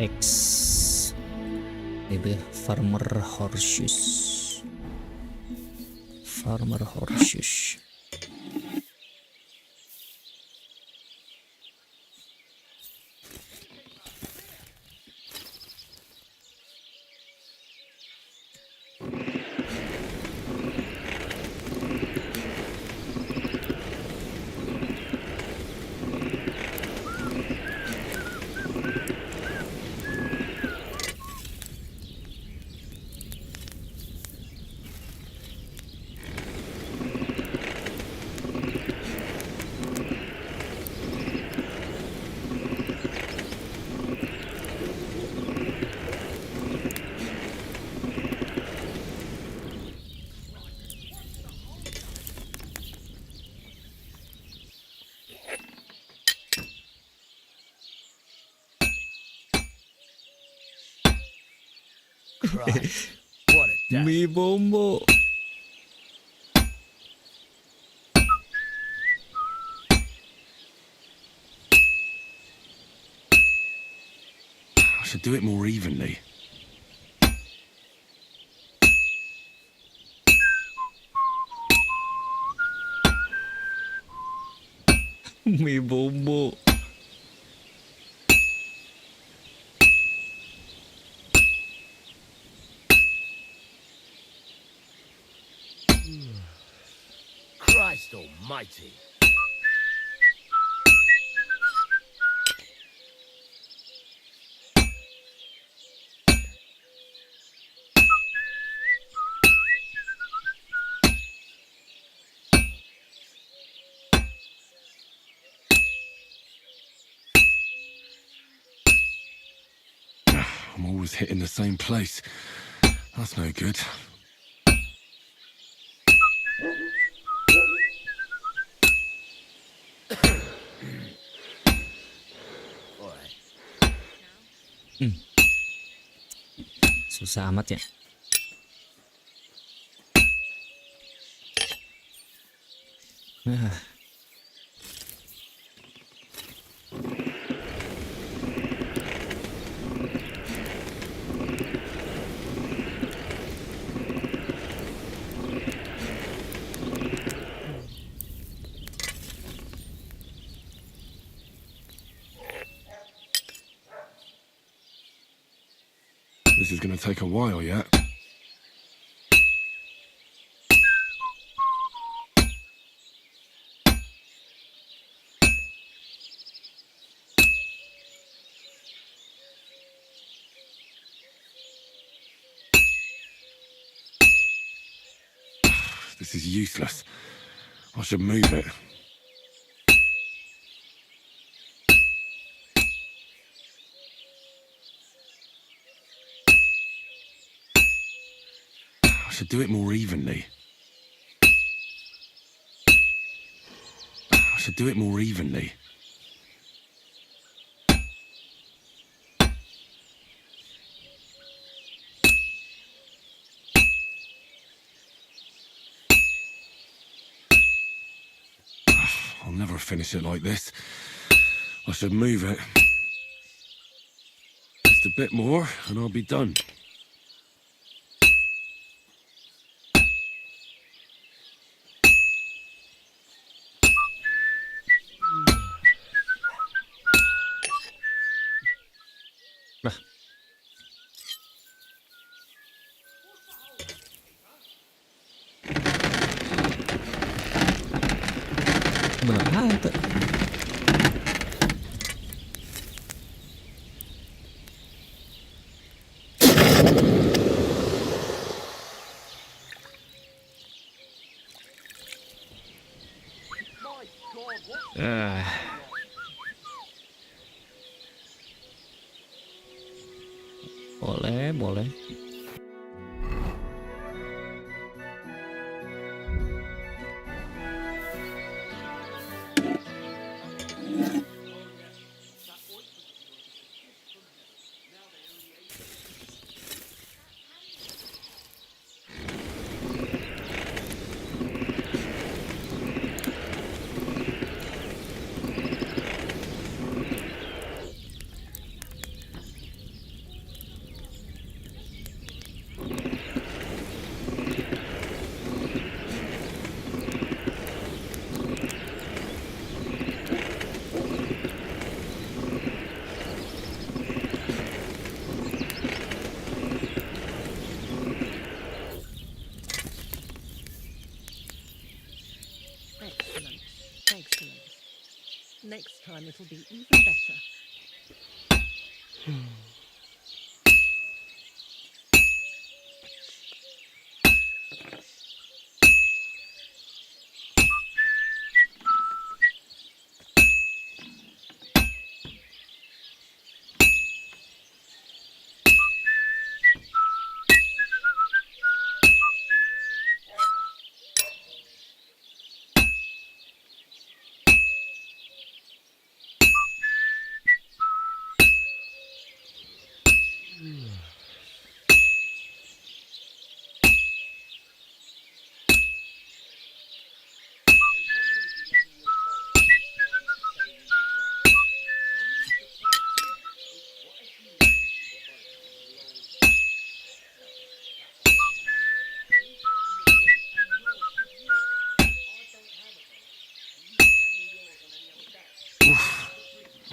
X itu farmer horseshoes. Christ, what a day. Mie bombo. I should do it more evenly. Mie bombo. Christ almighty. I'm always hitting the same place. That's no good. Susah amat ya. This is going to take a while yet. This is useless. I should move it. I should do it more evenly. I should do it more evenly. I'll never finish it like this. I should move it. Just a bit more and I'll be done. Lah. Bener ada. Boleh. Excellent. Next time it'll be even better.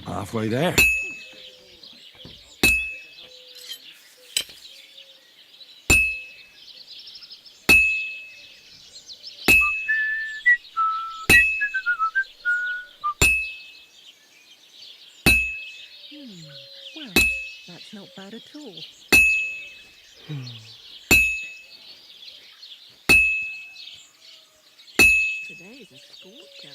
Halfway there. Well, that's not bad at all. Today's a scorcher.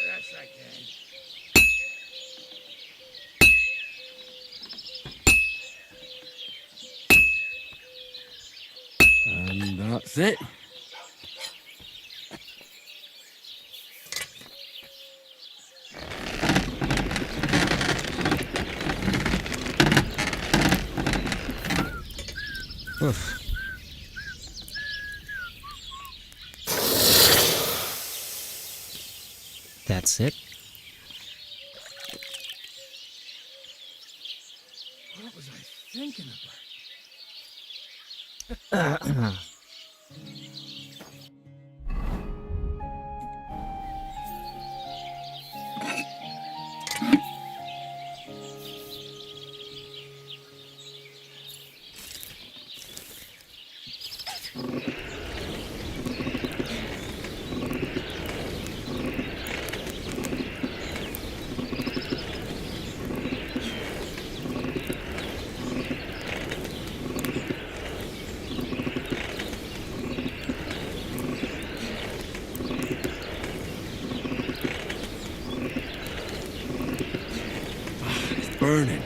That's again. And that's it. Oof. That's it? What was I thinking about? It's burning.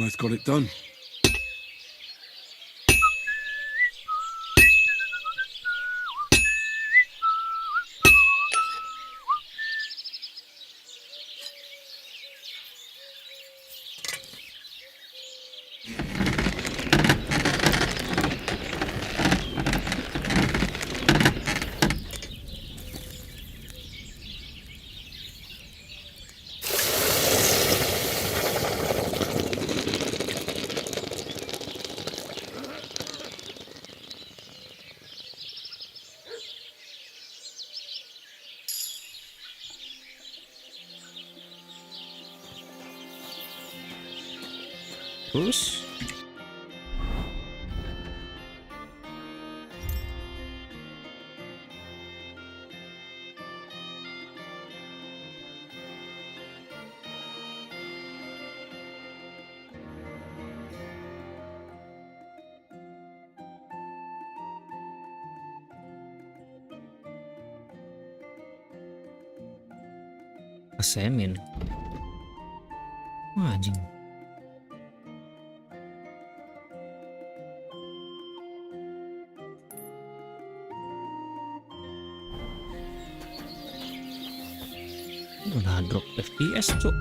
guys got it done. Terus semen. Wah, anjing. Udah drop FPS, cuk.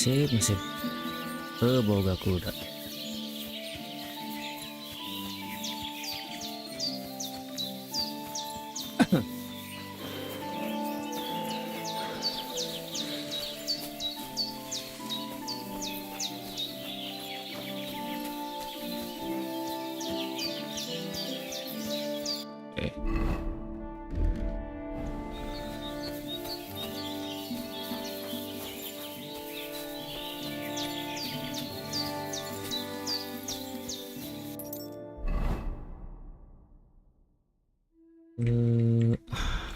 Nasib boga kuda.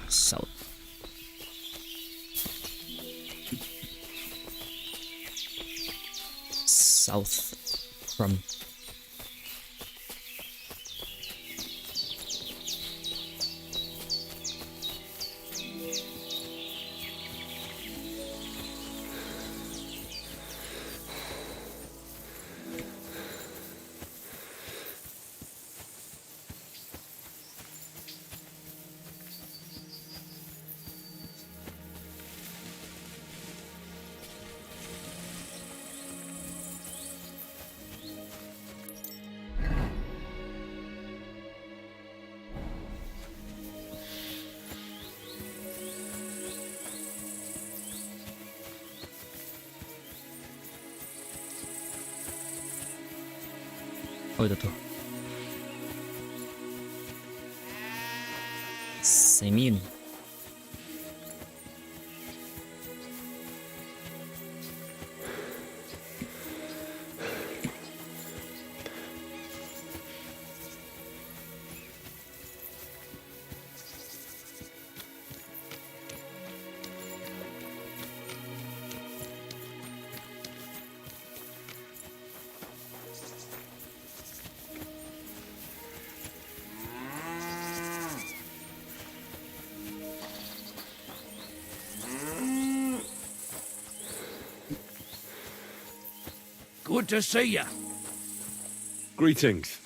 South. South from oh itu tuh Semin. Good to see ya. Greetings.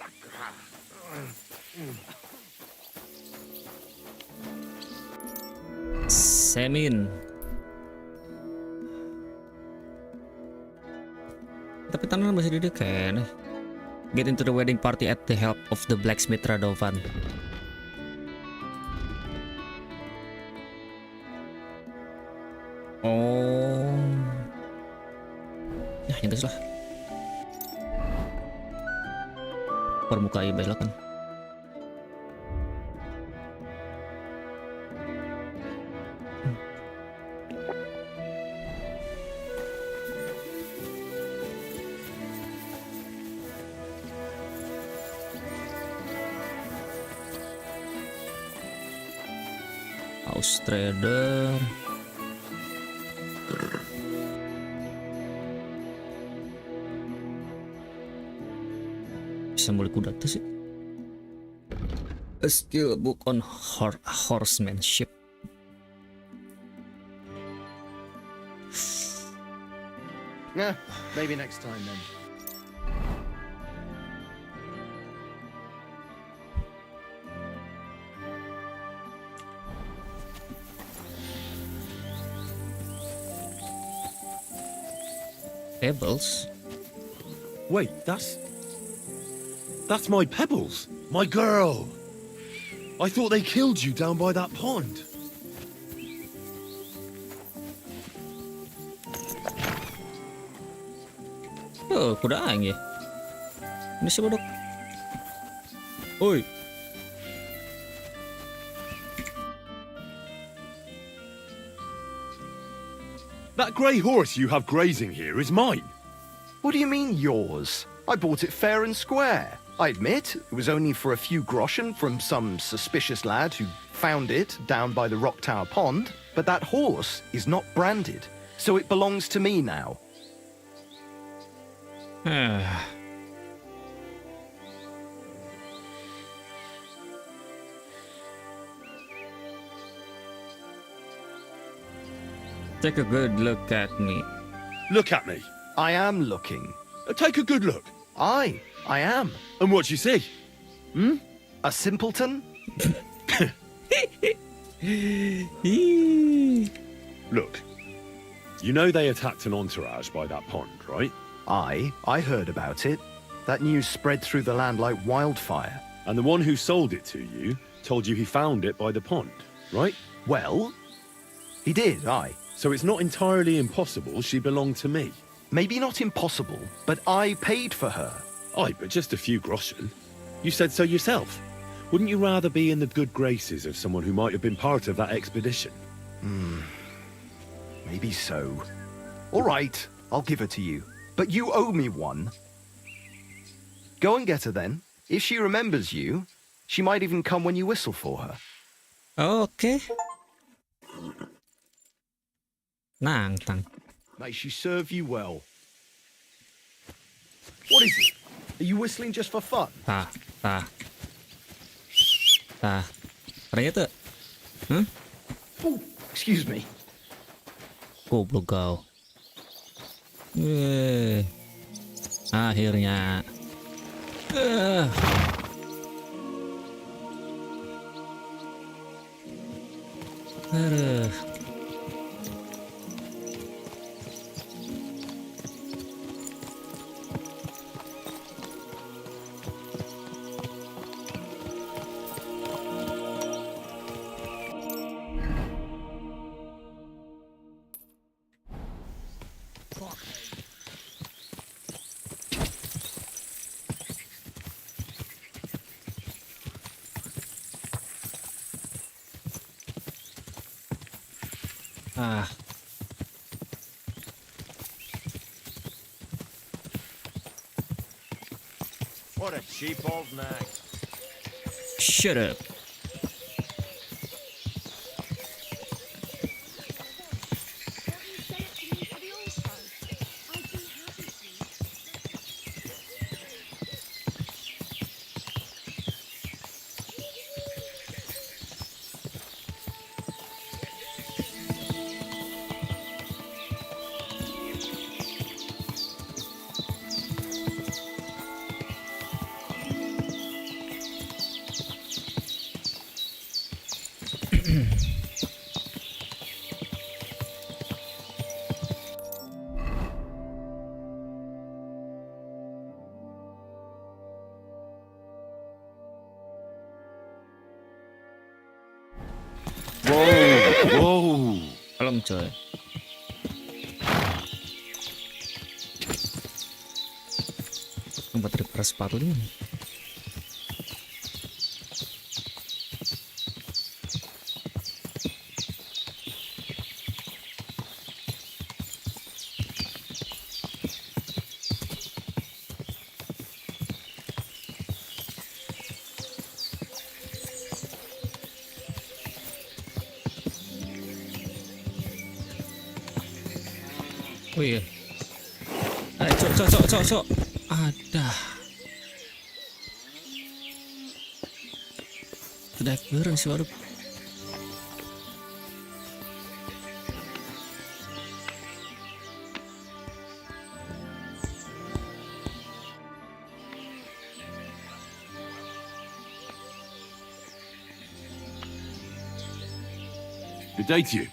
Semin. Tapi tangan masih di dekat. Get into the wedding party at the help of the blacksmith Radovan. Oh. Nah, yang lah. Permukaan belokan. House trader. Bisa beli kuda tuh sih. A skill book on horsemanship. Yeah, maybe next time then. Pebbles. Wait, that's my Pebbles, my girl. I thought they killed you down by that pond. Oh, kuda aing ya. Ini si bodok. Oi. That grey horse you have grazing here is mine. What do you mean, yours? I bought it fair and square. I admit, it was only for a few groschen from some suspicious lad who found it down by the Rock Tower Pond, but that horse is not branded, so it belongs to me now. Take a good look at me. Look at me. I am looking. Take a good look. I am. And what you see? A simpleton? Look. You know they attacked an entourage by that pond, right? I heard about it. That news spread through the land like wildfire. And the one who sold it to you told you he found it by the pond, right? Well, he did, aye. So it's not entirely impossible she belonged to me. Maybe not impossible, but I paid for her. Aye, but just a few groschen. You said so yourself. Wouldn't you rather be in the good graces of someone who might have been part of that expedition? Maybe so. All right, I'll give her to you. But you owe me one. Go and get her then. If she remembers you, she might even come when you whistle for her. Oke. Nantang. May she serve you well. What is it? Are you whistling just for fun? Tah. Ternyata. Huh? Oh, excuse me. Goblok kau. Akhirnya. Aduh. What a cheap old nag. Shut up. Whoa! Kalem coy. buat repair sepatu ini. Oh iya. Cok. Ada. Deliverance waduh. Good day to you.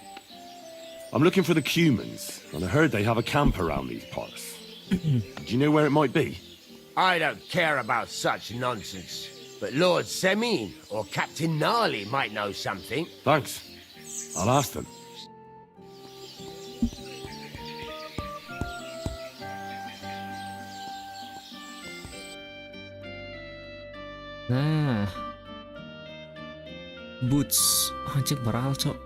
I'm looking for the Cumans, and I heard they have a camp around these parts. Do you know where it might be? I don't care about such nonsense. But Lord Semin or Captain Gnarly might know something. Thanks. I'll ask them. Nah. Boots. Anjir beral, cok.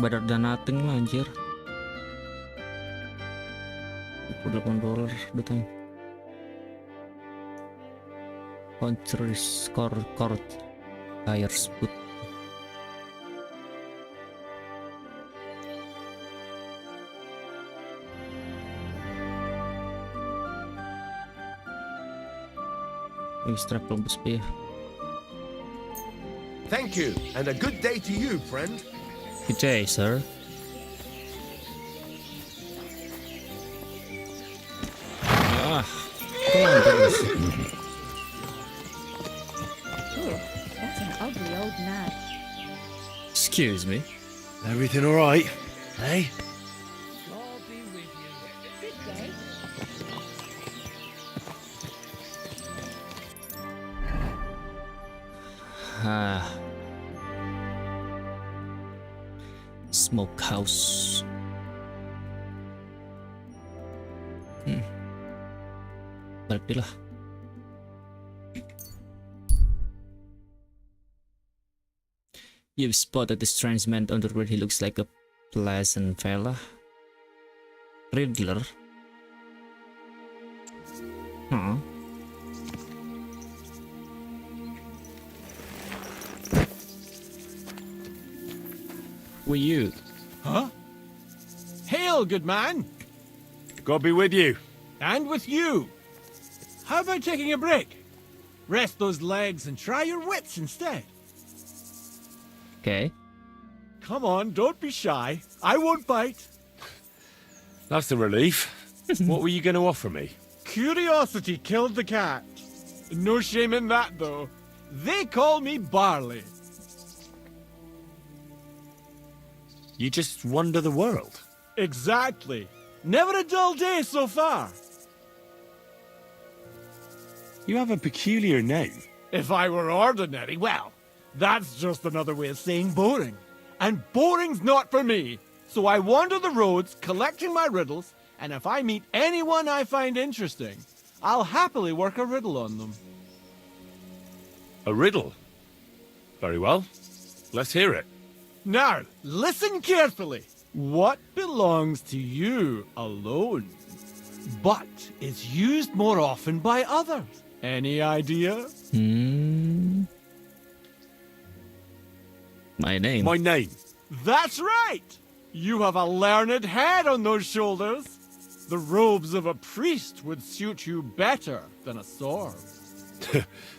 Better than nothing lah anjir. $28 betul. Country score court tires boot. Extra plus ya. Thank you, and a good day to you, friend. Good day, sir. Ah, come on, Douglas. That's an ugly old man. Excuse me. Everything all right? Hey? I'll be with you. Good day. Ah. Smokehouse. Balik deh lah. You've spotted the strange man on the road. He looks like a pleasant fella. Riddler. Huh? Were you? Huh? Hail, good man! God be with you. And with you! How about taking a break? Rest those legs and try your wits instead. Okay. Come on, don't be shy. I won't bite. That's a relief. What were you going to offer me? Curiosity killed the cat. No shame in that, though. They call me Barley. You just wander the world. Exactly. Never a dull day so far. You have a peculiar name. If I were ordinary, well, that's just another way of saying boring. And boring's not for me. So I wander the roads, collecting my riddles, and if I meet anyone I find interesting, I'll happily work a riddle on them. A riddle? Very well. Let's hear it. Now, listen carefully. What belongs to you alone, but is used more often by others? Any idea? My name. My name. That's right! You have a learned head on those shoulders. The robes of a priest would suit you better than a sword.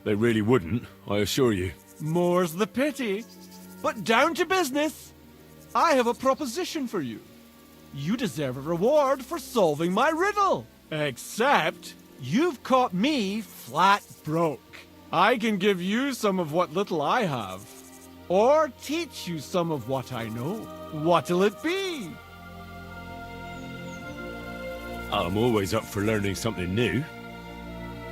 They really wouldn't, I assure you. More's the pity. But down to business. I have a proposition for you. You deserve a reward for solving my riddle. Except, you've caught me flat broke. I can give you some of what little I have. Or teach you some of what I know. What'll it be? I'm always up for learning something new.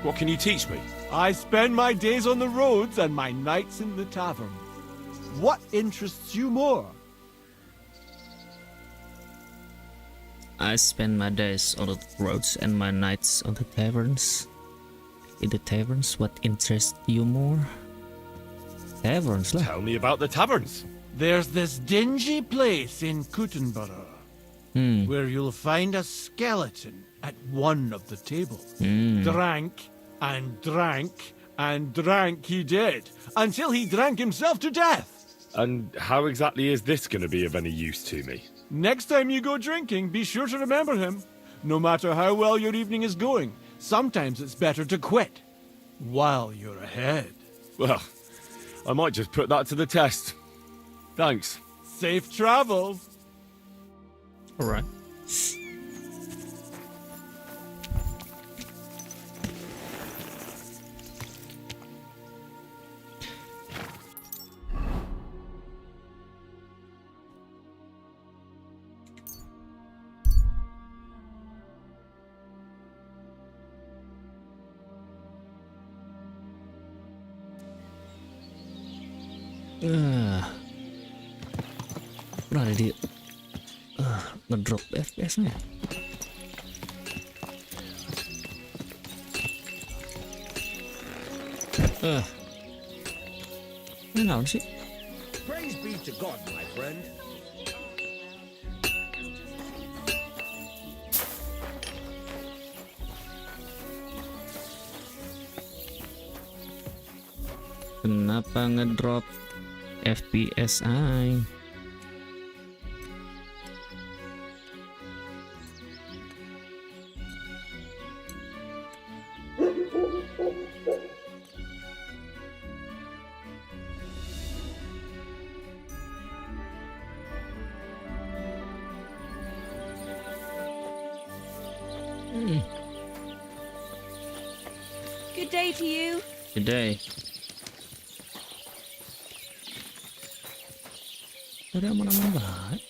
What can you teach me? I spend my days on the roads and my nights in the tavern. What interests you more? I spend my days on the roads and my nights on the taverns. In the taverns, what interests you more? Taverns lah. Tell me about the taverns. There's this dingy place in Kuttenborough where you'll find a skeleton at one of the tables. Drank and drank and drank he did, until he drank himself to death. And how exactly is this going to be of any use to me? Next time you go drinking, be sure to remember him. No matter how well your evening is going, sometimes it's better to quit while you're ahead. Well, I might just put that to the test. Thanks. Safe travels. Alright. Berada di ngedrop FPS-nya. Ini naon sih? Praise be to God, my friend. Kenapa ngedrop FPS aing? Good day to you. Good day. Udah aman-aman banget.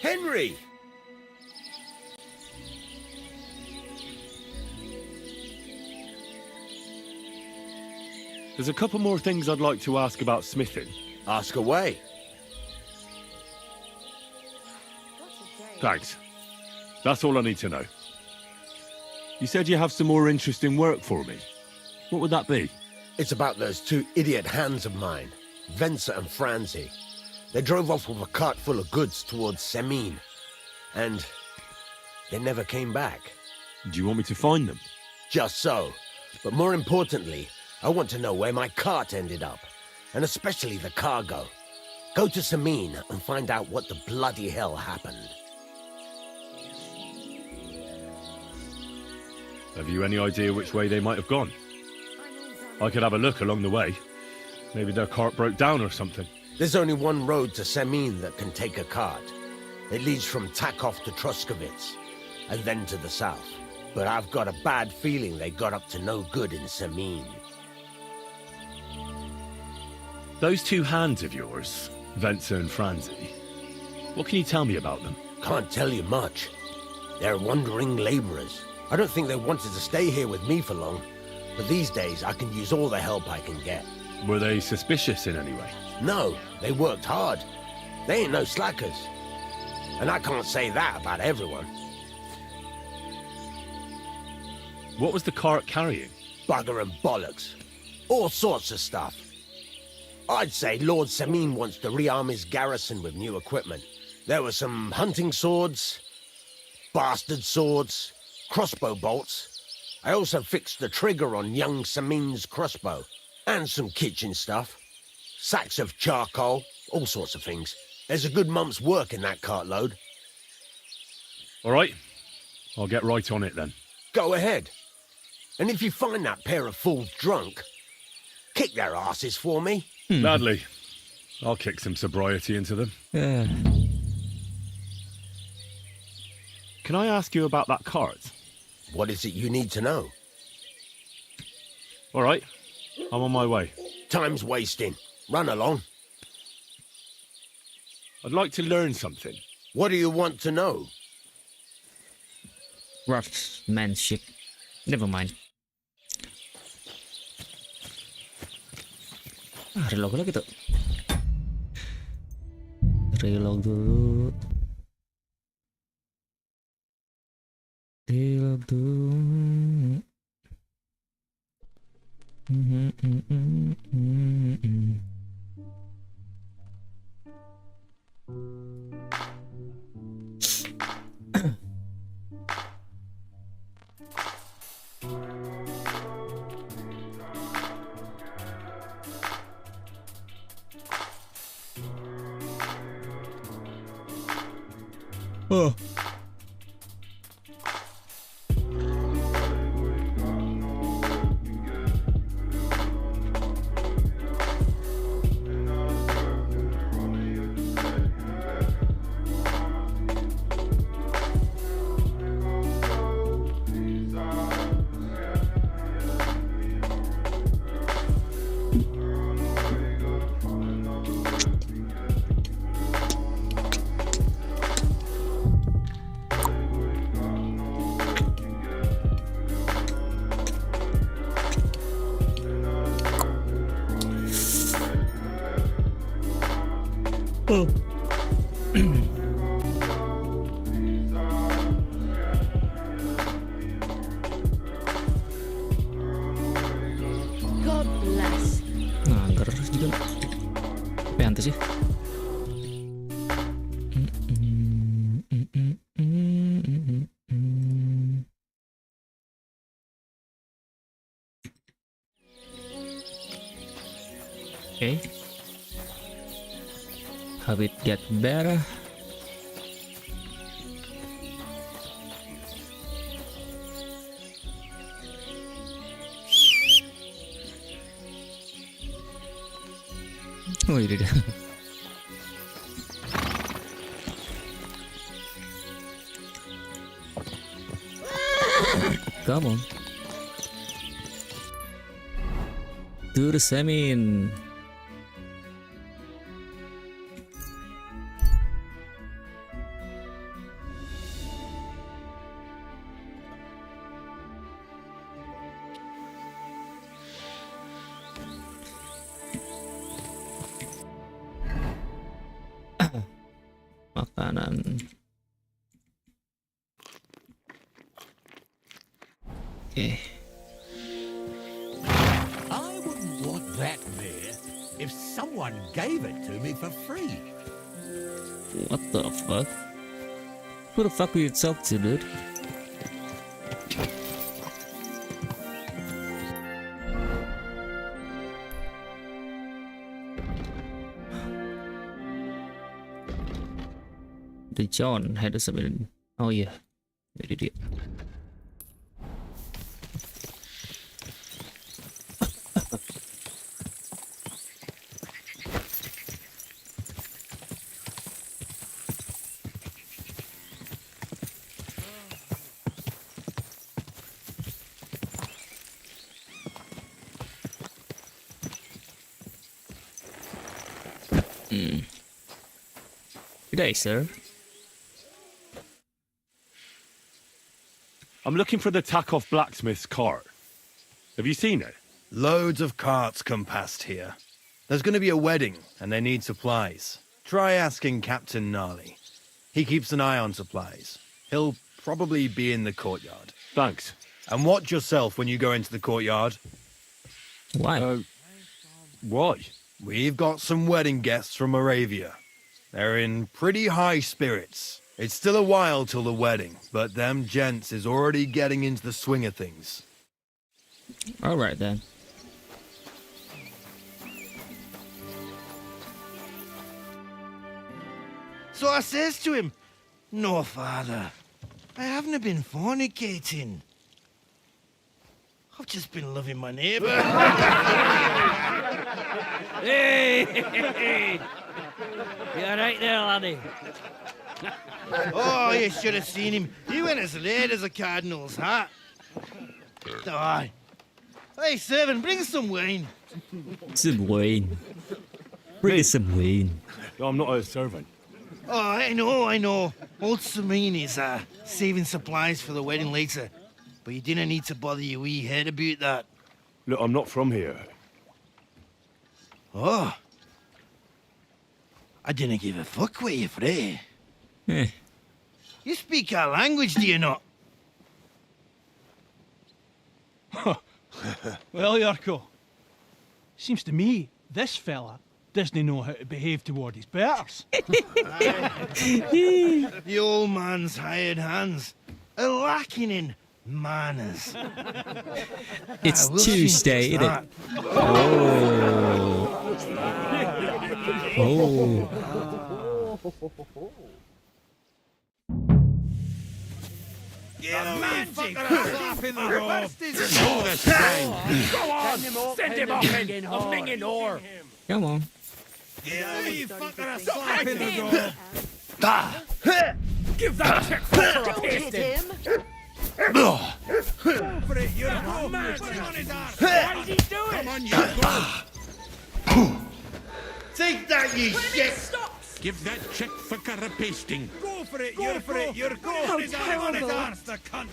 Henry! There's a couple more things I'd like to ask about smithing. Ask away. Thanks. That's all I need to know. You said you have some more interesting work for me. What would that be? It's about those two idiot hands of mine, Venser and Franzi. They drove off with a cart full of goods towards Semine, and they never came back. Do you want me to find them? Just so. But more importantly, I want to know where my cart ended up, and especially the cargo. Go to Semine and find out what the bloody hell happened. Have you any idea which way they might have gone? I could have a look along the way. Maybe their cart broke down or something. There's only one road to Semine that can take a cart. It leads from Takov to Troskovitz, and then to the south. But I've got a bad feeling they got up to no good in Semine. Those two hands of yours, Venser and Franzi, what can you tell me about them? Can't tell you much. They're wandering laborers. I don't think they wanted to stay here with me for long, but these days I can use all the help I can get. Were they suspicious in any way? No, they worked hard. They ain't no slackers. And I can't say that about everyone. What was the cart carrying? Bugger and bollocks. All sorts of stuff. I'd say Lord Semine wants to rearm his garrison with new equipment. There were some hunting swords, bastard swords, crossbow bolts. I also fixed the trigger on young Semine's crossbow. And some kitchen stuff. Sacks of charcoal, all sorts of things. There's a good month's work in that cartload. All right. I'll get right on it then. go ahead. And if you find that pair of fools drunk, kick their asses for me. Gladly. I'll kick some sobriety into them. Yeah. Can I ask you about that cart? What is it you need to know? All right. I'm on my way. Time's wasting. Run along. I'd like to learn something. What do you want to know? Craftsmanship. Never mind. Reload lagi tuh. Reload dulu. Reload dulu. Oh. Oh. God bless. Nah, keras juga. Apa yang sih? Okay. How it get better? Oh, ini dia. Come on. To the semin. Makanan. Okay. I wouldn't want that mare if someone gave it to me for free. What the fuck? Who the fuck will you talk to, dude? The John had something. Oh yeah, they did it. Good day, sir. I'm looking for the Takoff blacksmith's cart. Have you seen it? Loads of carts come past here. There's going to be a wedding, and they need supplies. Try asking Captain Gnarly. He keeps an eye on supplies. He'll probably be in the courtyard. Thanks. And watch yourself when you go into the courtyard. Why? Why? We've got some wedding guests from Moravia. They're in pretty high spirits. It's still a while till the wedding, but them gents is already getting into the swing of things. All right then. So I says to him, "No, father, I haven't been fornicating. I've just been loving my neighbour. Hey! You alright there, laddie? Oh, you should have seen him. He went as late as a cardinal's hat. Aye. Hey, servant, bring some wine. Some wine. Bring us some wine. I'm not a servant. Oh, I know. Old Samine is saving supplies for the wedding later. But you didn't need to bother your wee head about that. Look, I'm not from here. Oh. I didn't give a fuck where you're from. Eh. You speak our language, do you not? Well, Yarko, seems to me this fella doesn't know how to behave toward his betters. The old man's hired hands are lacking in manners. It's We'll see Tuesday, to isn't it? that. Oh. Get a magic slap in the robe. Go on! Send him off in a minging whore! Come on. Give a wee fucker a slap in the robe. Give that chick fucker a pasting! Go for it, you're a man. Put him on his arse. Why's he doing? Come on, you go. Take that, you shit. Give that chick fucker a pasting! Go for it, you're for it, you're go on his arse, on his arse, the cunt.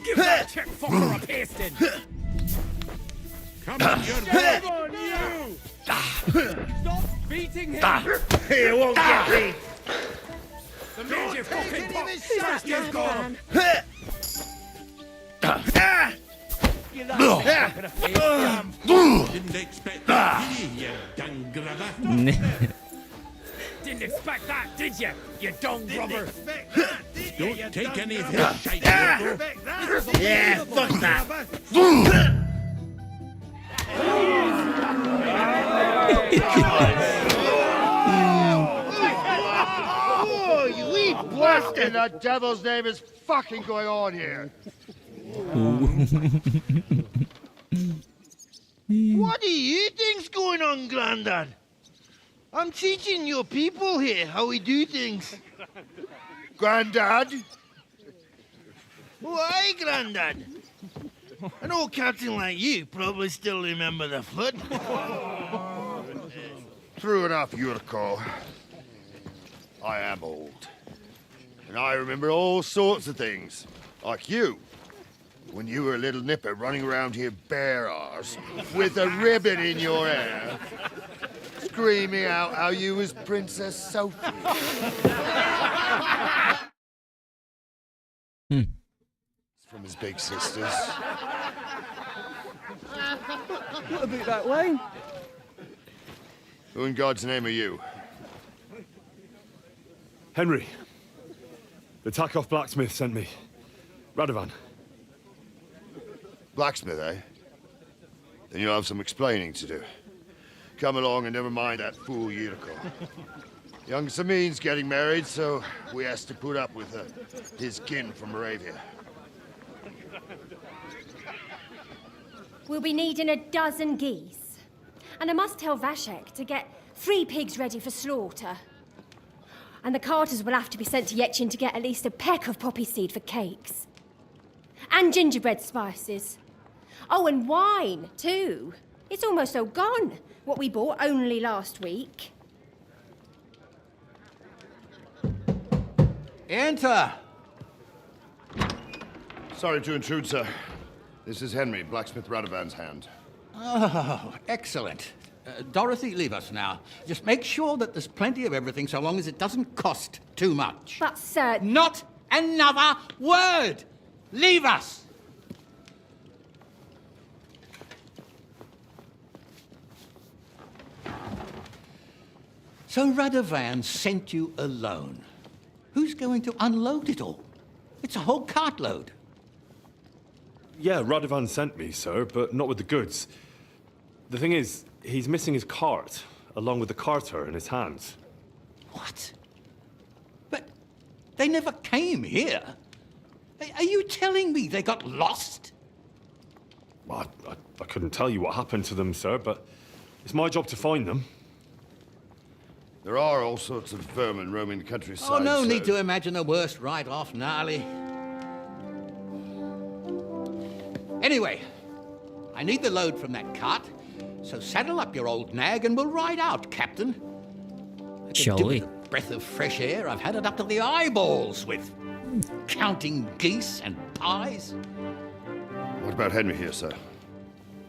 Give that chick fucker a pasting! Come on, you're Come on, you! Stop beating him! You won't get me. The major fucking pop! First You're gone! Didn't expect that, did you, you dung grubber? Didn't expect that, did you, you dung grubber? Don't take any of his shite, Yarko. Yeah, fuck that. Oh, you wee blast in the devil's name is fucking going on here? What do you think's going on, Grandad? I'm teaching your people here how we do things. Grandad? Why, Grandad? An old captain like you probably still remember the flood. True enough, Yurko. I am old. And I remember all sorts of things. Like you. When you were a little nipper running around here bare arse, with a ribbon in your hair, screaming out how you was Princess Sophie. From his big sisters. What about that wine? Who in God's name are you? Henry. The Takoff blacksmith sent me. Radovan. Blacksmith, eh? Then you'll have some explaining to do. Come along and never mind that fool Yurko. Young Samin's getting married, so we has to put up with his kin from Moravia. We'll be needing a dozen geese. And I must tell Vashek to get 3 pigs ready for slaughter. And the carters will have to be sent to Yetchin to get at least a peck of poppy seed for cakes. And gingerbread spices. Oh, and wine, too. It's almost all gone, what we bought only last week. Enter! Sorry to intrude, sir. This is Henry, blacksmith Radovan's hand. Oh, excellent. Dorothy, leave us now. Just make sure that there's plenty of everything so long as it doesn't cost too much. But, sir... Not another word! Leave us! So Radovan sent you alone. Who's going to unload it all? It's a whole cartload. Yeah, Radovan sent me, sir, but not with the goods. The thing is, he's missing his cart, along with the carter in his hands. What? But they never came here. Are you telling me they got lost? I couldn't tell you what happened to them, sir, but it's my job to find them. There are all sorts of vermin roaming the countryside. Oh, no so... need to imagine the worst right off, Gnarly. Anyway, I need the load from that cart, so saddle up your old nag and we'll ride out, Captain. I Shall could do we? with a breath of fresh air. I've had it up to the eyeballs with counting geese and pies. What about Henry here, sir?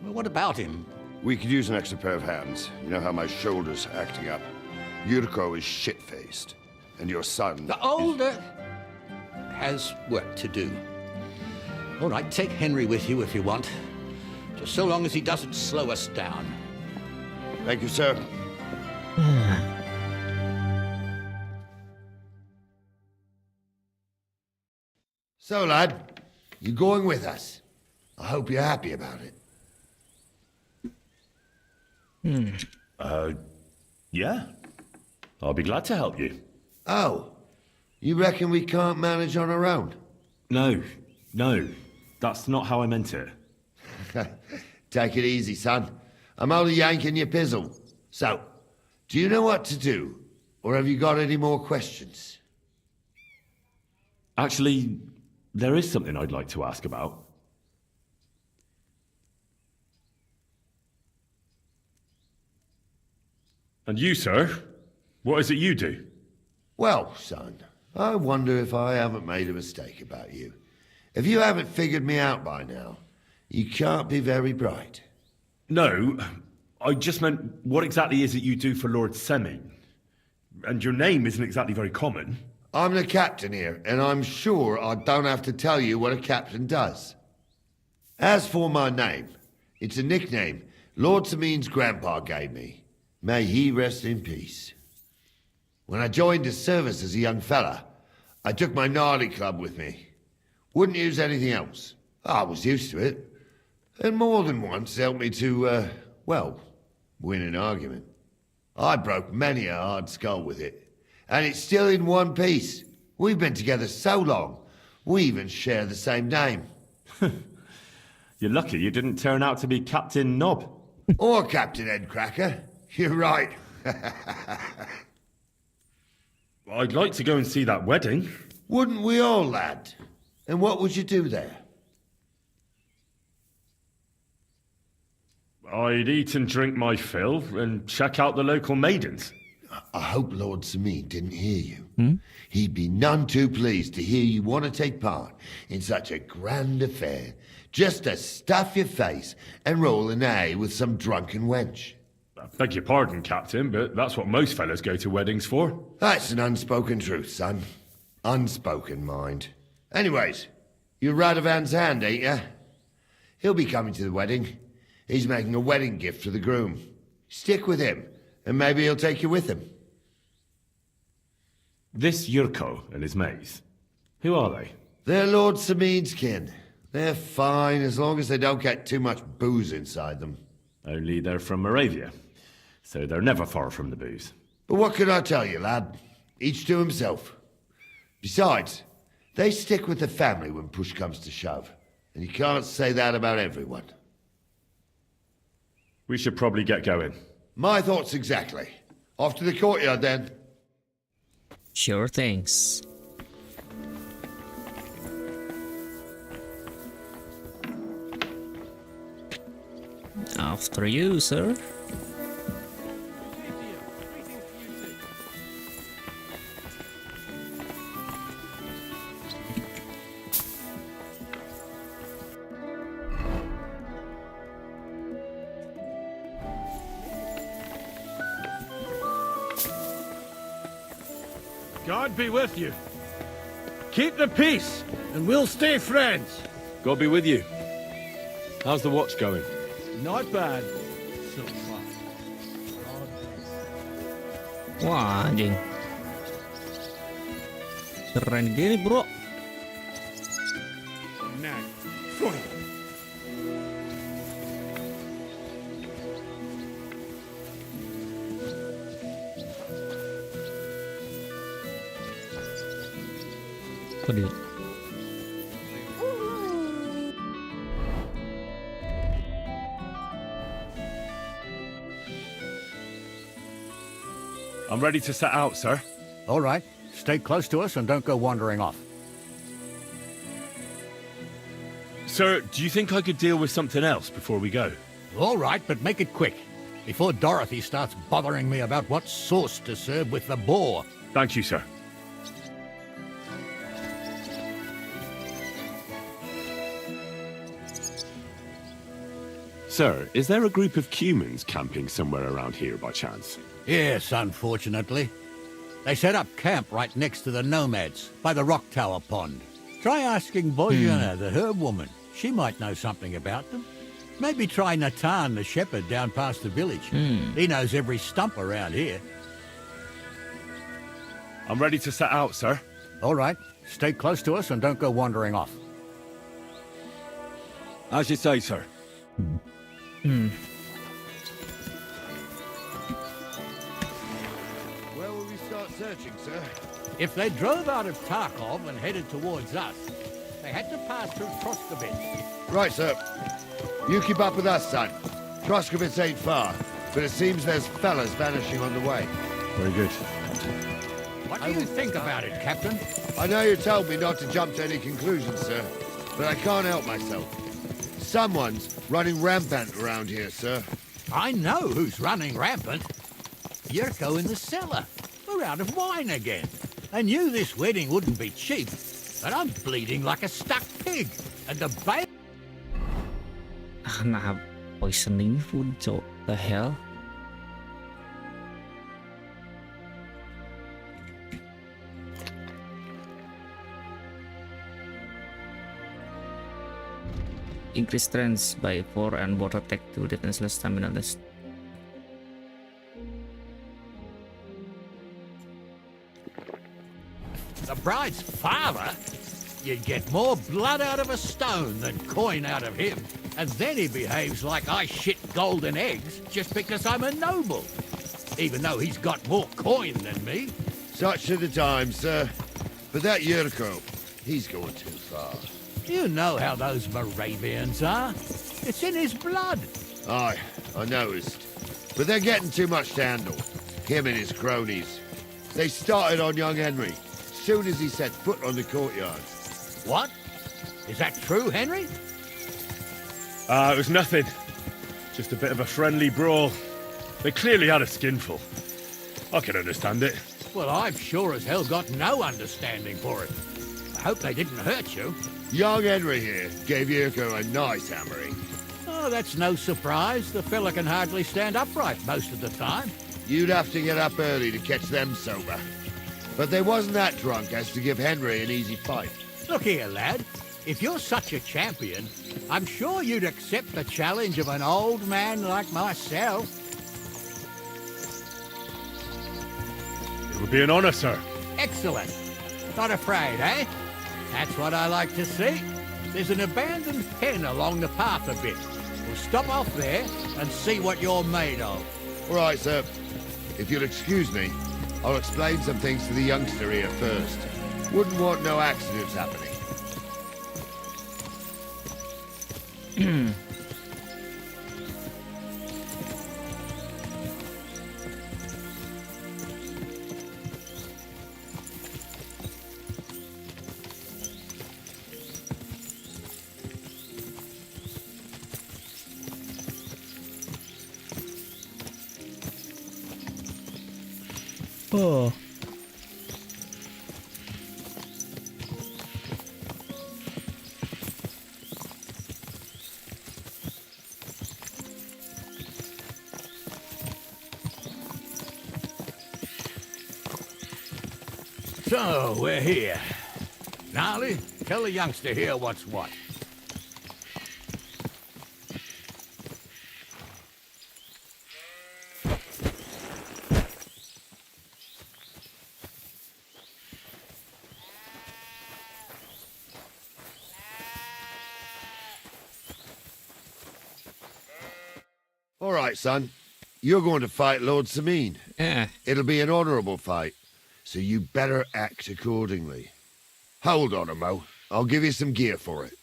Well, what about him? We could use an extra pair of hands. You know how my shoulder's acting up. Yurko is shit-faced, and your son... The older has work to do. All right, take Henry with you if you want. Just so long as he doesn't slow us down. Thank you, sir. So, lad, you going with us? I hope you're happy about it. Yeah. I'll be glad to help you. Oh, you reckon we can't manage on our own? No. That's not how I meant it. Take it easy, son. I'm only yanking your pizzle. So, do you know what to do? Or have you got any more questions? Actually, there is something I'd like to ask about. And you, sir? What is it you do? Well, son, I wonder if I haven't made a mistake about you. If you haven't figured me out by now, you can't be very bright. No, I just meant, what exactly is it you do for Lord Seming? And your name isn't exactly very common. I'm the captain here, and I'm sure I don't have to tell you what a captain does. As for my name, it's a nickname Lord Seming's grandpa gave me. May he rest in peace. When I joined his service as a young fella, I took my gnarly club with me. Wouldn't use anything else. I was used to it. And more than once helped me to, win an argument. I broke many a hard skull with it. And it's still in one piece. We've been together so long, we even share the same name. You're lucky you didn't turn out to be Captain Knob. Or Captain Headcracker. You're right. I'd like to go and see that wedding. Wouldn't we all, lad? And what would you do there? I'd eat and drink my fill and check out the local maidens. I hope Lord Seming didn't hear you. He'd be none too pleased to hear you want to take part in such a grand affair, just to stuff your face and roll an A with some drunken wench. I beg your pardon, Captain, but that's what most fellas go to weddings for. That's an unspoken truth, son. Unspoken, mind. Anyways, you're Radovan's hand, ain't ya? He'll be coming to the wedding. He's making a wedding gift to the groom. Stick with him, and maybe he'll take you with him. This Yurko and his mates, who are they? They're Lord Seming's kin. They're fine as long as they don't get too much booze inside them. Only they're from Moravia, so they're never far from the booze. But what can I tell you, lad? Each to himself. Besides, they stick with the family when push comes to shove. And you can't say that about everyone. We should probably get going. My thoughts exactly. Off to the courtyard, then. Sure things. After you, sir. God be with you. Keep the peace, and we'll stay friends. God be with you. How's the watch going? Not bad. So far. Wah, anjing. Keren gini, bro. Nag. Waduh. I'm ready to set out, sir. All right. Stay close to us and don't go wandering off. Sir, do you think I could deal with something else before we go? All right, but make it quick. Before Dorothy starts bothering me about what sauce to serve with the boar. Thank you, sir. Sir, is there a group of Cumans camping somewhere around here by chance? Yes, unfortunately. They set up camp right next to the nomads, by the rock tower pond. Try asking Bojana, the herb woman. She might know something about them. Maybe try Natan, the shepherd, down past the village. He knows every stump around here. I'm ready to set out, sir. All right. Stay close to us and don't go wandering off. As you say, sir. Where will we start searching, sir? If they drove out of Tarkov and headed towards us, they had to pass through Troskovitz. Right, sir. You keep up with us, son. Troskovitz ain't far, but it seems there's fellas vanishing on the way. Very good. What do you think about it, Captain? I know you told me not to jump to any conclusions, sir, but I can't help myself. Someone's running rampant around here, sir. I know who's running rampant. Yurko in the cellar. We're out of wine again. I knew this wedding wouldn't be cheap, but I'm bleeding like a stuck pig. And the babe... Nah, poisoning food, so the hell? Increase strength by 4 and water attack 2, defenseless stamina less. The bride's father? You'd get more blood out of a stone than coin out of him. And then he behaves like I shit golden eggs just because I'm a noble. Even though he's got more coin than me. Such are the times, sir. But that Yurko, he's going too far. You know how those Moravians are. It's in his blood. Aye, I noticed. But they're getting too much to handle. Him and his cronies. They started on young Henry, soon as he set foot on the courtyard. What? Is that true, Henry? It was nothing. Just a bit of a friendly brawl. They clearly had a skinful. I can understand it. Well, I've sure as hell got no understanding for it. I hope they didn't hurt you. Young Henry here gave Yurko a nice hammering. Oh, that's no surprise. The fella can hardly stand upright most of the time. You'd have to get up early to catch them sober. But they wasn't that drunk as to give Henry an easy fight. Look here, lad. If you're such a champion, I'm sure you'd accept the challenge of an old man like myself. It would be an honor, sir. Excellent. Not afraid, eh? That's what I like to see. There's an abandoned pen along the path a bit. We'll stop off there and see what you're made of. All right, sir. If you'll excuse me, I'll explain some things to the youngster here first. Wouldn't want no accidents happening. Oh. So, we're here. Gnarly, tell the youngster here what's what. All right, son. You're going to fight Lord Sameen. Yeah. It'll be an honourable fight, so you better act accordingly. Hold on, Mo. I'll give you some gear for it.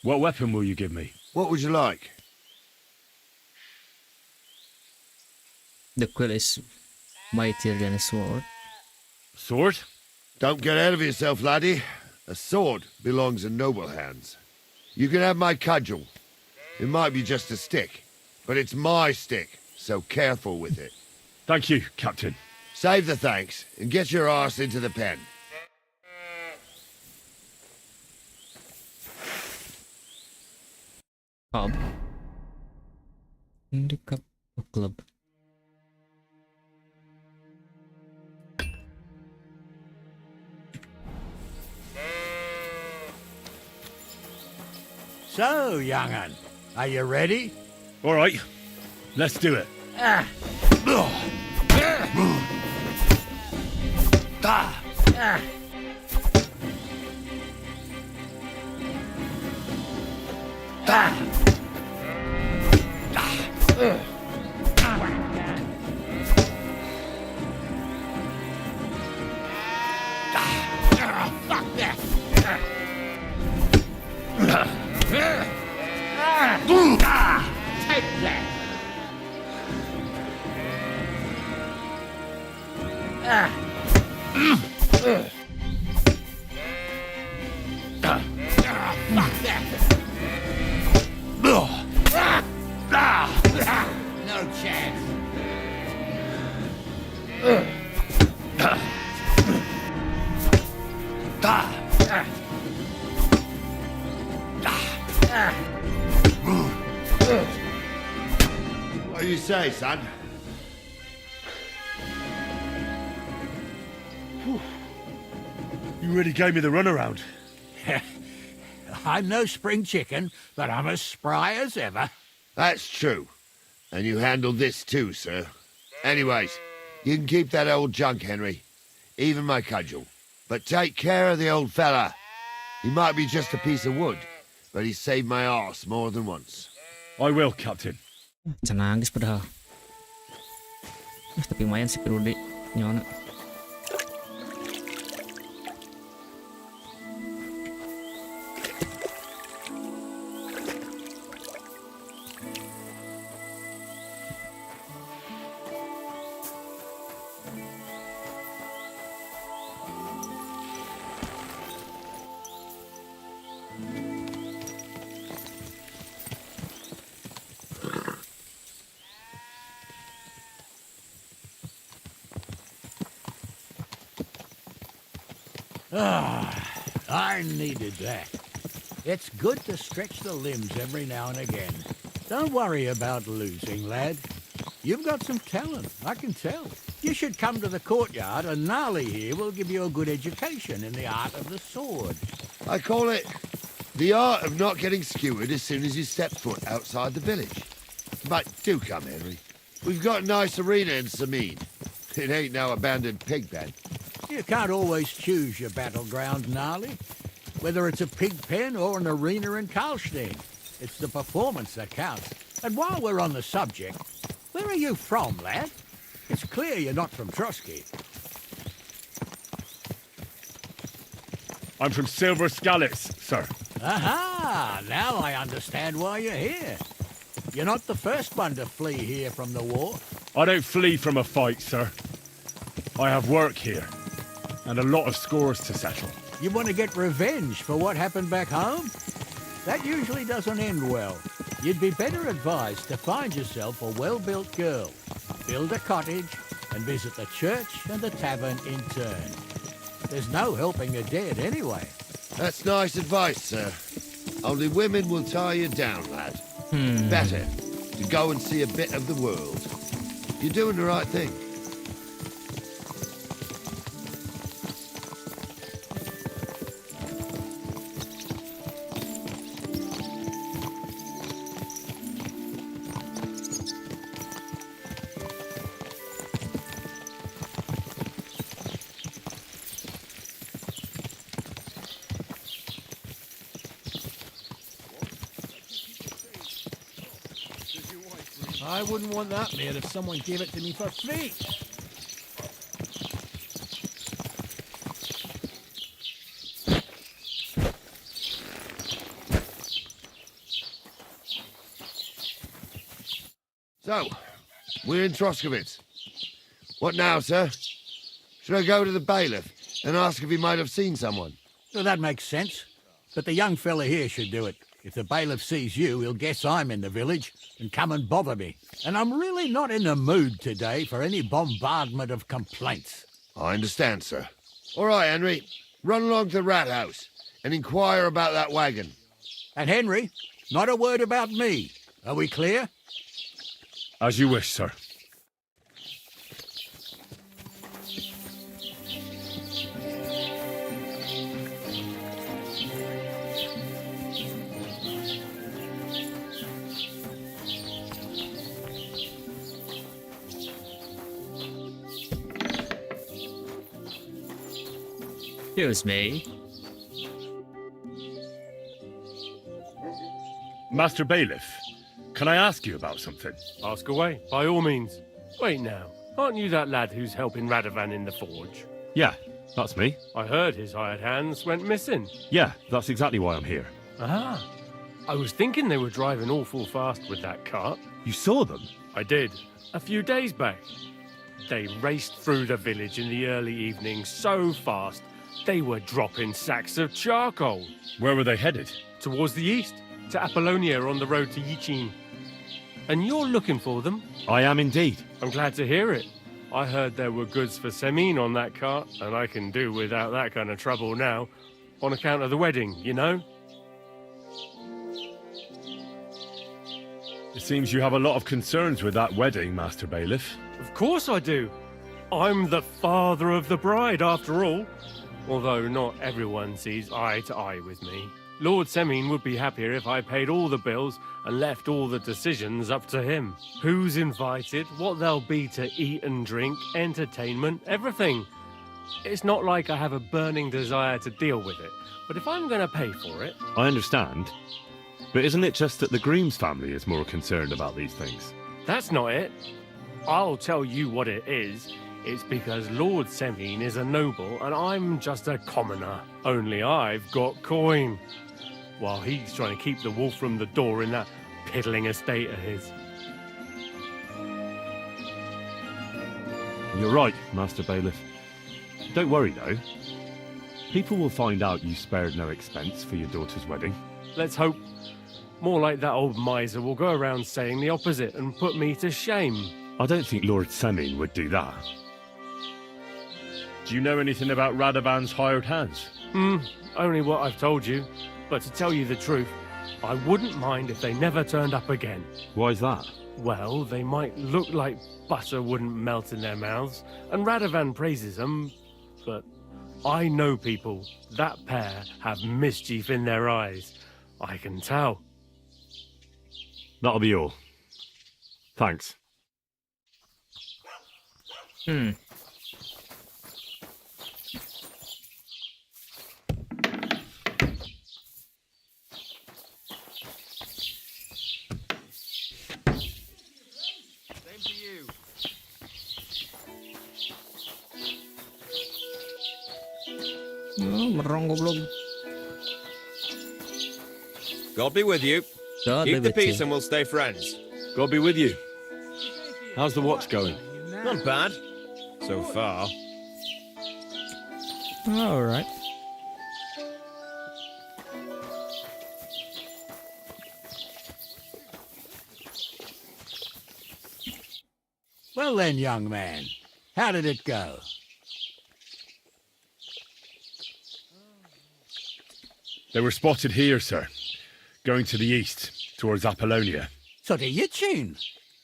What weapon will you give me? What would you like? The quill is mightier than a sword. Sword? Don't get ahead of yourself, laddie. A sword belongs in noble hands. You can have my cudgel. It might be just a stick, but it's my stick, so careful with it. Thank you, Captain. Save the thanks, and get your arse into the pen. Pub. In the cup of club. So, young'un, are you ready? All right, let's do it. Ah. Ah. Fuck that! Take that! Fuck that! No chance. What do you say, son? You really gave me the runaround. I'm no spring chicken, but I'm as spry as ever. That's true. And you handled this too, sir. Anyways, you can keep that old junk, Henry. Even my cudgel. But take care of the old fella. He might be just a piece of wood, but he saved my arse more than once. I will, Captain. Nangis padahal. Tapi lumayan sih Rudy nyona. I needed that. It's good to stretch the limbs every now and again. Don't worry about losing, lad. You've got some talent, I can tell. You should come to the courtyard and Gnarly here will give you a good education in the art of the sword. I call it the art of not getting skewered as soon as you step foot outside the village. But do come, Henry. We've got a nice arena in Sameen. It ain't no abandoned pig pen. You can't always choose your battleground, Gnarly. Whether it's a pig pen or an arena in Karlstein, it's the performance that counts. And while we're on the subject, where are you from, lad? It's clear you're not from Trotsky. I'm from Silver Scallops, sir. Aha! Now I understand why you're here. You're not the first one to flee here from the war. I don't flee from a fight, sir. I have work here, and a lot of scores to settle. You want to get revenge for what happened back home? That usually doesn't end well. You'd be better advised to find yourself a well-built girl, build a cottage, and visit the church and the tavern in turn. There's no helping the dead anyway. That's nice advice, sir. Only women will tie you down, lad. Better to go and see a bit of the world. You're doing the right thing. I wouldn't want that made if someone gave it to me for free. So, we're in Troskowitz. What now, sir? Should I go to the bailiff and ask if he might have seen someone? Well, that makes sense. But the young fella here should do it. If the bailiff sees you, he'll guess I'm in the village and come and bother me. And I'm really not in the mood today for any bombardment of complaints. I understand, sir. All right, Henry. Run along to the rat house and inquire about that wagon. And Henry, not a word about me. Are we clear? As you wish, sir. Excuse me. Master Bailiff, can I ask you about something? Ask away, by all means. Wait now, aren't you that lad who's helping Radovan in the forge? Yeah, that's me. I heard his hired hands went missing. Yeah, that's exactly why I'm here. Ah, I was thinking they were driving awful fast with that cart. You saw them? I did, a few days back. They raced through the village in the early evening so fast, they were dropping sacks of charcoal. Where were they headed? Towards the east, to Apollonia on the road to Yichin. And you're looking for them? I am indeed. I'm glad to hear it. I heard there were goods for Semin on that cart, and I can do without that kind of trouble now, on account of the wedding, you know? It seems you have a lot of concerns with that wedding, Master Bailiff. Of course I do. I'm the father of the bride, after all. Although not everyone sees eye to eye with me. Lord Semin would be happier if I paid all the bills and left all the decisions up to him. Who's invited, what there'll be to eat and drink, entertainment, everything. It's not like I have a burning desire to deal with it, but if I'm going to pay for it... I understand. But isn't it just that the Grooms family is more concerned about these things? That's not it. I'll tell you what it is. It's because Lord Semin is a noble and I'm just a commoner. Only I've got coin. While he's trying to keep the wolf from the door in that piddling estate of his. You're right, Master Bailiff. Don't worry, though. People will find out you spared no expense for your daughter's wedding. Let's hope. More like that old miser will go around saying the opposite and put me to shame. I don't think Lord Semin would do that. Do you know anything about Radovan's hired hands? Only what I've told you. But to tell you the truth, I wouldn't mind if they never turned up again. Why's that? Well, they might look like butter wouldn't melt in their mouths, and Radovan praises them, but I know people. That pair have mischief in their eyes. I can tell. That'll be all. Thanks. Merong goblok. God be with you. God Keep be the with peace you. and we'll stay friends. God be with you. How's the watch going? Not bad. So far. All right. Well then, young man, how did it go? They were spotted here, sir. Going to the east, towards Apollonia. So to Yichin?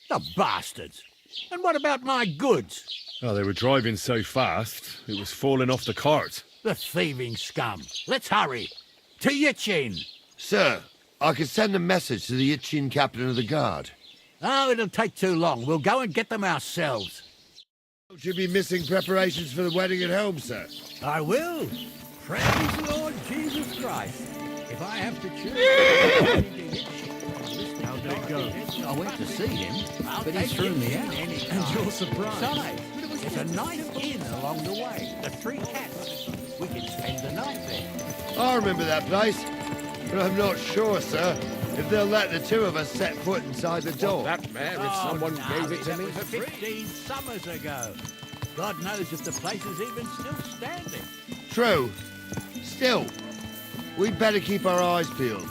The bastards! And what about my goods? Oh, they were driving so fast, it was falling off the cart. The thieving scum. Let's hurry. To Yichin. Sir, I could send a message to the Yichin captain of the guard. Oh, it'll take too long. We'll go and get them ourselves. Don't you be missing preparations for the wedding at home, sir? I will. Praise Lord Jesus Christ. If I have to choose... How did it go? I went to see him, but he threw me out. And you're surprised. Besides, there's a nice inn along the way. The Three Cats. We can spend the night there. I remember that place, but I'm not sure, sir, if they'll let the two of us set foot inside the door. That mare if someone gave it to me was for free. 15 summers ago. God knows if the place is even still standing. True. Still, we'd better keep our eyes peeled.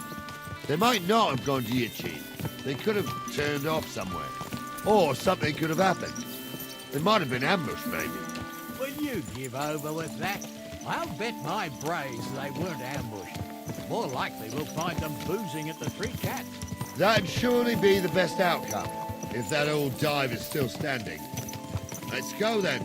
They might not have gone to Yichin. They could have turned off somewhere. Or something could have happened. They might have been ambushed, maybe. Will you give over with that? I'll bet my brains they weren't ambushed. More likely we'll find them boozing at the Three Cats. That'd surely be the best outcome, if that old dive is still standing. Let's go, then.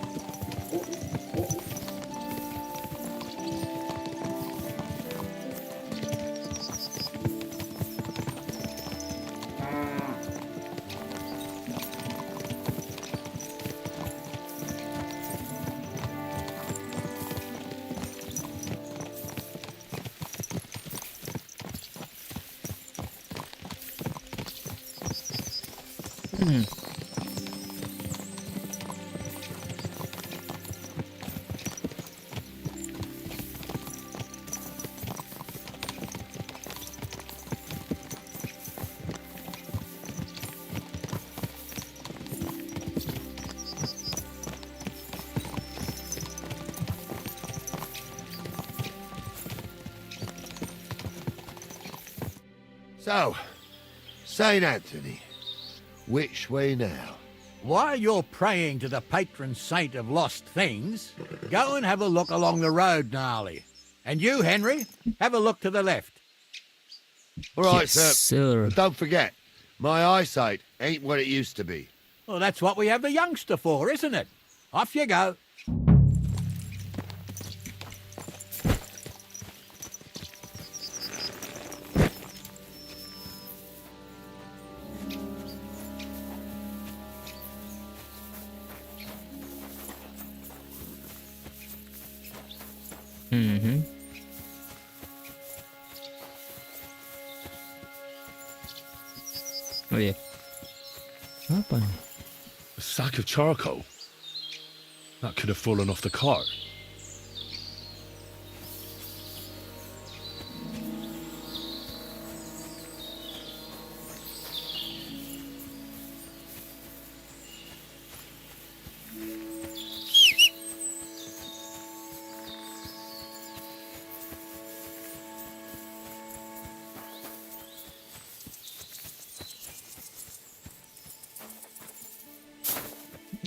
So, St. Anthony, which way now? While you're praying to the patron saint of lost things, go and have a look along the road, Gnarly. And you, Henry, have a look to the left. All right, Yes, sir. sir. But don't forget, my eyesight ain't what it used to be. Well, that's what we have the youngster for, isn't it? Off you go. Mm-hmm. Oh yeah. Apa nih? A sack of charcoal? That could have fallen off the cart.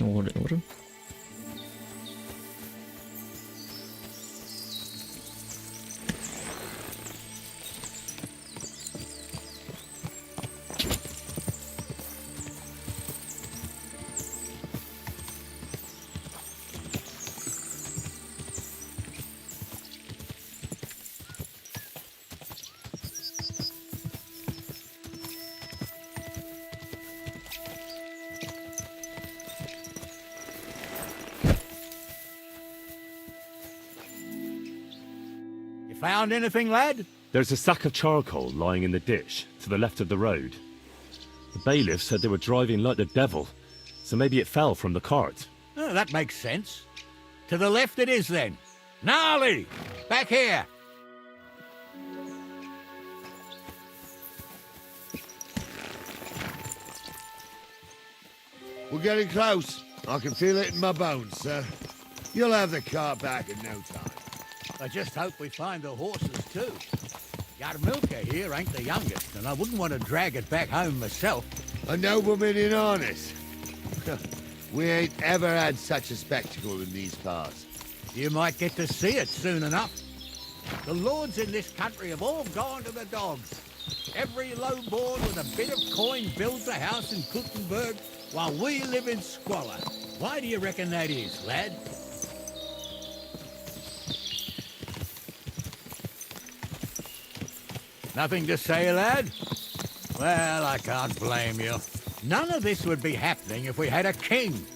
Order. Found anything, lad? There's a sack of charcoal lying in the ditch to the left of the road. The bailiff said they were driving like the devil, so maybe it fell from the cart. Oh, that makes sense. To the left it is, then. Gnarly! Back here! We're getting close. I can feel it in my bones, sir. You'll have the cart back in no time. I just hope we find the horses, too. Yarmilka here ain't the youngest, and I wouldn't want to drag it back home myself. A nobleman in harness. We ain't ever had such a spectacle in these parts. You might get to see it soon enough. The lords in this country have all gone to the dogs. Every lowborn with a bit of coin builds a house in Kuttenberg, while we live in squalor. Why do you reckon that is, lad? Nothing to say, lad? Well, I can't blame you. None of this would be happening if we had a king.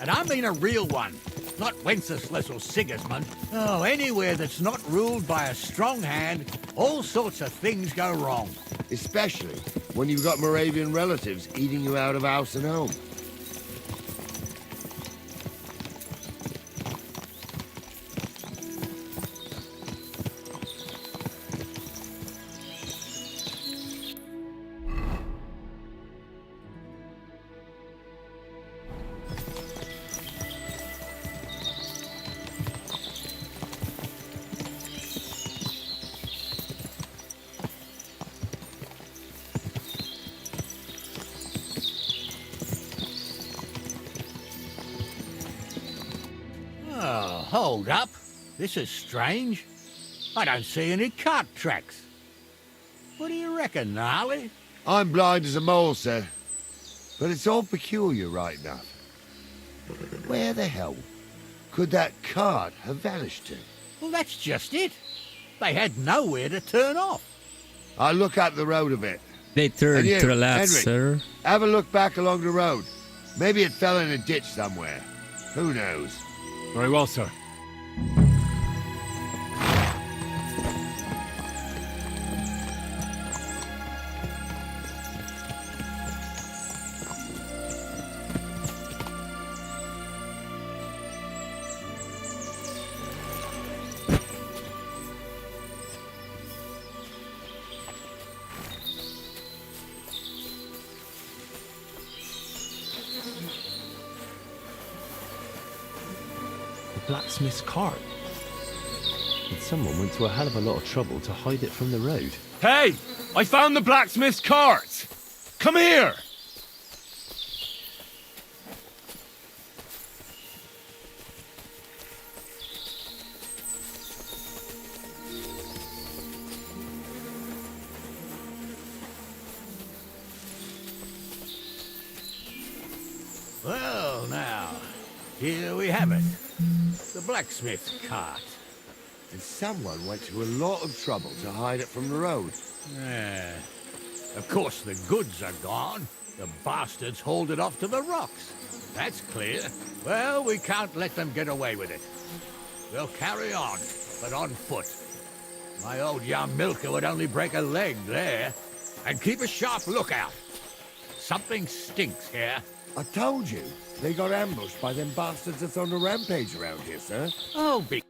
And I mean a real one, not Wenceslas or Sigismund. Oh, anywhere that's not ruled by a strong hand, all sorts of things go wrong. Especially when you've got Moravian relatives eating you out of house and home. Hold up. This is strange. I don't see any cart tracks. What do you reckon, Gnarly? I'm blind as a mole, sir. But it's all peculiar right enough. Where the hell could that cart have vanished to? Well, that's just it. They had nowhere to turn off. I'll look up the road a bit. They turned And you, to the left, Henry, sir. have a look back along the road. Maybe it fell in a ditch somewhere. Who knows? Very well, sir. Blacksmith's cart. And someone went to a hell of a lot of trouble to hide it from the road. Hey! I found the blacksmith's cart! Come here! Well, now, here we have it. The blacksmith's cart. And someone went to a lot of trouble to hide it from the road. Yeah. Of course, the goods are gone. The bastards hauled it off to the rocks. That's clear. Well, we can't let them get away with it. We'll carry on, but on foot. My old young milker would only break a leg there. And keep a sharp lookout. Something stinks here. I told you, they got ambushed by them bastards that's on the rampage around here, sir. Oh, be...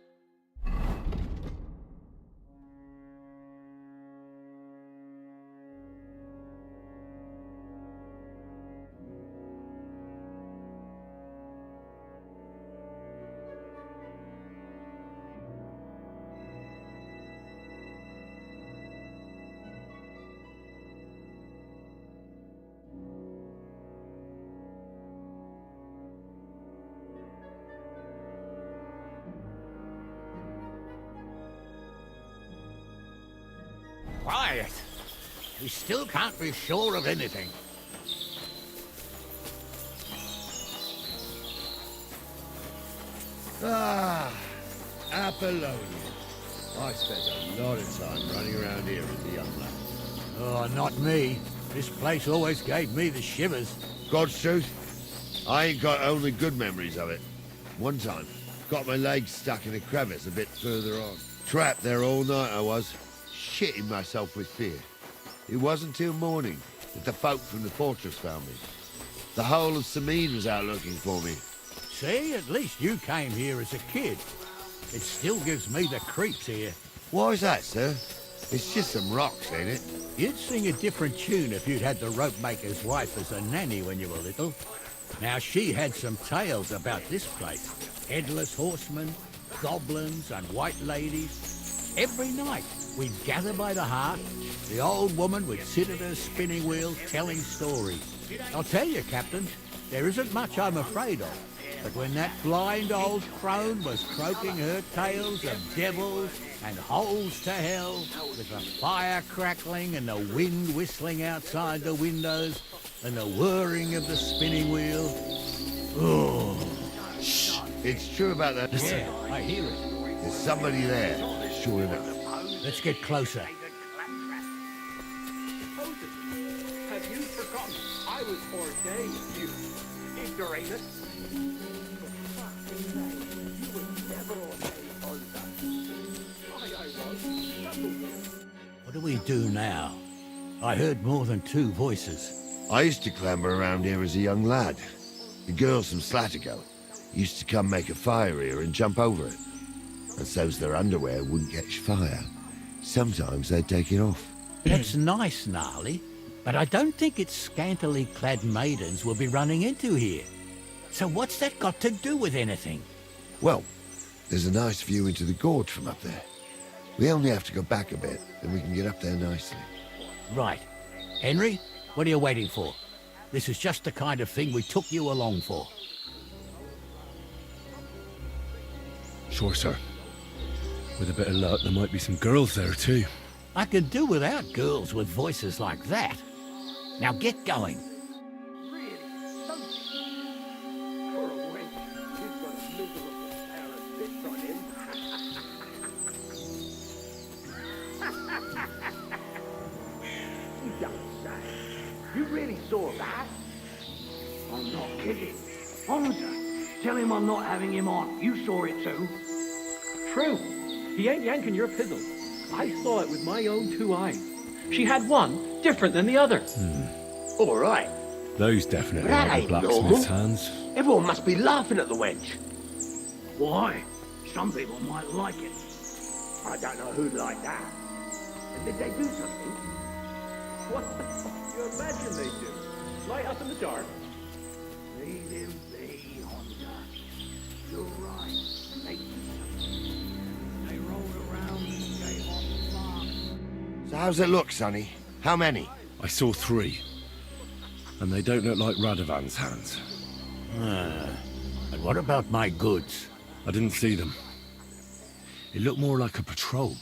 Quiet. We still can't be sure of anything. Ah, Apollonia. I spent a lot of time running around here as a young lad. Oh, not me. This place always gave me the shivers. God's truth, I ain't got only good memories of it. One time, got my legs stuck in a crevice a bit further on. Trapped there all night I was, shitting myself with fear. It wasn't till morning that the folk from the fortress found me. The whole of Sameen was out looking for me. See, at least you came here as a kid. It still gives me the creeps here. Why's that, sir? It's just some rocks, ain't it? You'd sing a different tune if you'd had the rope maker's wife as a nanny when you were little. Now, she had some tales about this place. Headless horsemen, goblins and white ladies. Every night, we'd gather by the hearth. The old woman would sit at her spinning wheel telling stories. I'll tell you, Captain, there isn't much I'm afraid of. But when that blind old crone was croaking her tales of devils and holes to hell, with the fire crackling and the wind whistling outside the windows and the whirring of the spinning wheel... Oh. Shh! It's true about that. Listen. Yeah, I hear it. There's somebody there, sure enough. Let's get closer. Have you forgotten I was ordained, you ignoramus? What do we do now? I heard more than two voices. I used to clamber around here as a young lad. The girls from Slattergo used to come make a fire here and jump over it. And so's their underwear wouldn't catch fire. Sometimes they'd take it off. That's nice, Gnarly, but I don't think it's scantily clad maidens we'll be running into here. So what's that got to do with anything? Well, there's a nice view into the gorge from up there. We only have to go back a bit, and we can get up there nicely. Right. Henry, what are you waiting for? This is just the kind of thing we took you along for. Shh. Sure, sir. With a bit of luck, there might be some girls there too. I could do without girls with voices like that. Now get going. You don't say. You really saw that? I'm not kidding. Honza, tell him I'm not having him on. You saw it too. True. He ain't yanking your pizzle. I saw it with my own 2 eyes. She had one different than the other. All right. Those definitely That aren't the ain't blacksmith's normal. hands. Everyone must be laughing at the wench. Why? Some people might like it. I don't know who'd like that. And did they do something? What? You imagine they do. Light up in the dark. Leave him be, Honda. You're right. They rolled around and gave off sparks. So how's it look, Sonny? How many? I saw 3. And they don't look like Radovan's hands. And what about my goods? I didn't see them. It looked more like a patrol.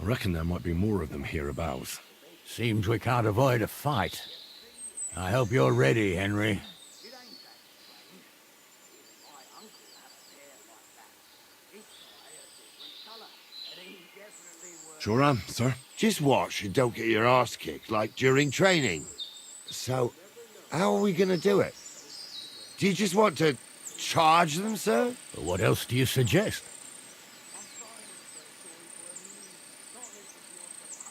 I reckon there might be more of them hereabouts. Seems we can't avoid a fight. I hope you're ready, Henry. Sure am, sir. Just watch and don't get your arse kicked like during training. So, how are we gonna do it? Do you just want to charge them, sir? What else do you suggest?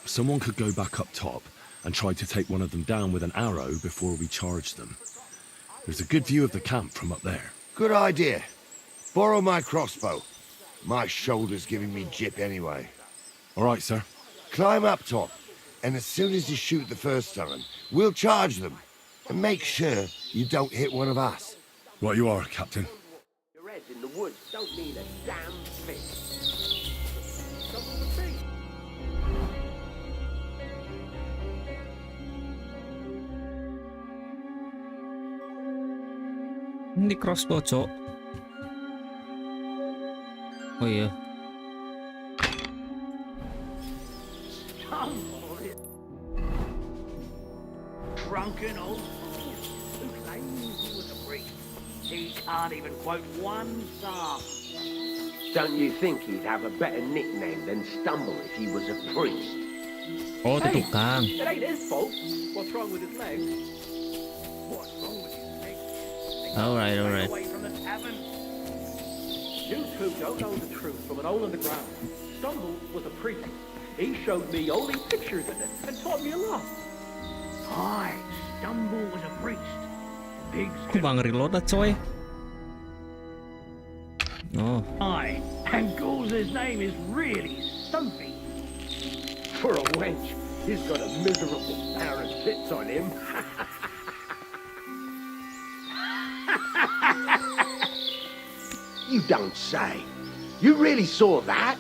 Someone could go back up top and try to take one of them down with an arrow before we charge them. There's a good view of the camp from up there. Good idea. Borrow my crossbow. My shoulder's giving me jip anyway. All right, sir. Climb up top, and as soon as you shoot the first time, we'll charge them. And make sure you don't hit one of us. Right you are, Captain. Your heads in the woods don't mean a damn thing. Ini crossbow, cok. Oh iya. Drunken old fool who claims he was a priest. He can't even quote one psalm. Don't you think he'd have a better nickname than Stumble if he was a priest? Oh, itu tukang. It ain't his fault. What's wrong with his legs? What's wrong with his legs? Alright, alright. Away from the tavern. You two don't know the truth from an hole in the ground. Stumble was a priest. He showed me only pictures and taught me a lot. Aye, Stumble was a priest. Pigs Aku bang reload lah, coy. Oh. Aye, and Gauls' name is really Sophie. For a wench, he's got a miserable pair of tits on him. You don't say. You really saw that?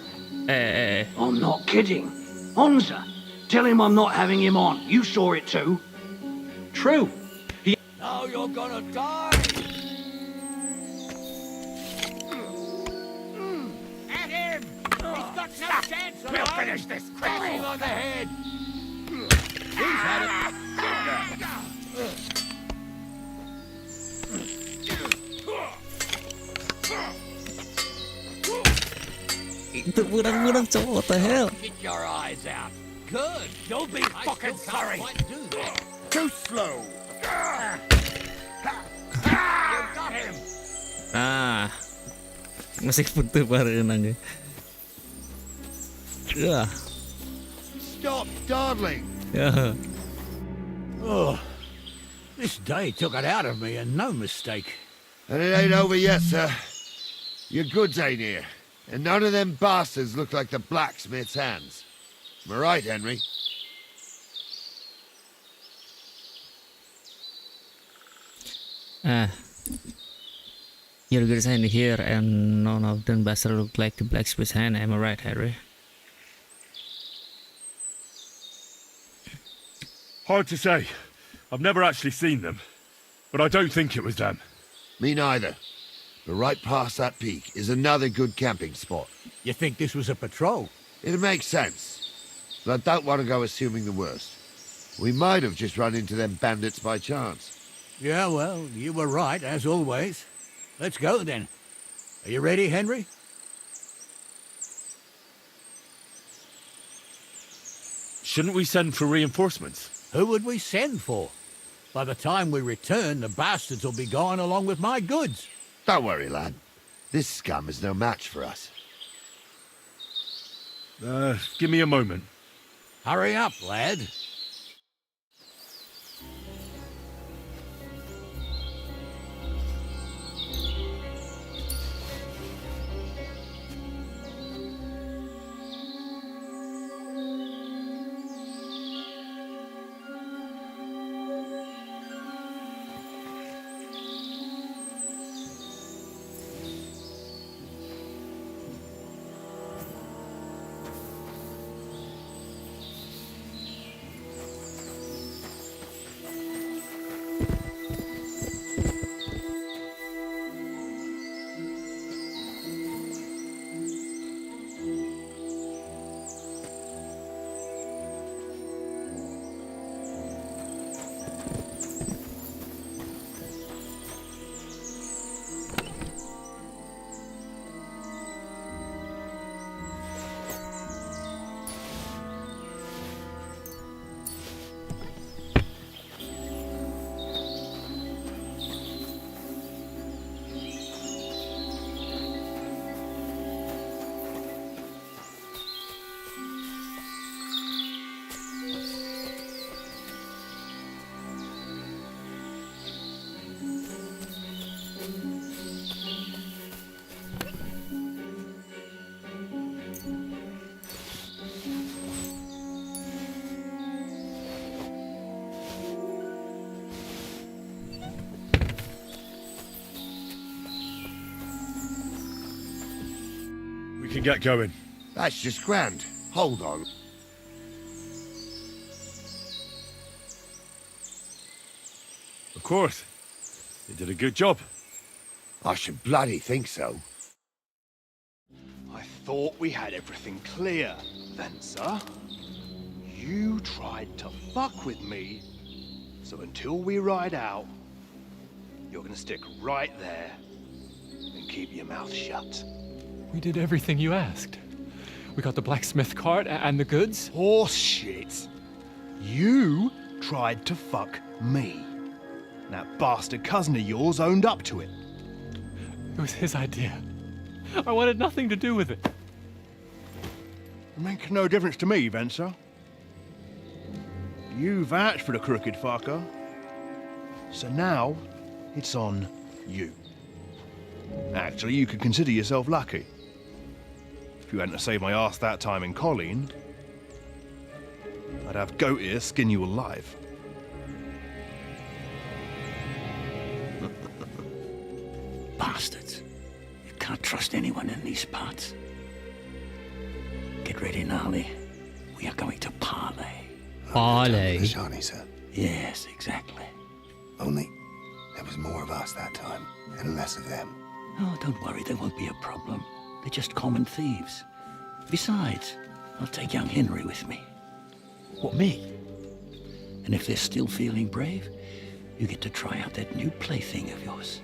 I'm not kidding. Honza, tell him I'm not having him on. You saw it too. True. Now you're gonna die! At him! He's got no chance of We'll finish this. Crack him on the head! He's had it! Itu murang-murang, cok. What the hell? Get your eyes out. Good. You'll be fucking sorry. Too slow. You got him. Ah. Masih putu barenang ya. Yeah. Stop dawdling. Yeah. Oh, this day took it out of me, and no mistake. And it ain't over yet, sir. Your goods ain't here. And none of them bastards look like the blacksmith's hands. Am I right, Henry? Your goods ain't here, and none of them bastards look like the blacksmith's hand. Am I right, Harry? Hard to say. I've never actually seen them. But I don't think it was them. Me neither. But right past that peak is another good camping spot. You think this was a patrol? It makes sense. But I don't want to go assuming the worst. We might have just run into them bandits by chance. Yeah, well, you were right, as always. Let's go, then. Are you ready, Henry? Shouldn't we send for reinforcements? Who would we send for? By the time we return, the bastards will be gone along with my goods. Don't worry, lad. This scum is no match for us. Give me a moment. Hurry up, lad. We can get going. That's just grand. Hold on. Of course. You did a good job. I should bloody think so. I thought we had everything clear, then, sir. You tried to fuck with me, so until we ride out, you're gonna stick right there and keep your mouth shut. We did everything you asked. We got the blacksmith cart and the goods. Horse shit. You tried to fuck me. That bastard cousin of yours owned up to it. It was his idea. I wanted nothing to do with it. It makes no difference to me, Venser. You vouched for the crooked fucker. So now, it's on you. Actually, you could consider yourself lucky. If you hadn't saved my ass that time in Colleen, I'd have goat ear skin you alive. Bastards. You can't trust anyone in these parts. Get ready, Gnarly. We are going to parley. Parley? The Shawnee, sir. Yes, exactly. Only there was more of us that time, and less of them. Oh, don't worry, there won't be a problem. They're just common thieves. Besides, I'll take young Henry with me. What, me? And if they're still feeling brave, you get to try out that new plaything of yours.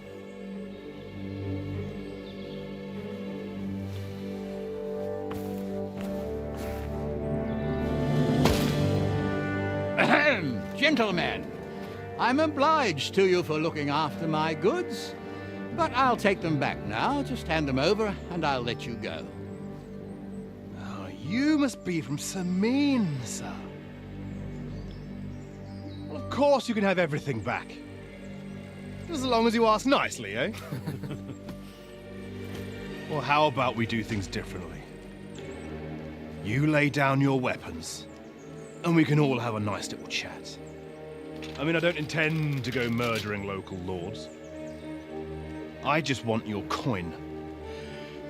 Ahem, gentlemen, I'm obliged to you for looking after my goods, but I'll take them back now. Just hand them over, and I'll let you go. Oh, you must be from Samin, sir. Well, of course you can have everything back. Just as long as you ask nicely, eh? Well, how about we do things differently? You lay down your weapons, and we can all have a nice little chat. I mean, I don't intend to go murdering local lords. I just want your coin.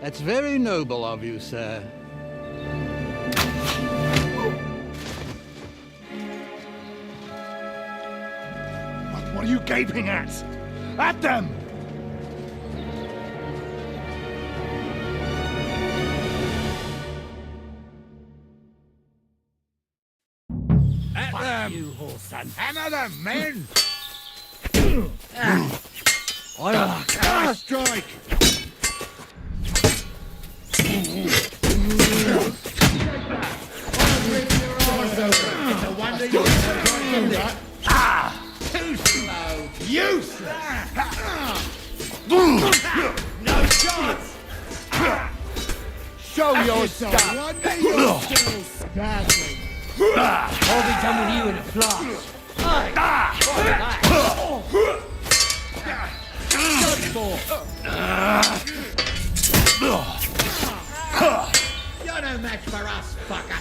That's very noble of you, sir. What are you gaping at? At them! them! You whoreson. Hammer them, men! I strike! It's a wonder you're striking that. Too slow. Useless. No chance. Show your stuff! I'll be done with you in a flash. You're no match for us, fucker.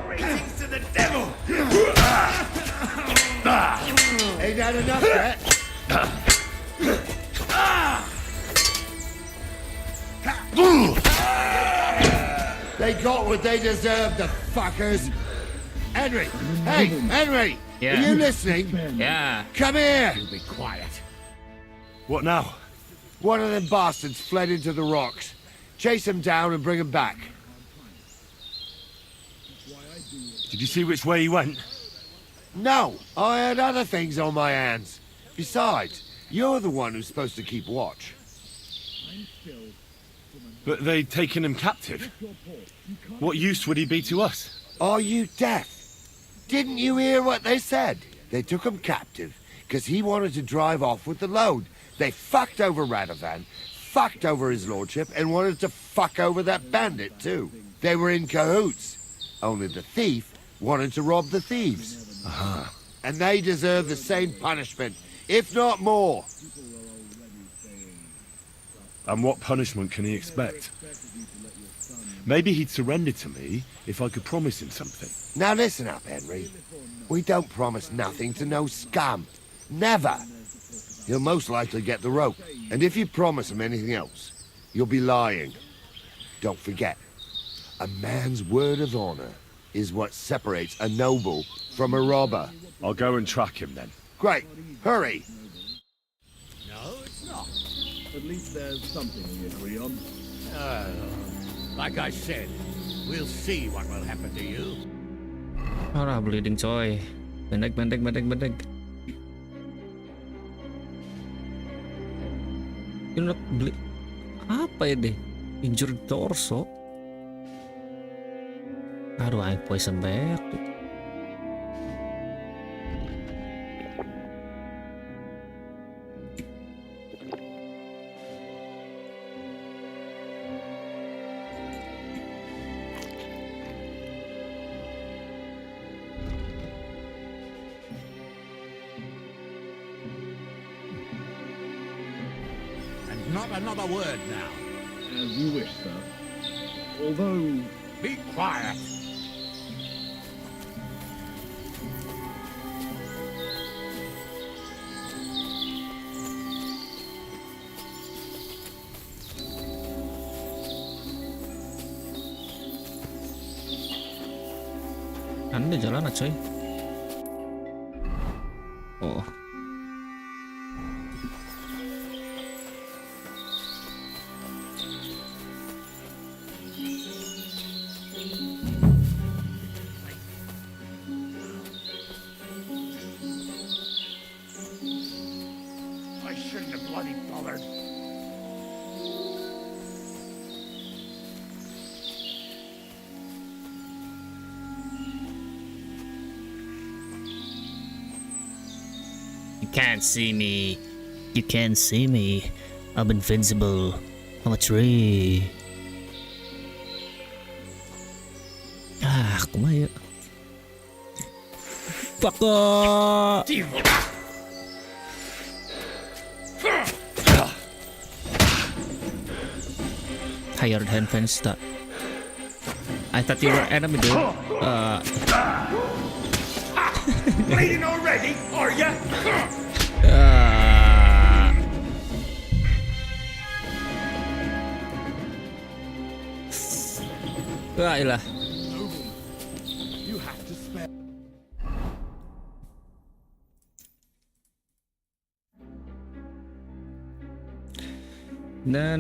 Greetings to the devil. Ain't that enough yet? They got what they deserved, the fuckers. Henry! Hey, Henry! Yeah. Are you listening? Yeah. Come here! You be quiet. What now? One of them bastards fled into the rocks. Chase him down and bring him back. Did you see which way he went? No, I had other things on my hands. Besides, you're the one who's supposed to keep watch. But they'd taken him captive. What use would he be to us? Are you deaf? Didn't you hear what they said? They took him captive because he wanted to drive off with the load. They fucked over Radovan, fucked over his lordship, and wanted to fuck over that bandit too. They were in cahoots. Only the thief wanted to rob the thieves. Aha. And they deserve the same punishment, if not more. And what punishment can he expect? Maybe he'd surrender to me if I could promise him something. Now listen up, Henry. We don't promise nothing to no scum. Never. He'll most likely get the rope. And if you promise him anything else, you'll be lying. Don't forget, a man's word of honor is what separates a noble from a robber. I'll go and track him then. Great. Hurry. No, it's not. At least there's something we agree on. Like I said, we'll see what will happen to you. Parah bleeding coy. Pendek. Ini beli apa ini? Injured torso. Aduh, aing poison back. Not another word now. As you wish, sir. Although... Be quiet. Anda jalan aja coy. Oh. I shouldn't have bloody bothered. You can't see me. You can't see me. I'm invincible. I'm a tree. Ah, kumaha. Fuck off. Hired hand fence start. I thought you were enemy, dude. Bleeding already, are ya? Iyalah. You have to spare... Na.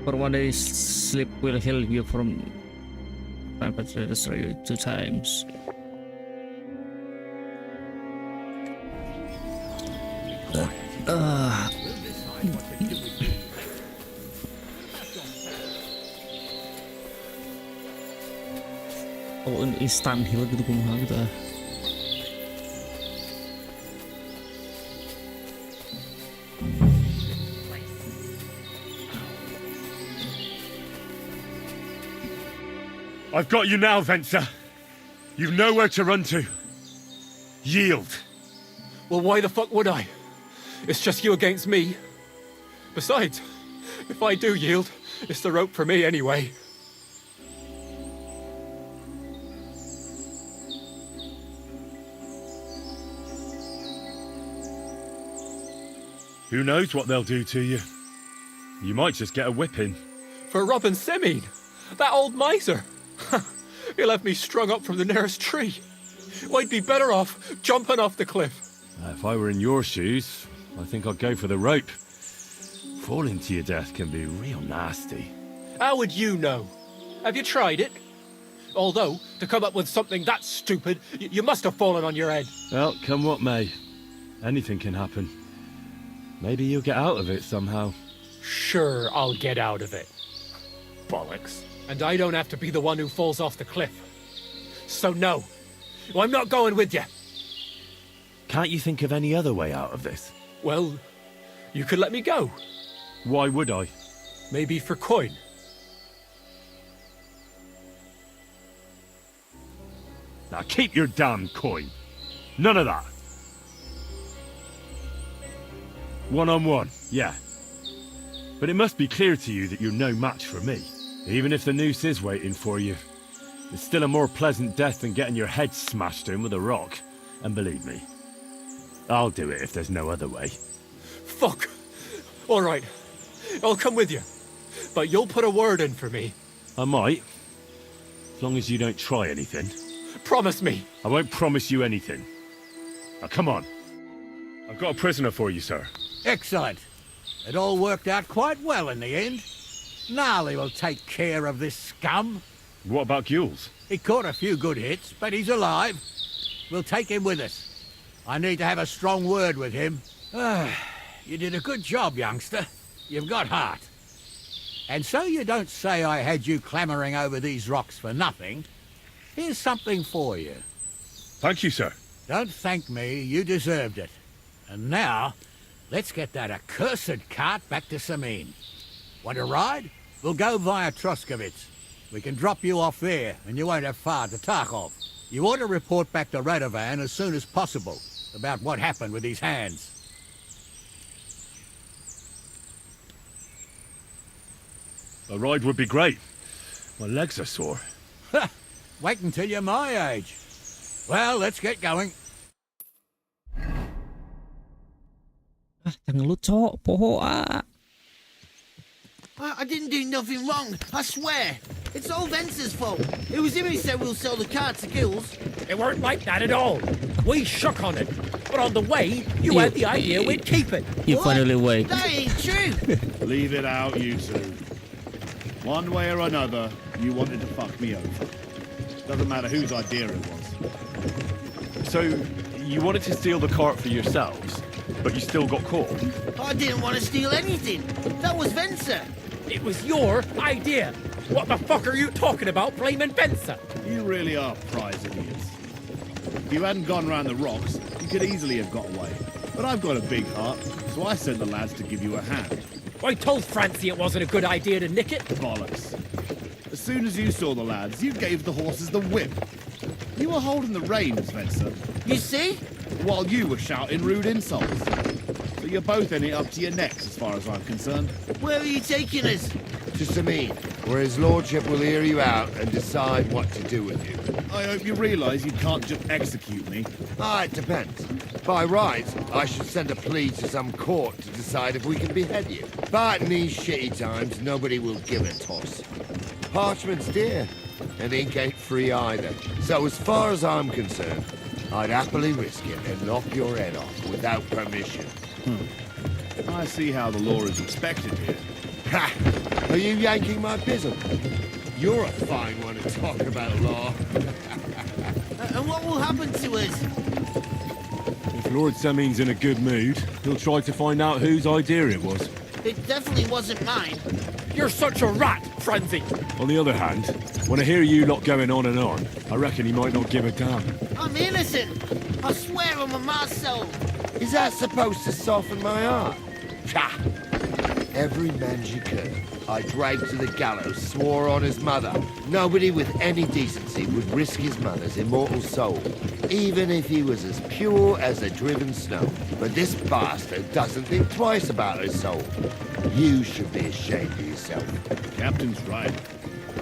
For 1 day, sleep will heal you from vampire destroy you 2 times. Oh, instant heal gitu kumaha gitu ah. I've got you now, Venser. You've nowhere to run to. Yield. Well, why the fuck would I? It's just you against me. Besides, if I do yield, it's the rope for me anyway. Who knows what they'll do to you? You might just get a whipping. For robbing Semine, that old miser. He'll have me strung up from the nearest tree. I'd be better off jumping off the cliff. If I were in your shoes, I think I'd go for the rope. Falling to your death can be real nasty. How would you know? Have you tried it? Although, to come up with something that stupid, you must have fallen on your head. Well, come what may. Anything can happen. Maybe you'll get out of it somehow. Sure, I'll get out of it. Bollocks. And I don't have to be the one who falls off the cliff. So no, I'm not going with you. Can't you think of any other way out of this? Well, you could let me go. Why would I? Maybe for coin. Now keep your damn coin. None of that. 1-on-1, yeah. But it must be clear to you that you're no match for me. Even if the noose is waiting for you, it's still a more pleasant death than getting your head smashed in with a rock. And believe me, I'll do it if there's no other way. Fuck. All right, I'll come with you. But you'll put a word in for me. I might. As long as you don't try anything. Promise me. I won't promise you anything. Now come on. I've got a prisoner for you, sir. Excellent. It all worked out quite well in the end. Gnarly will take care of this scum. What about Gules? He caught a few good hits, but he's alive. We'll take him with us. I need to have a strong word with him. You did a good job, youngster. You've got heart. And so you don't say I had you clambering over these rocks for nothing. Here's something for you. Thank you, sir. Don't thank me. You deserved it. And now, let's get that accursed cart back to Semine. Want to ride? We'll go via Troskovitz. We can drop you off there, and you won't have far to Tarkov. You ought to report back to Radovan as soon as possible about what happened with these hands. A ride would be great. My legs are sore. Wait until you're my age. Well, let's get going. Jangan lu cok, poho ah. I didn't do nothing wrong, I swear. It's all Venser's fault. It was him who said we'll sell the car to Gills. It weren't like that at all. We shook on it. But on the way, you had the idea we'd keep it. You finally wake. That ain't true. Leave it out, you two. One way or another, you wanted to fuck me over. Doesn't matter whose idea it was. So, you wanted to steal the cart for yourselves, but you still got caught? I didn't want to steal anything. That was Venser. It was your idea. What the fuck are you talking about, blaming Venser? You really are prize idiots. If you hadn't gone round the rocks, you could easily have got away. But I've got a big heart, so I sent the lads to give you a hand. I told Francie it wasn't a good idea to nick it. Bollocks. As soon as you saw the lads, you gave the horses the whip. You were holding the reins, Venser. You see? While you were shouting rude insults. So you're both in it up to your necks, as far as I'm concerned. Where are you taking us? To Semine, where his lordship will hear you out and decide what to do with you. I hope you realise you can't just execute me. It depends. By rights, I should send a plea to some court to decide if we can behead you. But in these shitty times, nobody will give a toss. Parchment's dear, and ink ain't free either. So as far as I'm concerned, I'd happily risk it and knock your head off without permission. I see how the law is expected here. Ha! Are you yanking my pizzle? You're a fine one to talk about law. And what will happen to us? If Lord Semin's in a good mood, he'll try to find out whose idea it was. It definitely wasn't mine. You're such a rat, Frenzy. On the other hand, when I hear you lot going on and on, I reckon he might not give a damn. I'm innocent. I swear on my soul. Is that supposed to soften my heart? Pah! Every mangy cur I dragged to the gallows swore on his mother. Nobody with any decency would risk his mother's immortal soul, even if he was as pure as the driven snow. But this bastard doesn't think twice about his soul. You should be ashamed of yourself. Captain's right.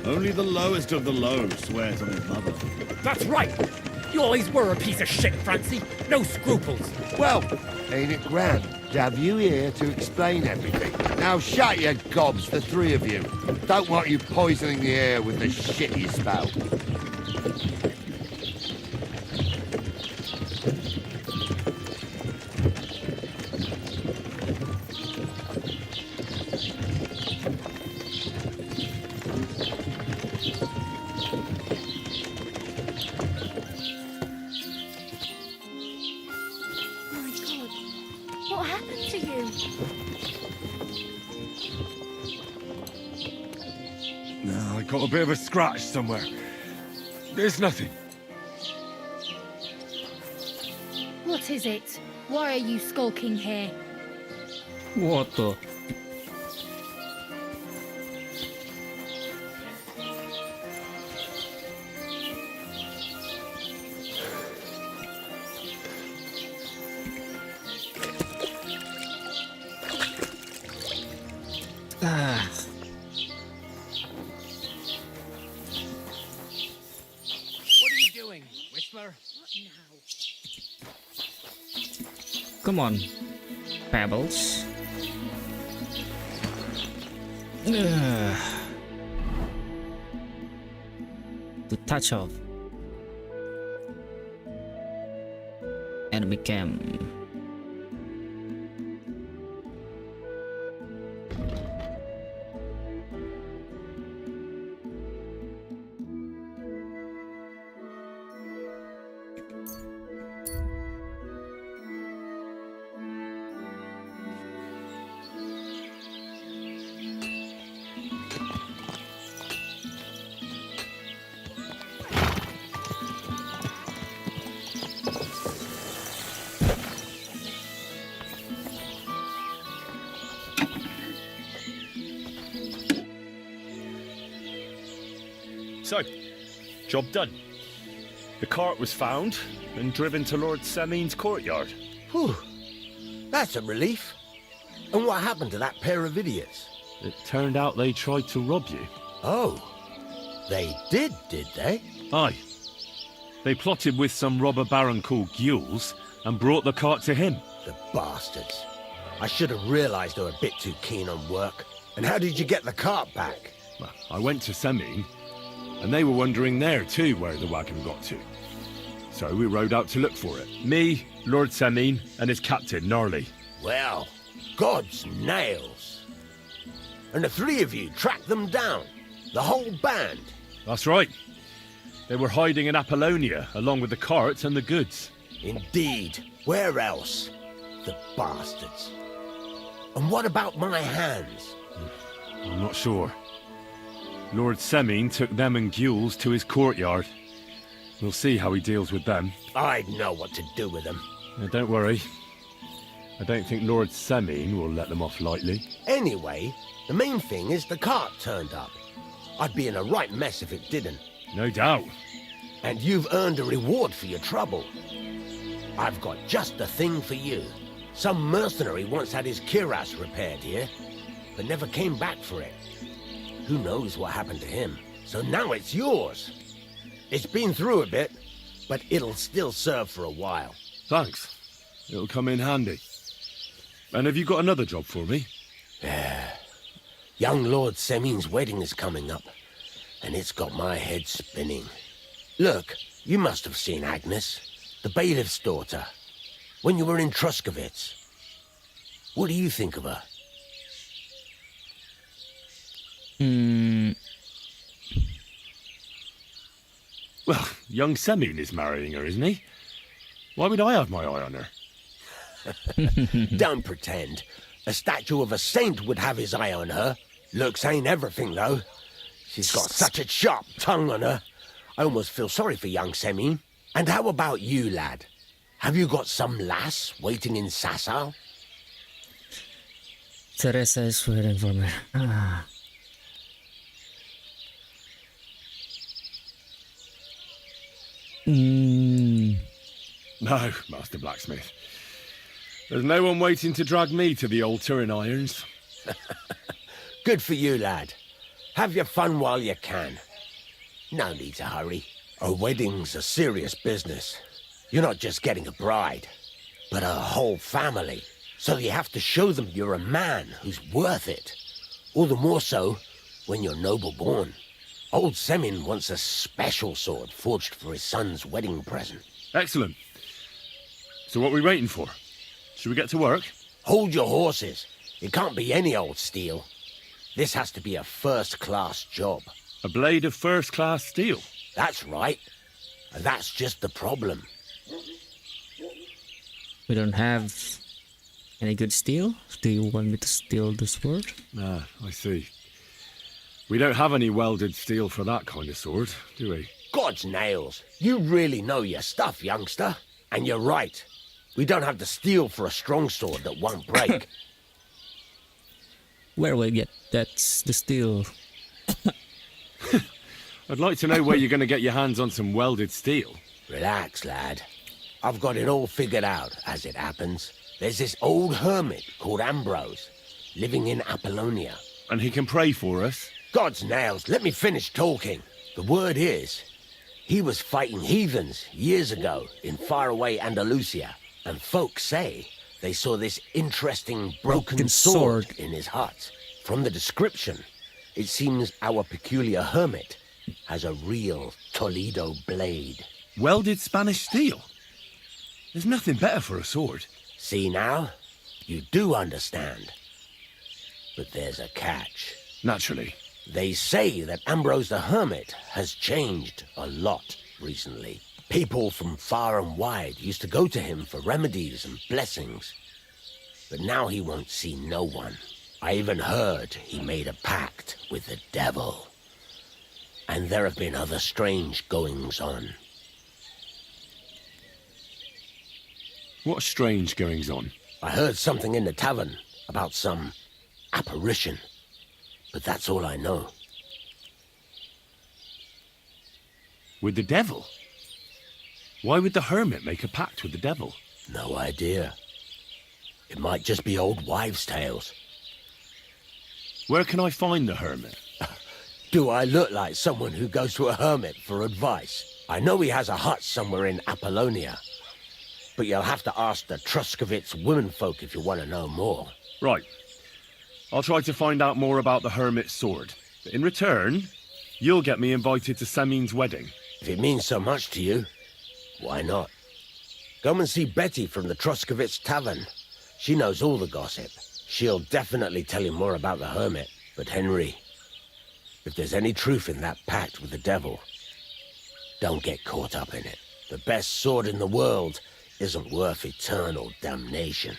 Only the lowest of the low swears on his mother. That's right. You always were a piece of shit, Francie. No scruples. Well, ain't it grand to have you here to explain everything? Now shut your gobs, the three of you. Don't want you poisoning the air with the shit you spout. What happened to you? No, I got a bit of a scratch somewhere. There's nothing. What is it? Why are you skulking here? What the? Ah. What are you doing, Whistler? Come on, Pebbles. The touch of enemy camp. So, job done. The cart was found and driven to Lord Semin's courtyard. Whew. That's a relief. And what happened to that pair of idiots? It turned out they tried to rob you. Oh. They did they? Aye. They plotted with some robber baron called Gules and brought the cart to him. The bastards. I should have realized they were a bit too keen on work. And how did you get the cart back? Well, I went to Semin, and they were wondering there too where the wagon got to. So we rode out to look for it. Me, Lord Semin, and his captain, Gnarly. Well, God's nails. And the three of you tracked them down? The whole band? That's right. They were hiding in Apollonia, along with the cart and the goods. Indeed. Where else? The bastards. And what about my hands? I'm not sure. Lord Semin took them and Gules to his courtyard. We'll see how he deals with them. I'd know what to do with them. Now, don't worry. I don't think Lord Semin will let them off lightly. Anyway, the main thing is the cart turned up. I'd be in a right mess if it didn't. No doubt. And you've earned a reward for your trouble. I've got just the thing for you. Some mercenary once had his cuirass repaired here, but never came back for it. Who knows what happened to him? So now it's yours. It's been through a bit, but it'll still serve for a while. Thanks. It'll come in handy. And have you got another job for me? Young Lord Semin's wedding is coming up, and it's got my head spinning. Look, you must have seen Agnes, the bailiff's daughter, when you were in Truskovitz. What do you think of her? Well, young Semyon is marrying her, isn't he? Why would I have my eye on her? Don't pretend. A statue of a saint would have his eye on her. Looks ain't everything, though. She's got such a sharp tongue on her. I almost feel sorry for young Semyon. And how about you, lad? Have you got some lass waiting in Sasau? Teresa is waiting for me. No, Master Blacksmith. There's no one waiting to drag me to the altar in irons. Good for you, lad. Have your fun while you can. No need to hurry. A wedding's a serious business. You're not just getting a bride, but a whole family. So you have to show them you're a man who's worth it. All the more so when you're noble born. Old Semyon wants a special sword forged for his son's wedding present. Excellent. So what are we waiting for? Should we get to work? Hold your horses. It can't be any old steel. This has to be a first-class job. A blade of first-class steel? That's right. And that's just the problem. We don't have any good steel? Do you want me to steal the sword? Ah, I see. We don't have any welded steel for that kind of sword, do we? God's nails. You really know your stuff, youngster. And you're right. We don't have the steel for a strong sword that won't break. Where will we get the steel? I'd like to know where you're going to get your hands on some welded steel. Relax, lad. I've got it all figured out, as it happens. There's this old hermit called Ambrose, living in Apollonia. And he can pray for us? God's nails, let me finish talking. The word is, he was fighting heathens years ago in faraway Andalusia. And folks say they saw this interesting broken sword in his hut. From the description, it seems our peculiar hermit has a real Toledo blade. Welded Spanish steel? There's nothing better for a sword. See now? You do understand. But there's a catch. Naturally. They say that Ambrose the Hermit has changed a lot recently. People from far and wide used to go to him for remedies and blessings. But now he won't see no one. I even heard he made a pact with the devil. And there have been other strange goings-on. What strange goings-on? I heard something in the tavern about some apparition. But that's all I know. With the devil? Why would the hermit make a pact with the devil? No idea. It might just be old wives' tales. Where can I find the hermit? Do I look like someone who goes to a hermit for advice? I know he has a hut somewhere in Apollonia. But you'll have to ask the Truscovitz womenfolk if you want to know more. Right. I'll try to find out more about the hermit's sword. But in return, you'll get me invited to Semyon's wedding. If it means so much to you, why not? Come and see Betty from the Truscovitz Tavern. She knows all the gossip. She'll definitely tell you more about the hermit. But Henry, if there's any truth in that pact with the devil, don't get caught up in it. The best sword in the world isn't worth eternal damnation.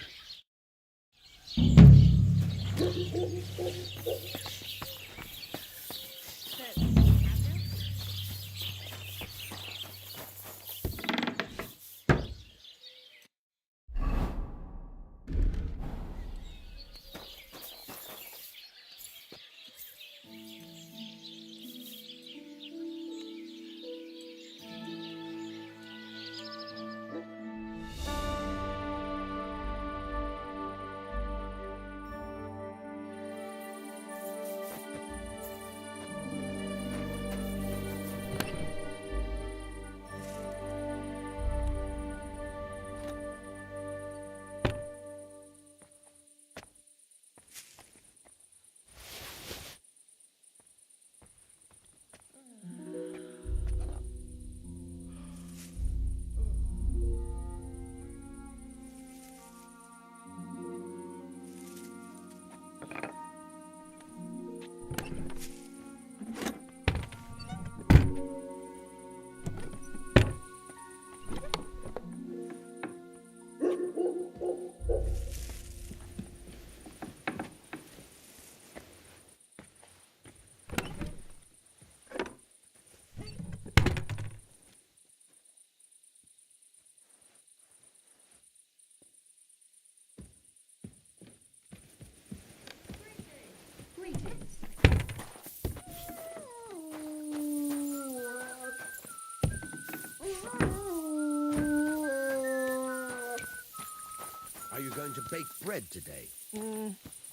baked bread today?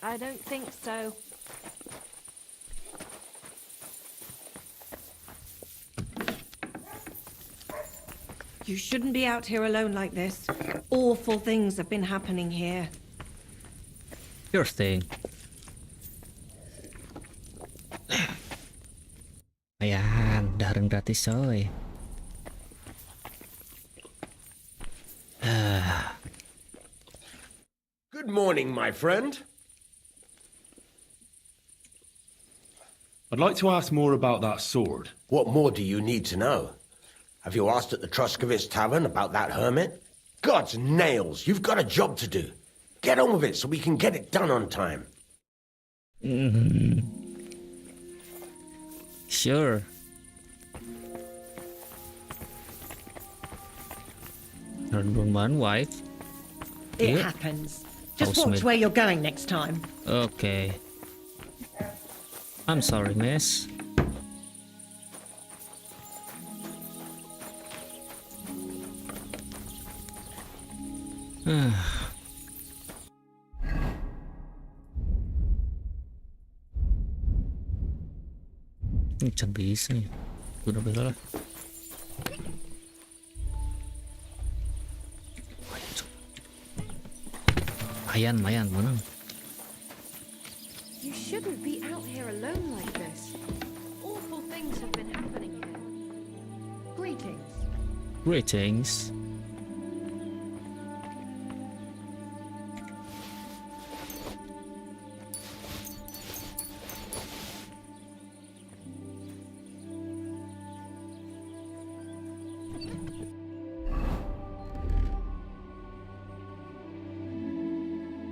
I don't think so. You shouldn't be out here alone like this. Awful things have been happening here. Sure thing. Ayan, dareng gratis coy. Good morning, my friend. I'd like to ask more about that sword. What more do you need to know? Have you asked at the Truscovitz Tavern about that hermit? God's nails, you've got a job to do. Get on with it so we can get it done on time. Sure. One wife. It Yeah. happens. Just watch Housemate. where you're going next time. Okay. I'm sorry, miss. Ini can bisa nih. Udah bisa lah. Mayan, menang. You shouldn't be out here alone like this. Awful things have been happening here. Greetings. Greetings.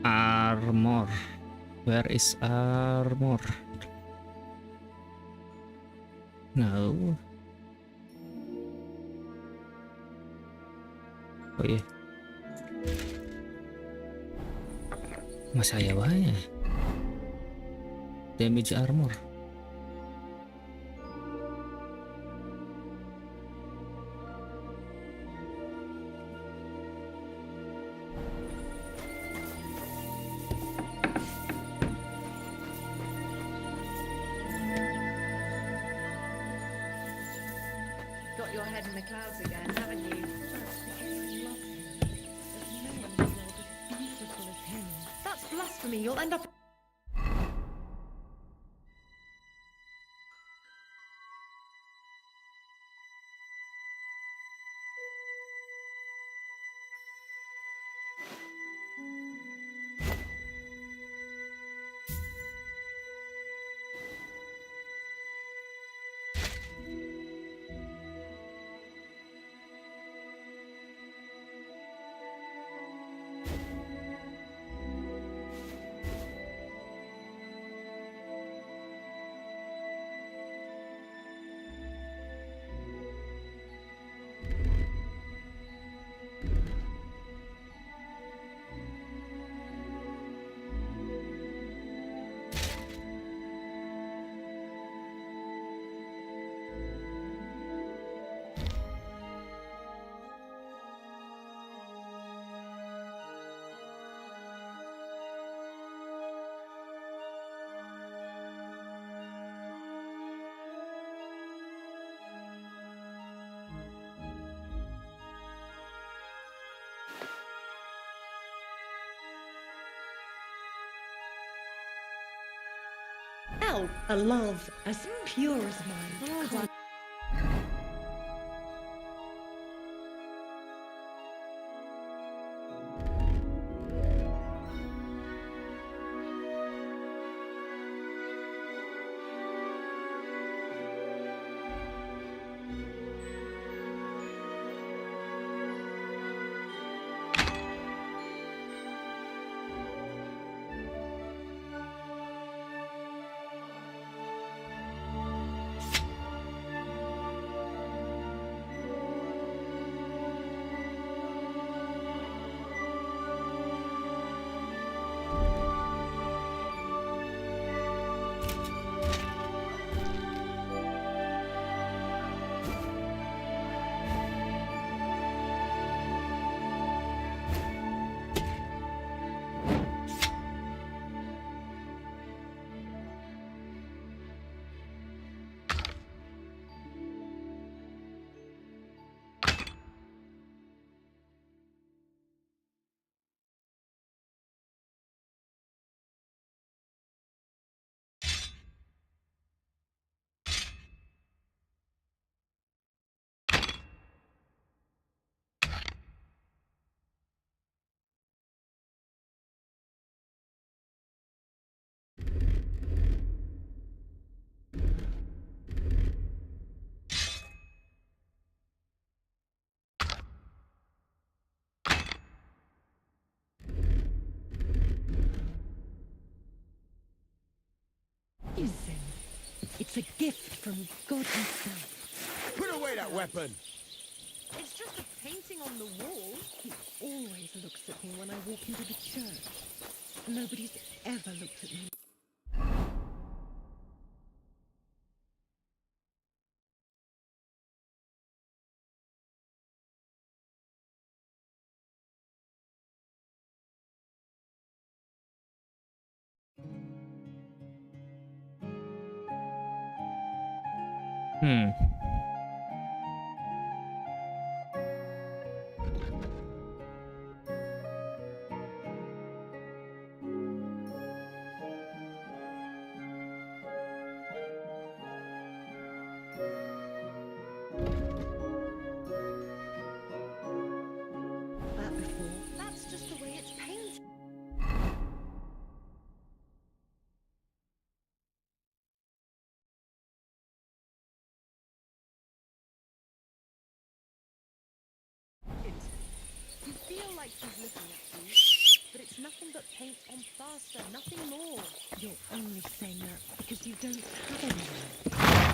Armor. Where is armor? No. Oh iya. Masih aya wae. Damage armor. Got your head in the clouds again, haven't you? That's blasphemy. You'll end up. Well, a love as pure as mine. It's a gift from God himself. Put away that weapon! It's just a painting on the wall. He always looks at me when I walk into the church. Nobody's ever looked at me. Hmm. That before. That's just the way it's painted. You feel like he's looking at you, but it's nothing but paint on plaster, nothing more. You're only saying that because you don't have anyone.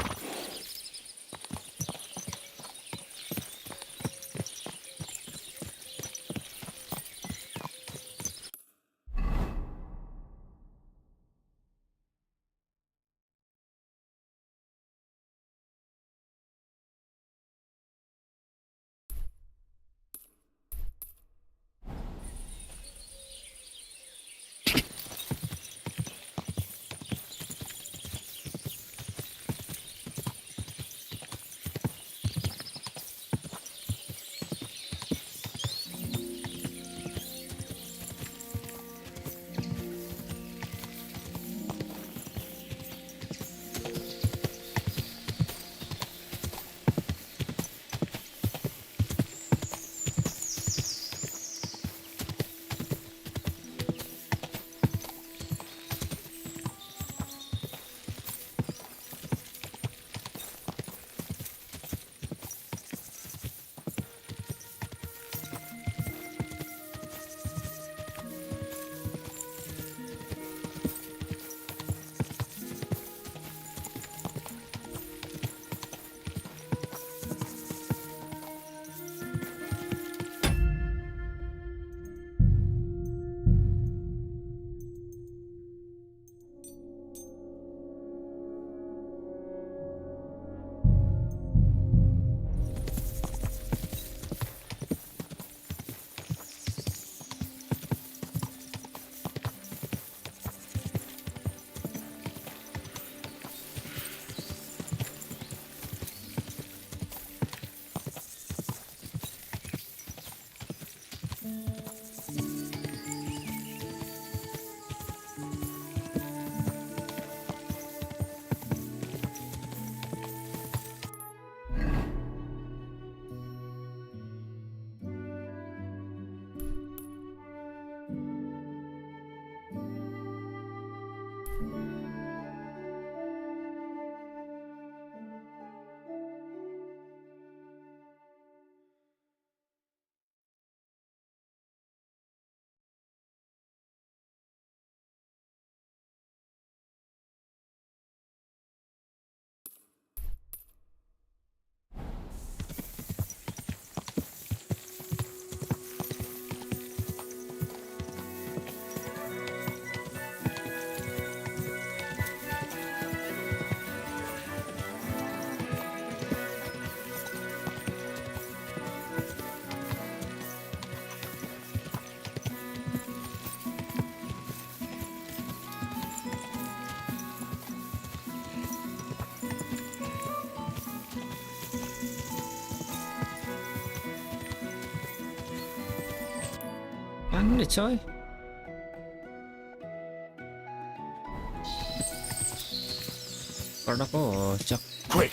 Ăn để chơi. Còn nó có chắc. Quick!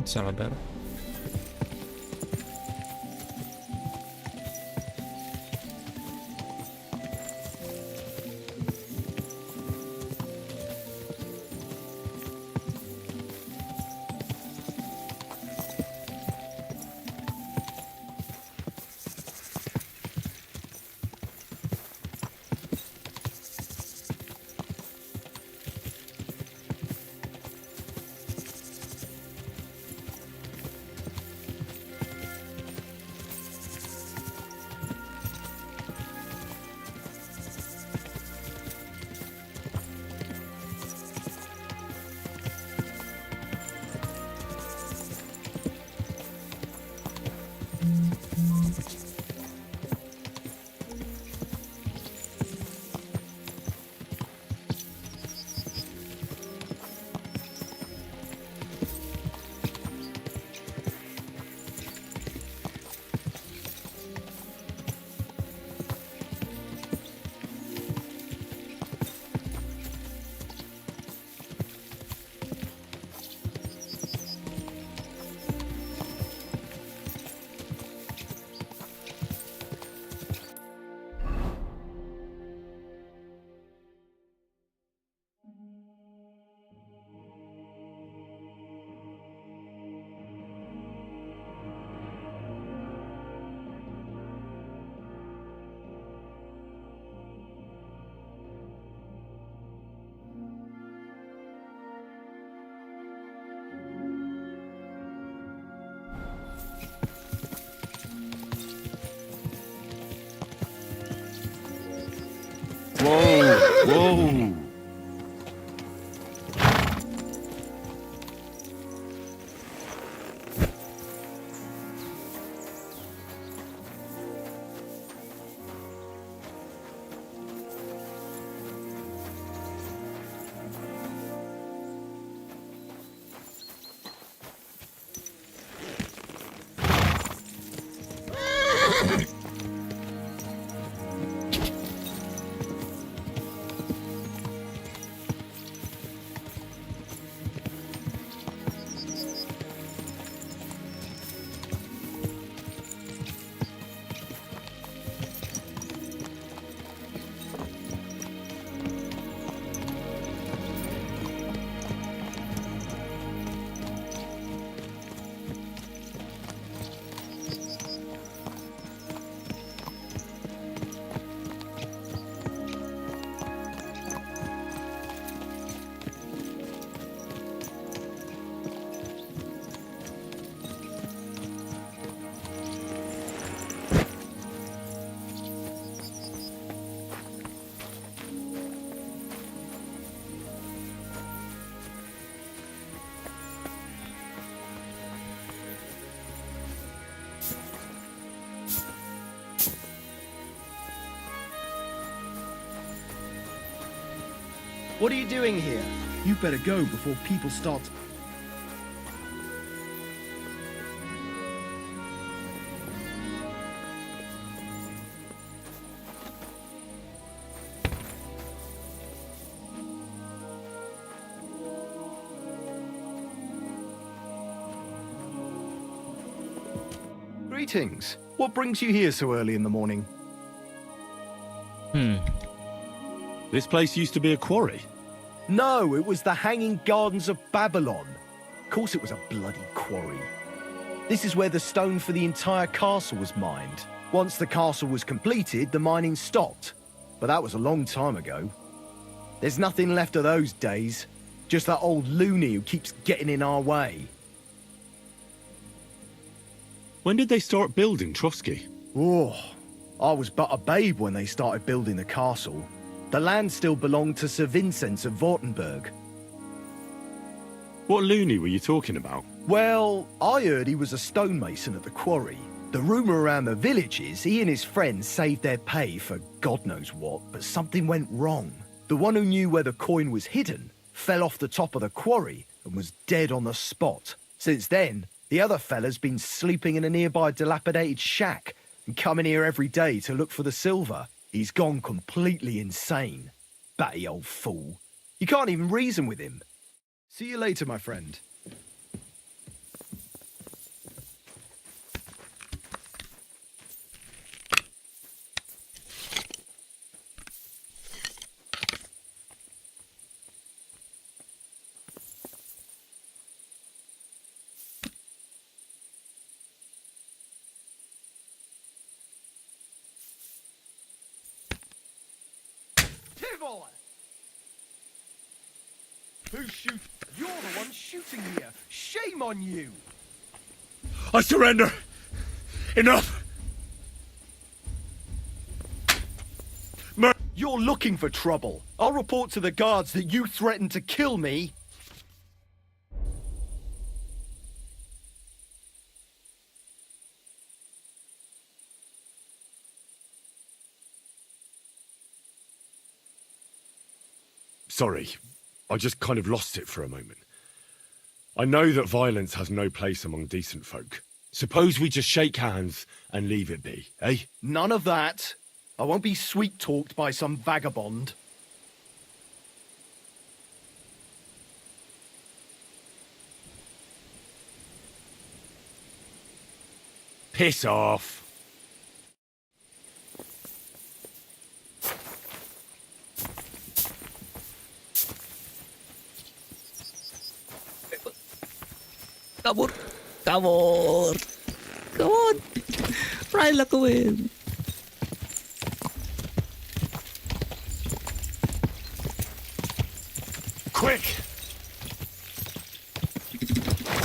It's all about. Whoa! Whoa! What are you doing here? You better go before people start... Greetings. What brings you here so early in the morning? This place used to be a quarry. No, it was the Hanging Gardens of Babylon. Of course it was a bloody quarry. This is where the stone for the entire castle was mined. Once the castle was completed, the mining stopped. But that was a long time ago. There's nothing left of those days. Just that old loony who keeps getting in our way. When did they start building Trotsky? Oh, I was but a babe when they started building the castle. The land still belonged to Sir Vincent of Wartenberg. What loony were you talking about? Well, I heard he was a stonemason at the quarry. The rumour around the village is he and his friends saved their pay for God knows what, but something went wrong. The one who knew where the coin was hidden fell off the top of the quarry and was dead on the spot. Since then, the other fella's been sleeping in a nearby dilapidated shack and coming here every day to look for the silver. He's gone completely insane. Batty old fool. You can't even reason with him. See you later, my friend. Trevor! Who's shooting? You're the one shooting here. Shame on you! I surrender! Enough! You're looking for trouble. I'll report to the guards that you threatened to kill me. Sorry, I just kind of lost it for a moment. I know that violence has no place among decent folk. Suppose we just shake hands and leave it be, eh? None of that. I won't be sweet-talked by some vagabond. Piss off. Kabur! Kabur! Come on! Ryan lang gawin! Quick!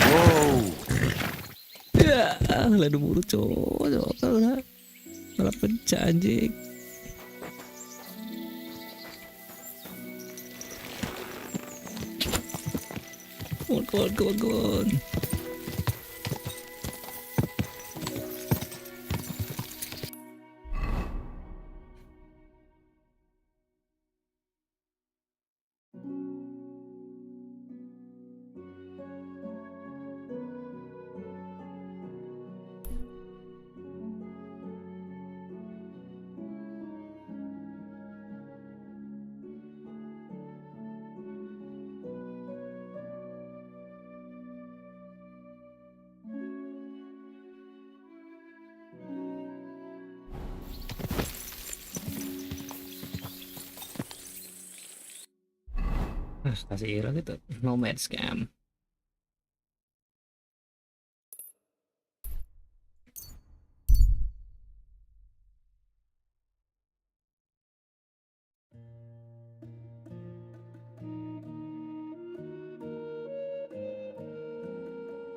Wow! Ya, ladu buru cowok kalau lah. Malah pecah anjing. Go on. Kasih hilang itu nomad scam.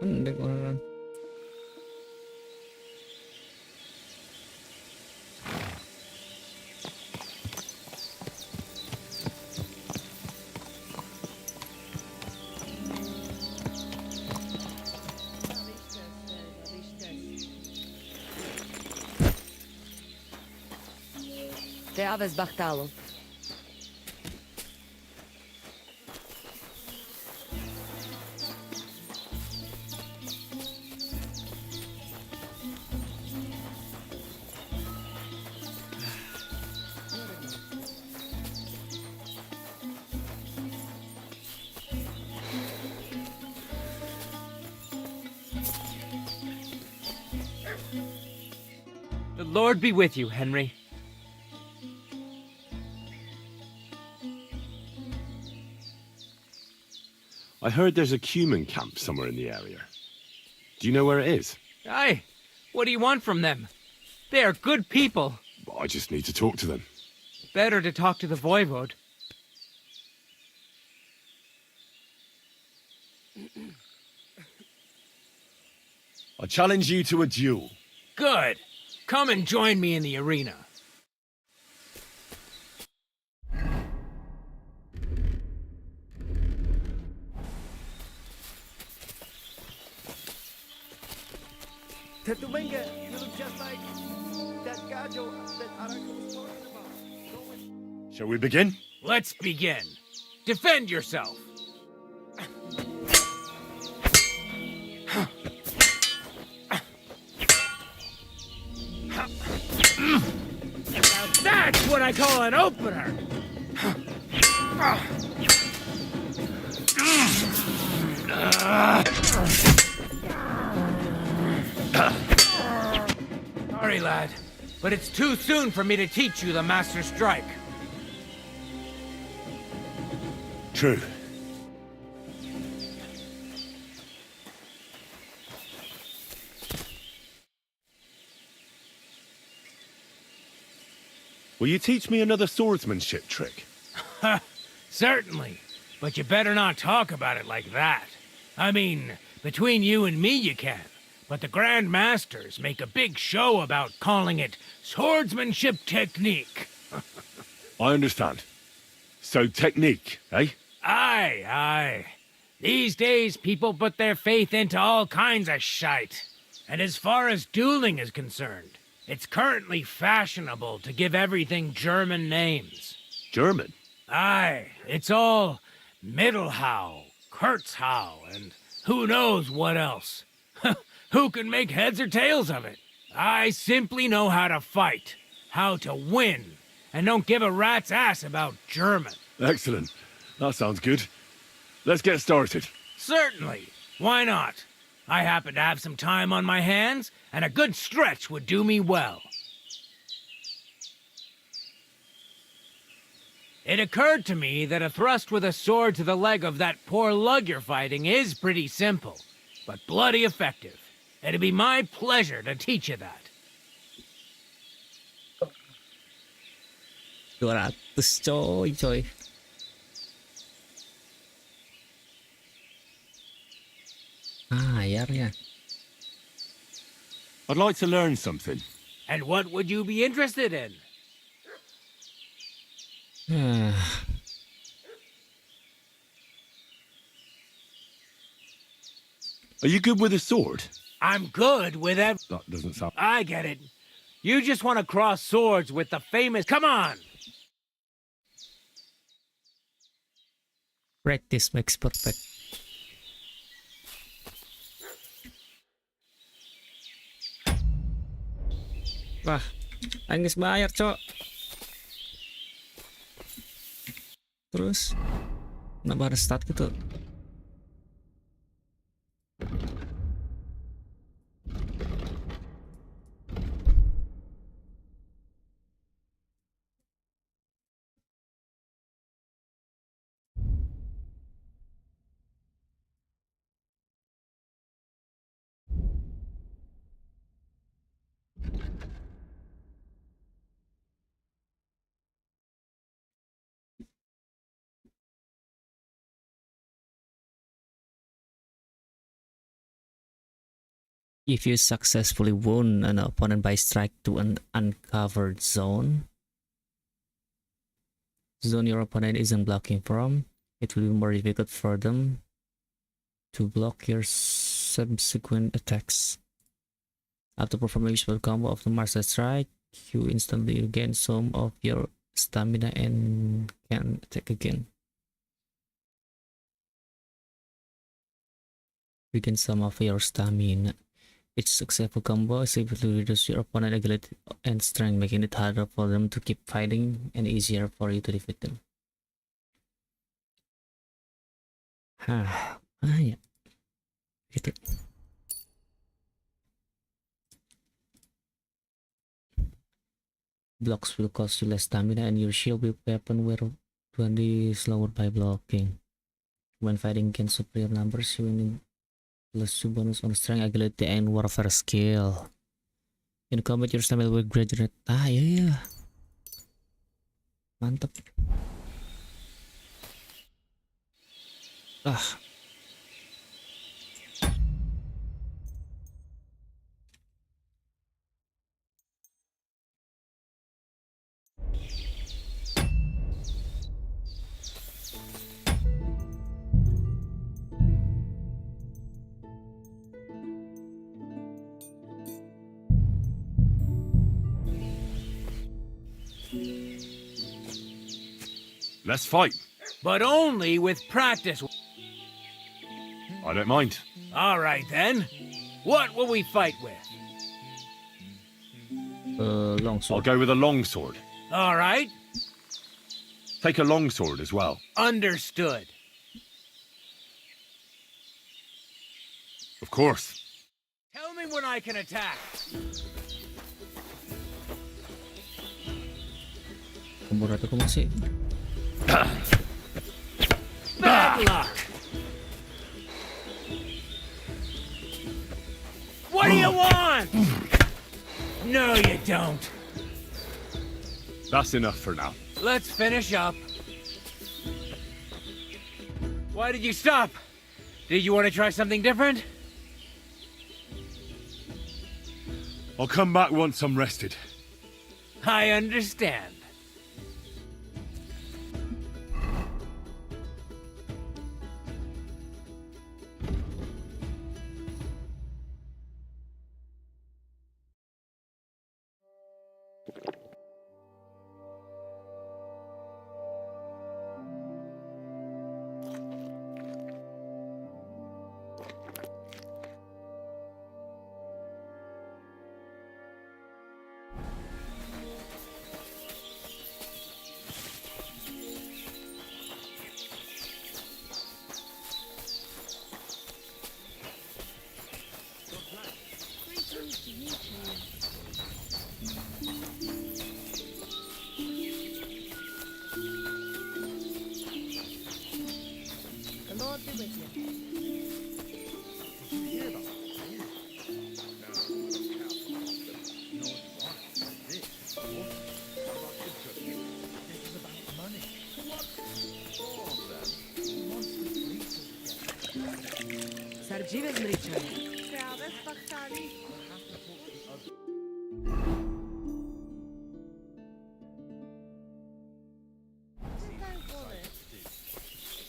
Pendek orang. Te aveți Bachtalul. The Lord be with you, Henry. I heard there's a Cuman camp somewhere in the area. Do you know where it is? Aye. What do you want from them? They are good people. I just need to talk to them. Better to talk to the voivode. I challenge you to a duel. Good. Come and join me in the arena. Tetumenga, you look just like that gajo that Arago was talking about. Shall we begin? Let's begin. Defend yourself. Now that's what I call an opener. Sorry, lad, but it's too soon for me to teach you the Master Strike. True. Will you teach me another swordsmanship trick? Certainly. But you better not talk about it like that. I mean, between you and me you can. But the Grand Masters make a big show about calling it swordsmanship technique. I understand. So technique, eh? Aye, aye. These days, people put their faith into all kinds of shite. And as far as dueling is concerned, it's currently fashionable to give everything German names. German? Aye, it's all Mittelhau, Kurzhau, and who knows what else. Who can make heads or tails of it? I simply know how to fight, how to win, and don't give a rat's ass about German. Excellent. That sounds good. Let's get started. Certainly. Why not? I happen to have some time on my hands, and a good stretch would do me well. It occurred to me that a thrust with a sword to the leg of that poor lug you're fighting is pretty simple, but bloody effective. It'd be my pleasure to teach you that. 200 coy. Akhirnya. I'd like to learn something. And what would you be interested in? Are you good with a sword? I'm good with That doesn't sound... I get it. You just want to cross swords with the famous... Come on! Practice makes perfect. Wah, Angus bayar, cok. Terus kenapa harus start gitu? If you successfully wound an opponent by strike to an uncovered zone your opponent isn't blocking from, it will be more difficult for them to block your subsequent attacks. After performing a useful combo of the martial strike, you instantly regain some of your stamina and can attack again. Regain some of your stamina. Each successful combo significantly reduces your opponent's agility and strength, making it harder for them to keep fighting and easier for you to defeat them. Ya. Gitu. Blocks will cost you less stamina and your shield weapon will 20 slower by blocking. When fighting against superior numbers, you will plus 2 bonus on strength, agility, and warfare skill. In combat, your stamina will graduate. Iya. Mantap. Let's fight. But only with practice. I don't mind. All right, then. What will we fight with? Longsword. I'll go with a longsword. All right. Take a longsword as well. Understood. Of course. Tell me when I can attack. Kombo masih. Bad luck. What do you want? No, you don't. That's enough for now. Let's finish up. Why did you stop? Did you want to try something different? I'll come back once I'm rested. I understand. Greetings to you two. The Lord be with you. Sardziwe zmryczaj.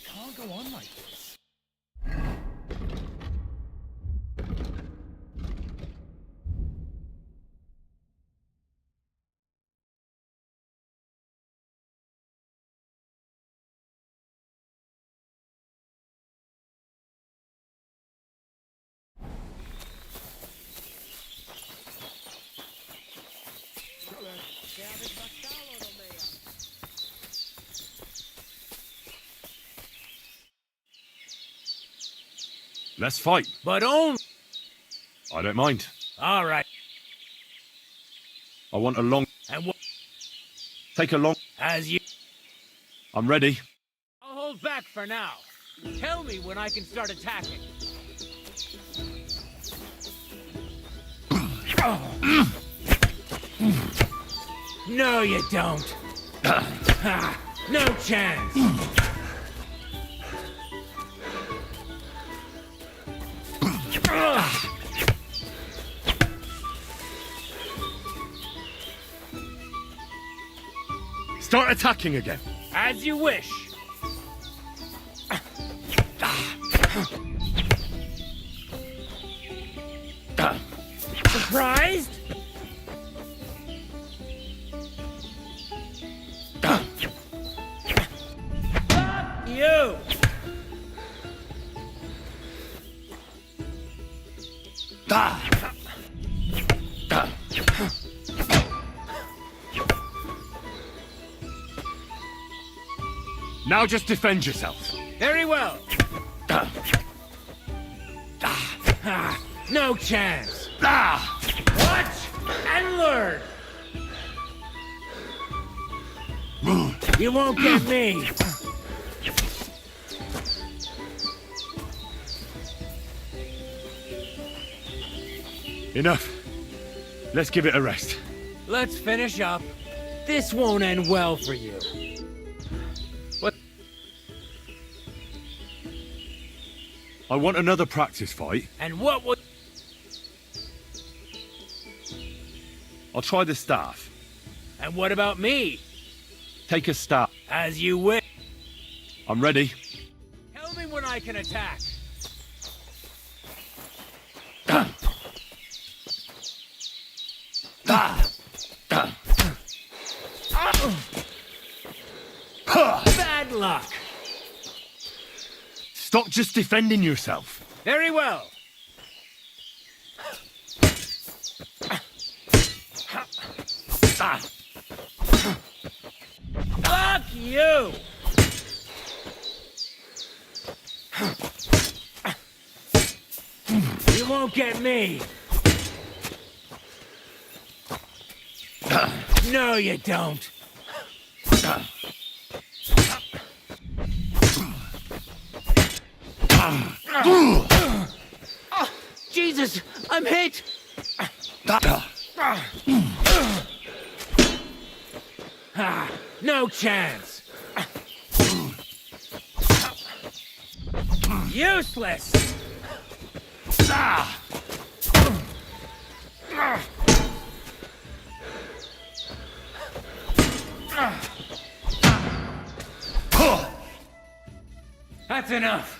Can't go on like this. Let's fight. But only... I don't mind. All right. I want a long... And what? Take a long... As you... I'm ready. I'll hold back for now. Tell me when I can start attacking. No, you don't. No chance. Start attacking again. As you wish. Surprised? You! Now just defend yourself. Very well. No chance. Watch and learn. You won't get me. Enough. Let's give it a rest. Let's finish up. This won't end well for you. What? I want another practice fight. And what would... I'll try the staff. And what about me? Take a staff. As you wish. I'm ready. Tell me when I can attack. Bad luck. Stop just defending yourself. Very well. Fuck you! You won't get me. No, you don't. Jesus, I'm hit. No chance. Useless! Ah! That's enough.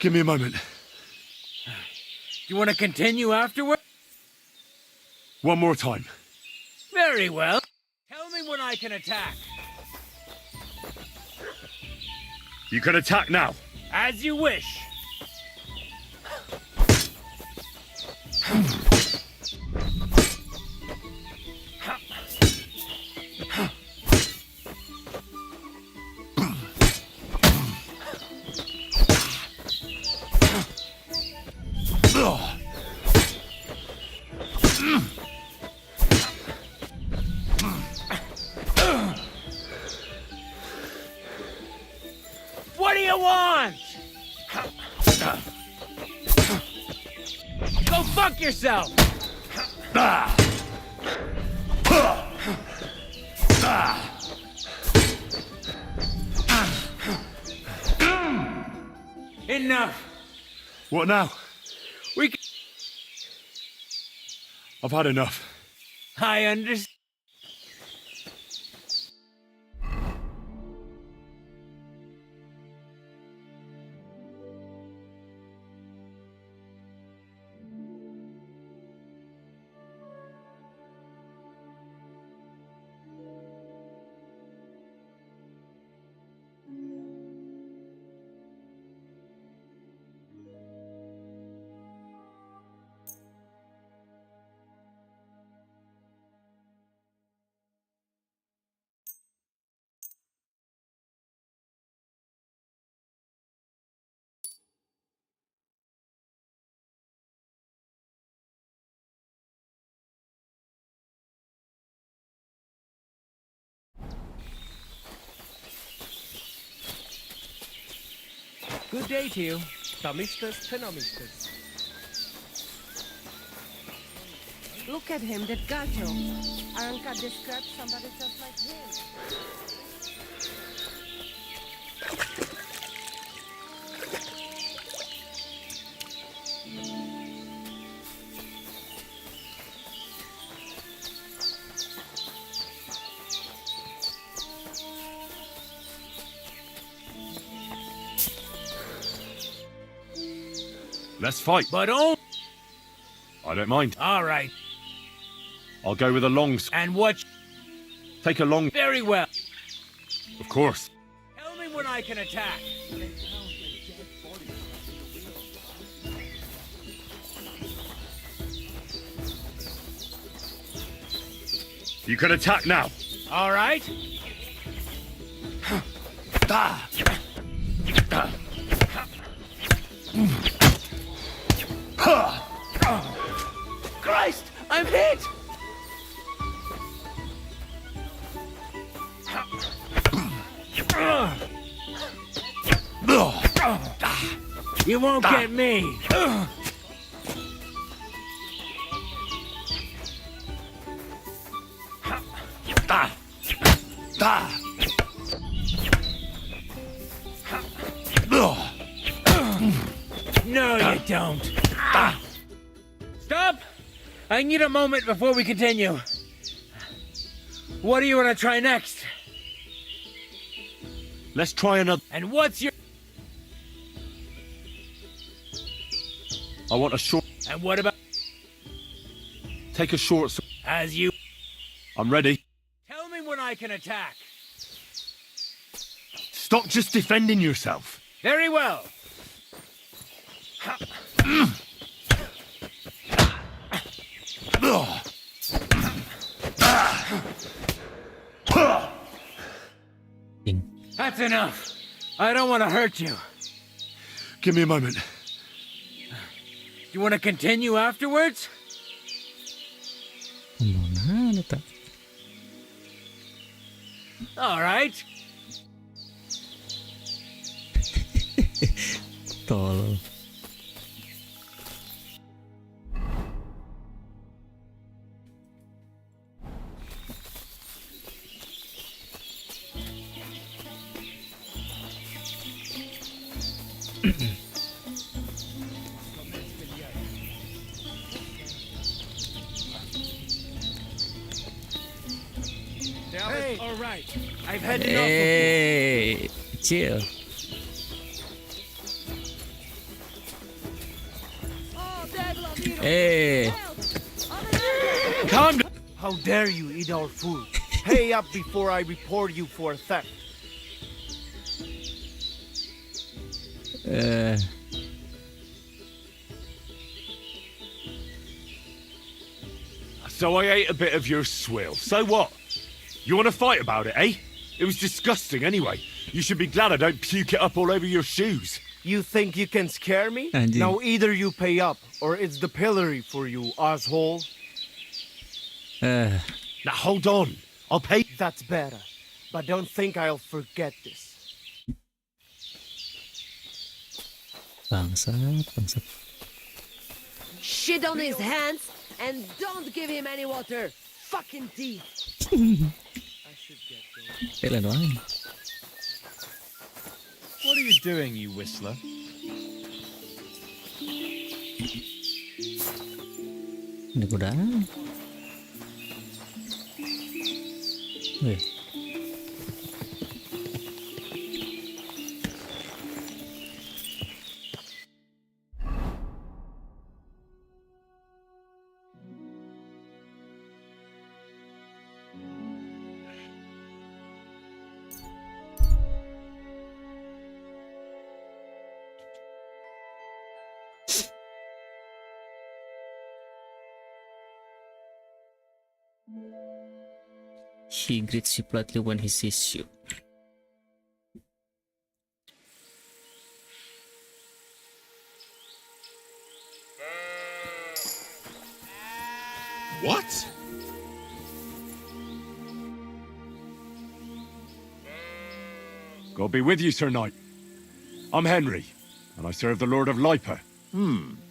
Give me a moment. You want to continue afterward? One more time. Very well. Tell me when I can attack. You can attack now. As you wish. What do you want? Go fuck yourself! Enough! What now? We can... I've had enough. I understand. Good day to you. Tomistas Phenomistas. Look at him, that gato. Aranka described somebody just like him. Let's fight. But oh, I don't mind. all right. I'll go with a long... And what? Take a long... Very well. Of course. Tell me when I can attack. You can attack now. All right. Christ! I'm hit! You won't get me. No, you don't. Stop! I need a moment before we continue. What do you want to try next? Let's try another... And what's your... I want a short... And what about... Take a short... As you... I'm ready. Tell me when I can attack. Stop just defending yourself. Very well. That's enough. I don't want to hurt you. Give me a moment. You want to continue afterwards? All right. Tol. Okay, all right. I've had enough of Hey, chill. Hey. Calm down. How dare you eat our food? Pay up before I report you for theft. So I ate a bit of your swill. So what? You want to fight about it, eh? It was disgusting anyway. You should be glad I don't puke it up all over your shoes. You think you can scare me? Anjing. Now either you pay up, or it's the pillory for you, asshole. Now hold on. I'll pay. That's better. But don't think I'll forget this. Bangsat. Shit on his hands and don't give him any water. Fucking teeth. Kailan doang? What are you doing, you whistler? Ini kuda. Weh. He greets you politely when he sees you. What? God be with you, Sir Knight. I'm Henry, and I serve the Lord of Lipa.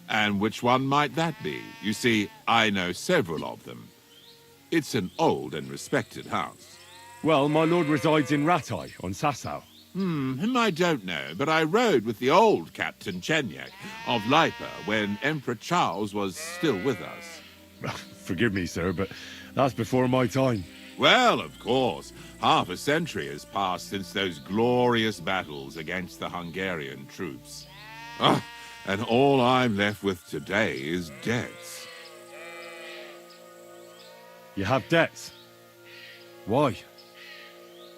And which one might that be? You see, I know several of them. It's an old and respected house. Well, my lord resides in Ratai, on Sasau. Him I don't know, but I rode with the old Captain Chenyak of Lipa when Emperor Charles was still with us. Forgive me, sir, but that's before my time. Well, of course. Half a century has passed since those glorious battles against the Hungarian troops. And all I'm left with today is debts. You have debts? Why?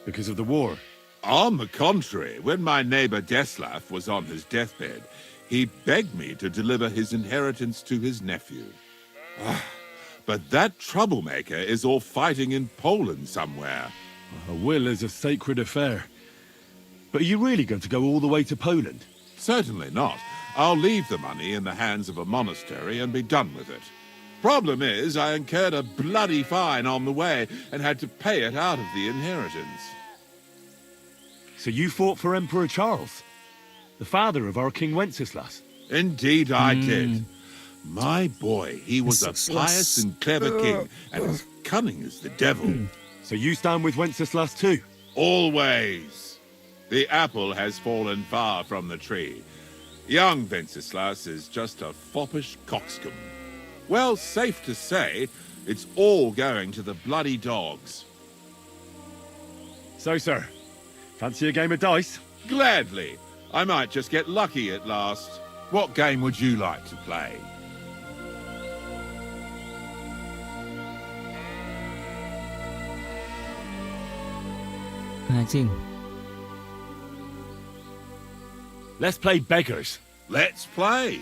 Because of the war? On the contrary, when my neighbor Deslav was on his deathbed, he begged me to deliver his inheritance to his nephew. But that troublemaker is all fighting in Poland somewhere. A will is a sacred affair. But are you really going to go all the way to Poland? Certainly not. I'll leave the money in the hands of a monastery and be done with it. Problem is, I incurred a bloody fine on the way and had to pay it out of the inheritance. So you fought for Emperor Charles, the father of our King Wenceslas? Indeed I did. My boy, he was a pious and clever king, and as cunning as the devil. So you stand with Wenceslas too? Always. The apple has fallen far from the tree. Young Wenceslas is just a foppish coxcomb. Well, safe to say, it's all going to the bloody dogs. So, sir, fancy a game of dice? Gladly. I might just get lucky at last. What game would you like to play? Anjing. Let's play beggars. Let's play.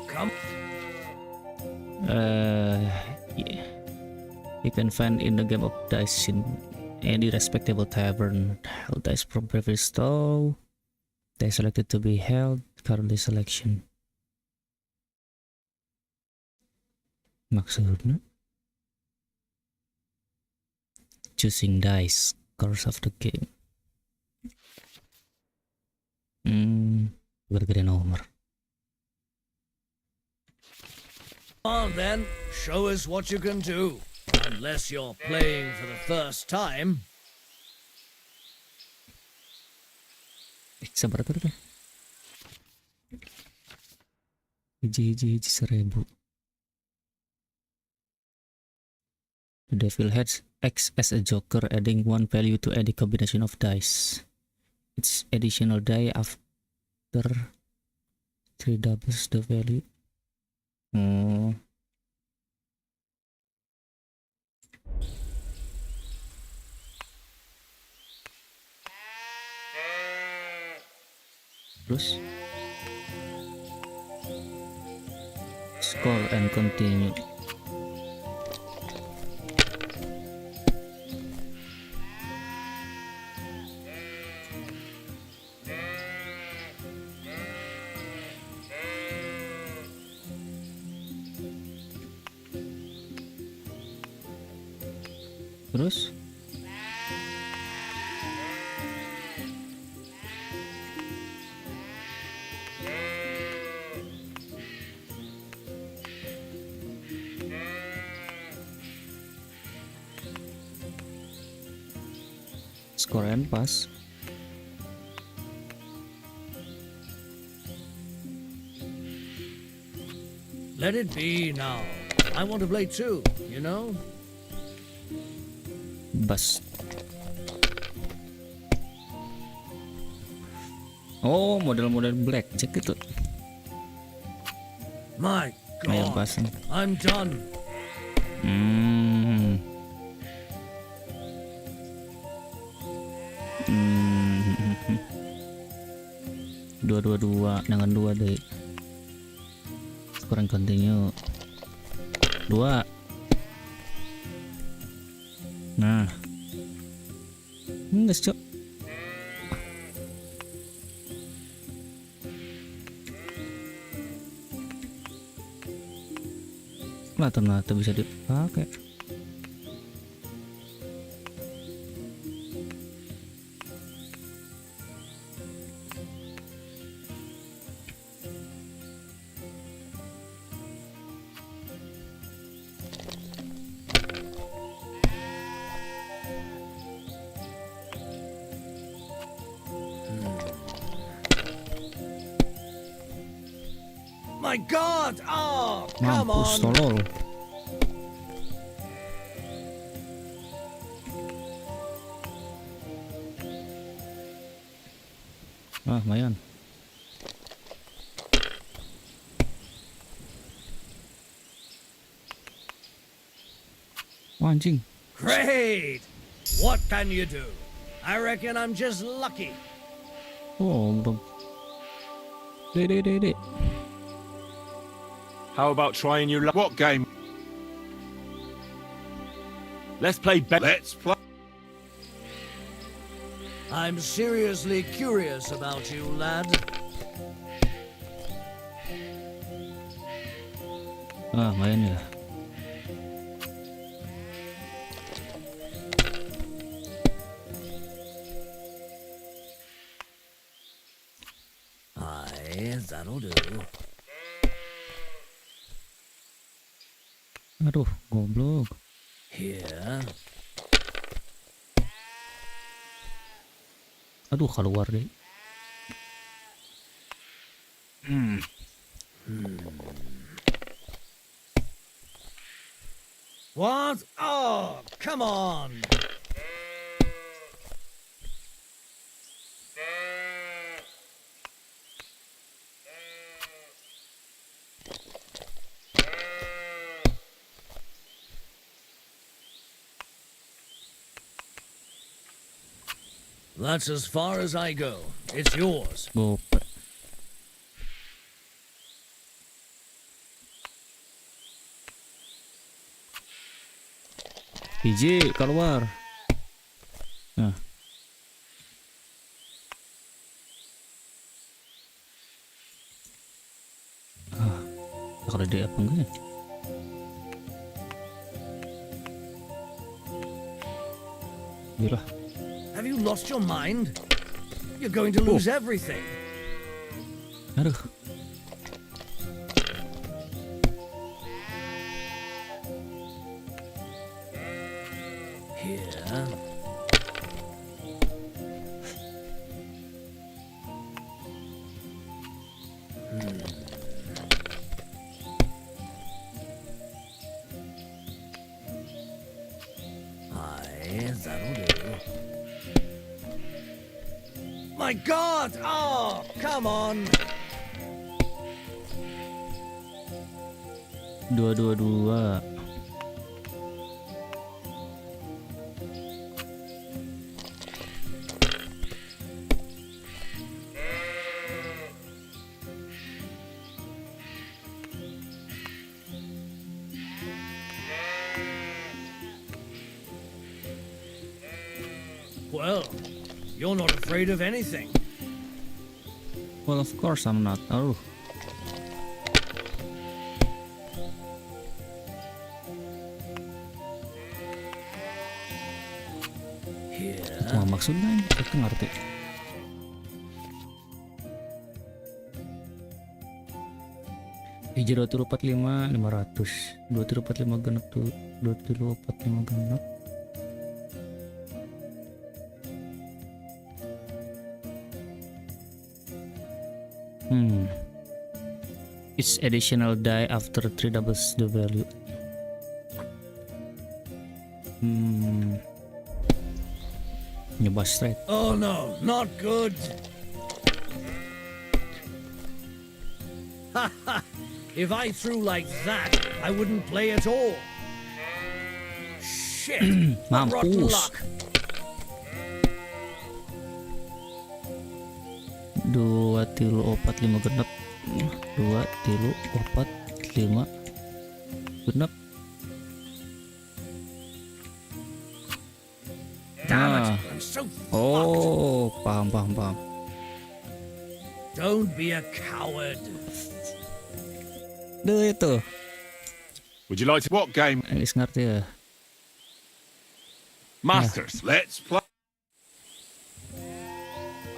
Come. Yeah. You can find in the game of dice in any respectable tavern. Held dice from previous stall. Dice selected to be held. Currently selection. Maksudnya? Choosing dice. Course of the game. Gede nomor. On then, show us what you can do. Unless you're playing for the first time. Sabar tuh. Hiji 1000. Devil Heads acts as a joker, adding 1 value to any combination of dice. Its additional die after 3 doubles the value. Oh. Terus score and continue. Terus score and pass. Let it be now. I want to play too, you know? Bus. Oh, model-model blackjack itu. My Ayo God, pasang. I'm done. Hmm. 2 dengan 2 deh. Kurang continue. 2. Nah. Enggak, Cok. Mata bisa dipakai. My God! Oh, come Mampus, on! tolol. Lumayan. Oh, anjing. Great! What can you do? I reckon I'm just lucky. Oh, belum. Dek. How about trying your luck? What game? Let's play Let's play. I'm seriously curious about you, lad. Main ya. Aye, that'll do. Aduh, goblok. Here. Aduh, keluar deh. What? Oh, come on! That's as far as I go. It's yours. Gope. Biji keluar. Nah. Kalau dia apa enggak? Gila. Have you lost your mind? You're going to lose everything. Aduh. Here. my god! Oh, come on! Dua. Well, you're not afraid of anything. Well, of course I'm not. Oh. Wah, maksudnya itu ngerti. Hiji 2345 500 2345 genep tuh 2345 genep. Each additional die after 3 doubles the value. Nyoba straight. Oh no, not good. If I threw like that, I wouldn't play at all. Shit, what rotten Mampus. luck. 2 tilu 4 5 genep. 2 tilu 4 5 genep. Damn Ah. it, I'm so Oh, paham. Don't be a coward. Duh itu. Would you like to... What game? Alis ngerti ya. Masters, let's play.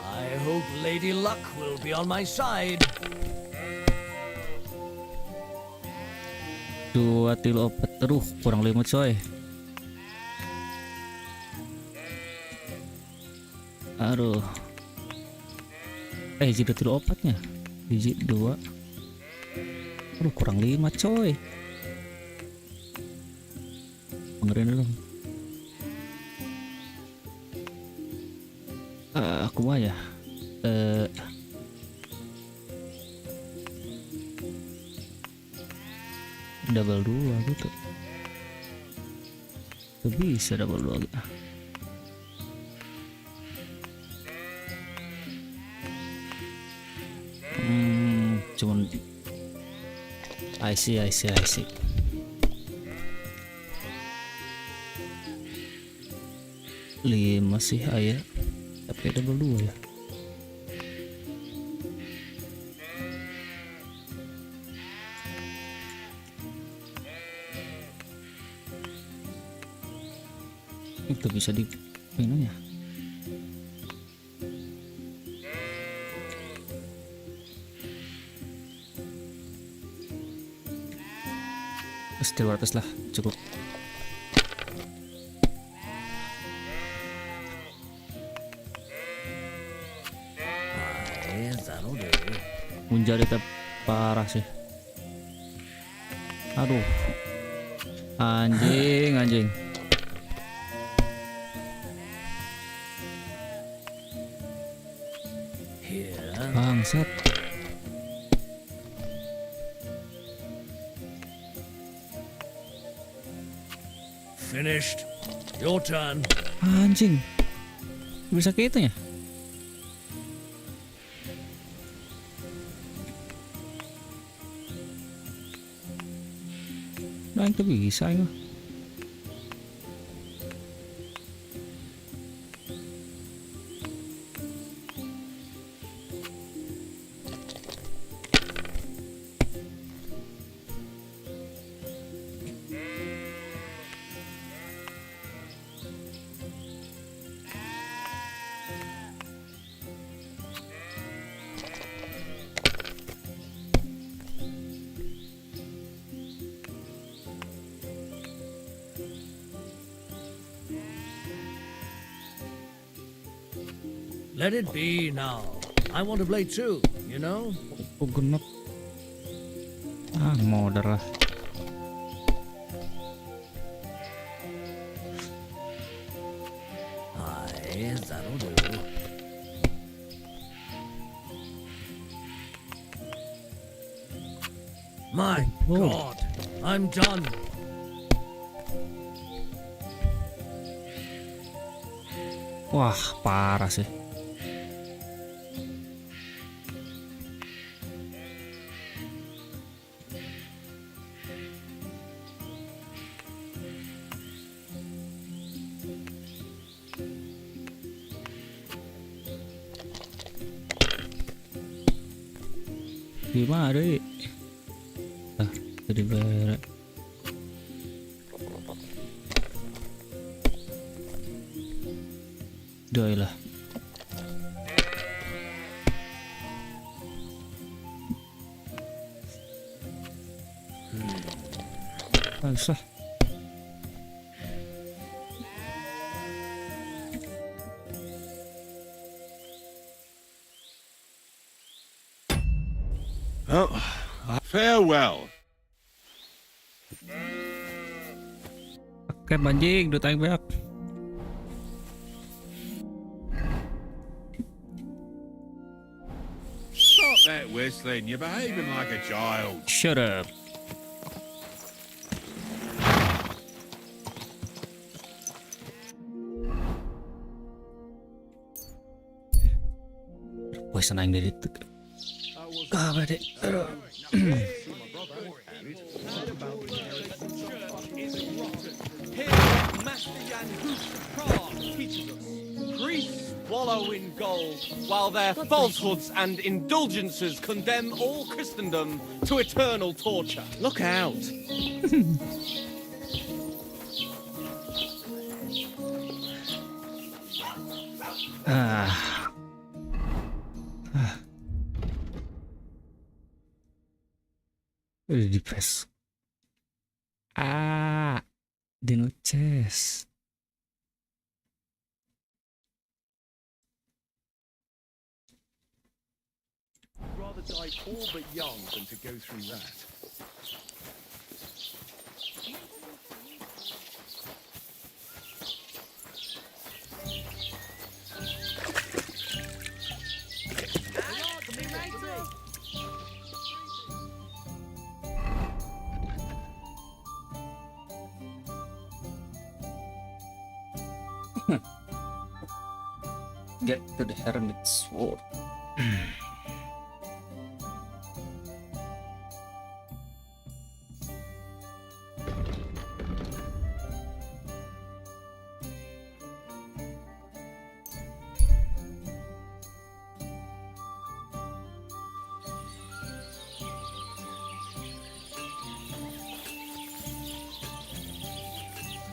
I hope Lady Luck will be on my side. 2 tilu 4. Aduh, kurang 5 coy. Aduh. Hiji 2 tilu 4 nya. Hiji 2. Aduh, kurang 5 coy. Dengerin dulu. Aku mah ya. Double 2 gitu. Tuh bisa double 2 gitu. Cuman I see. 5 sih ayah. Tapi double 2 ya. Itu bisa di ininya. Still 200 lah, cukup. Menjadi parah sih. Aduh. Anjing. Bangsat. Finished. Your turn. Anjing. Bisa gitu ya? Nah, itu bisa ya. Let it be now. I want to play too, you know? Oh, genep. Modar lah. Aye, that'll do. My God, I'm done. Wah, parah sih. Gimana deh? Jadi berak. Doi lah. Bagus lah. Oh, farewell. Oke, banjing, duit aing beak. Stop that whistling. You're behaving like a child. Shut up. Poison aing dari itu. Kabeh deh. Priests wallow in gold, while their falsehoods and indulgences condemn all Christendom to eternal torture. Look out! Udah di press. Dino chest. Rather die poor but young than to go through that. Get to the hermit's sword.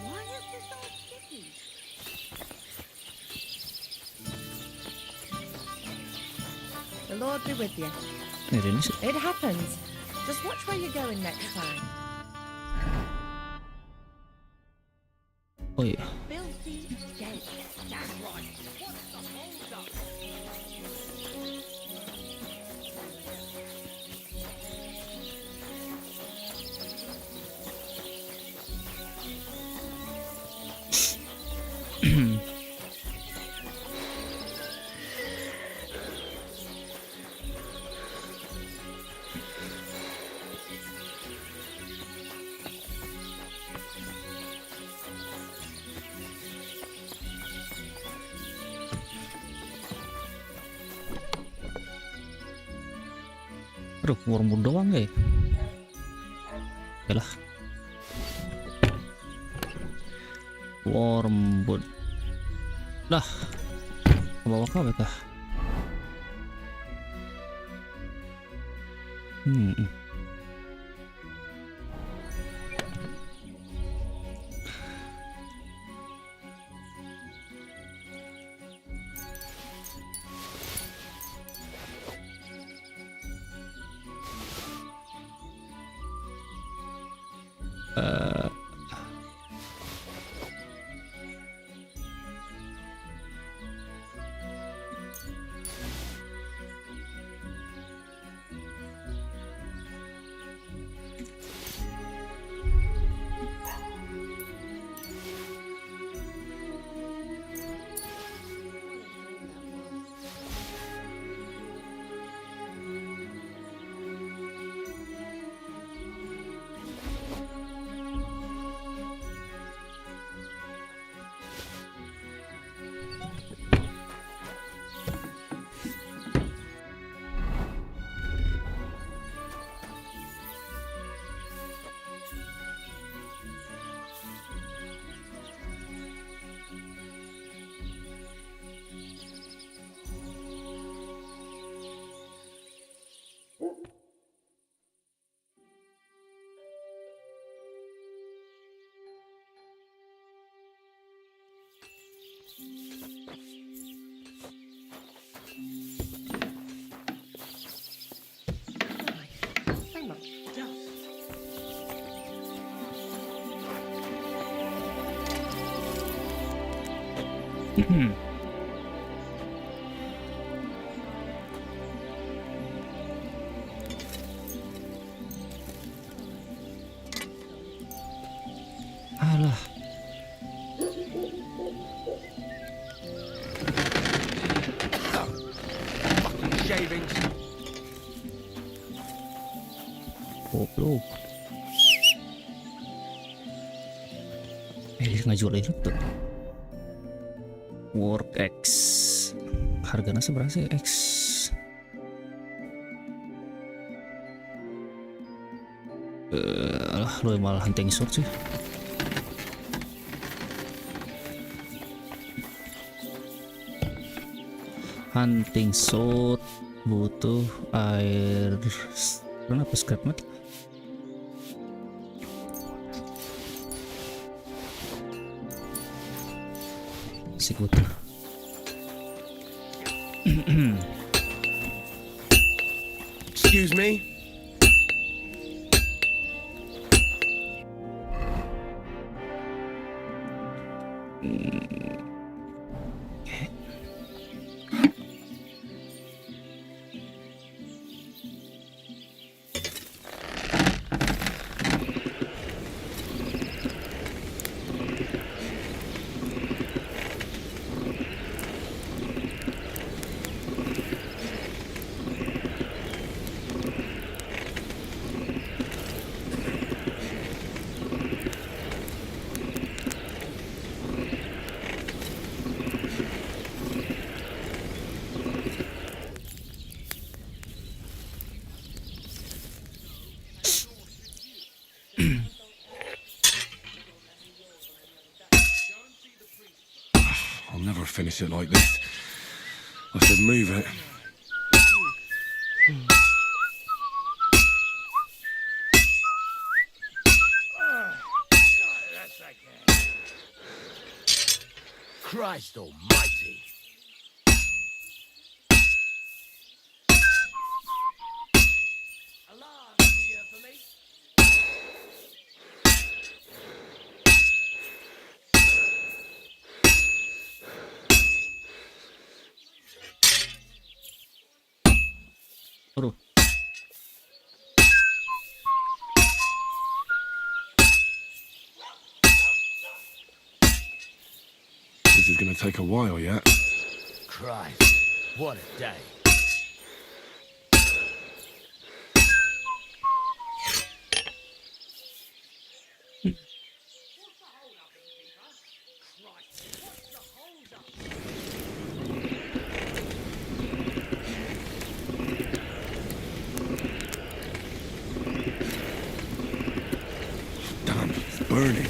Why is this all sticky? The Lord be with you. It happens. Just watch where you're going next time. Oh iya. Filthy dead. That's right. What's the hold up? Aduh, wormwood doang ya. Yalah. Wormwood. Dah. Ke bawah kabeh kah? like dust. Alah. Fucking shavings. Goblok. Dia nggak jual itu tuh. Work X. Harganya seberapa sih X? Alah, lu malah hunting sword sih. Hunting sword butuh air. Kenapa scrap metal? Masih butuh. Excuse me? I'll never finish it like this. I should move it. Christ almighty. Aduh. This is gonna take a while yet. Christ, what a day. Damn, it's burning.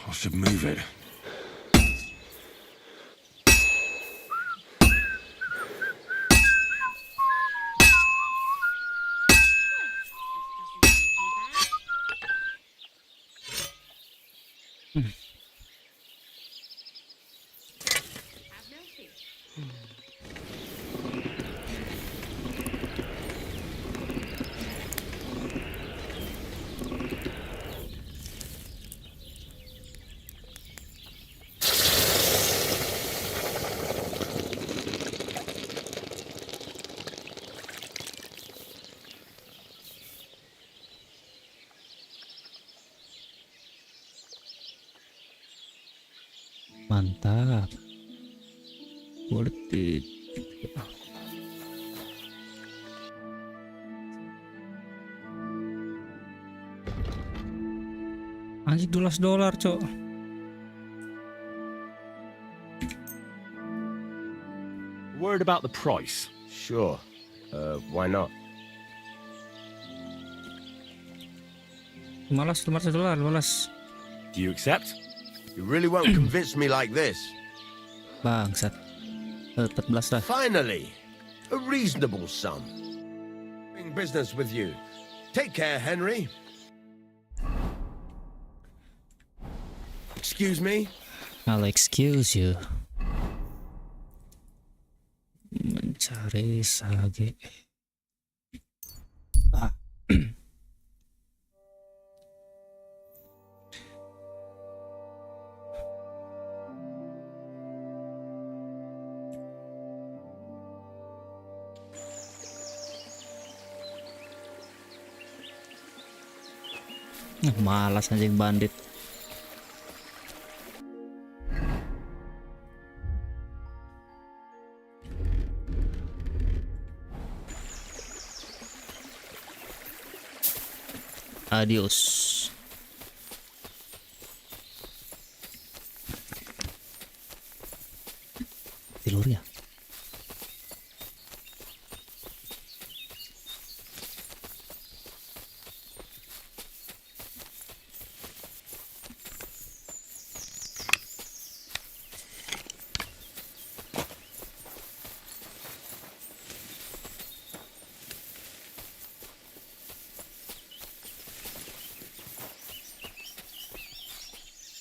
I should move it. Mantap. Worth it. Anjing $12, cok. Word about the price? Sure. Why not? $15. Do you accept? You really won't convince me like this. Bangsat. 14 dah. Finally, a reasonable sum. Doing business with you. Take care, Henry. Excuse me? I'll excuse you. Mencari sage. Ah. Malas anjing bandit. Adios. Tilurnya.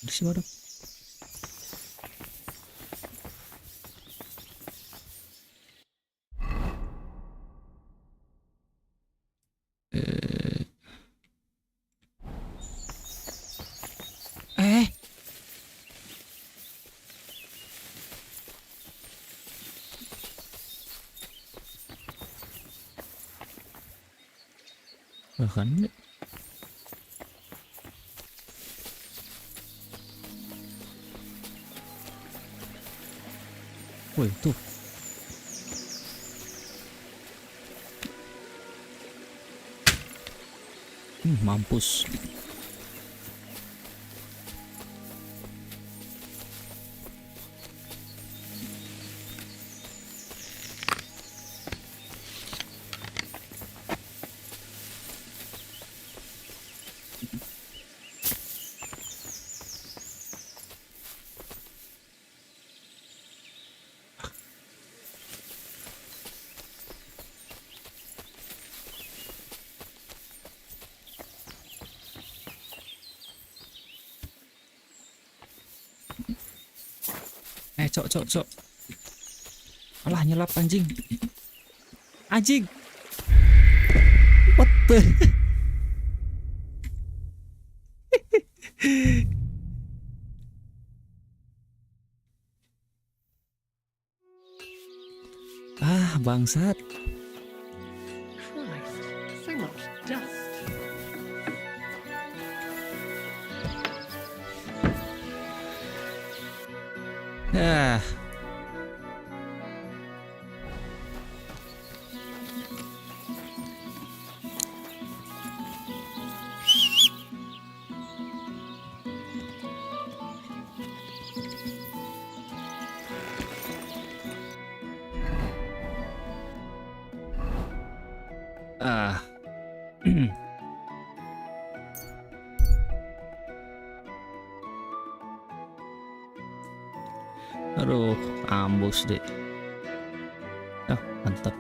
Di sini ada. Bahkan woi tuh mampus. Cok. Alah nyelap anjing. Anjing. What the? Bangsat. Christ, so much dust. Ah. Aduh, ambus deh. Mantap.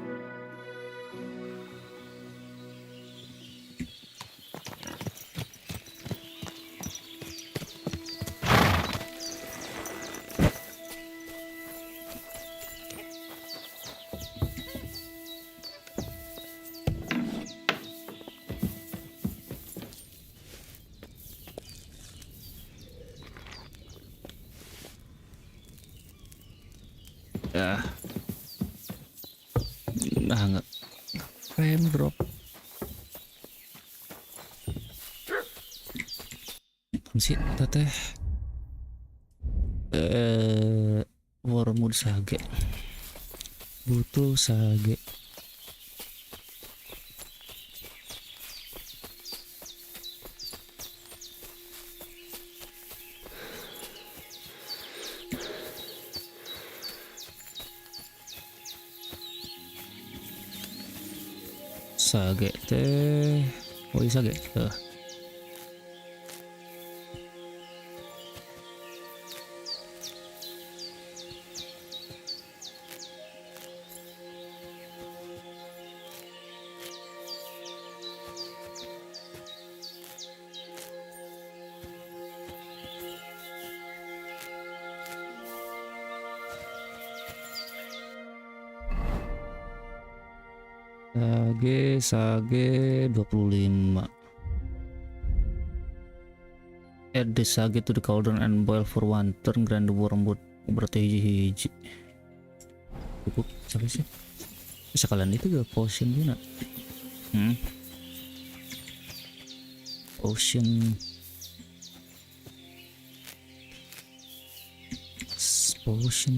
Nggak frame drop. Sih teteh wormwood sage butuh sage. Sage teh. Oh iya sage. Sage 25. Add the sage to the cauldron and boil for 1 turn. Grind the wormwood berarti hiji-hiji. Cukup sampai sih. Sekalian itu gak potion guna. Potion. Potion.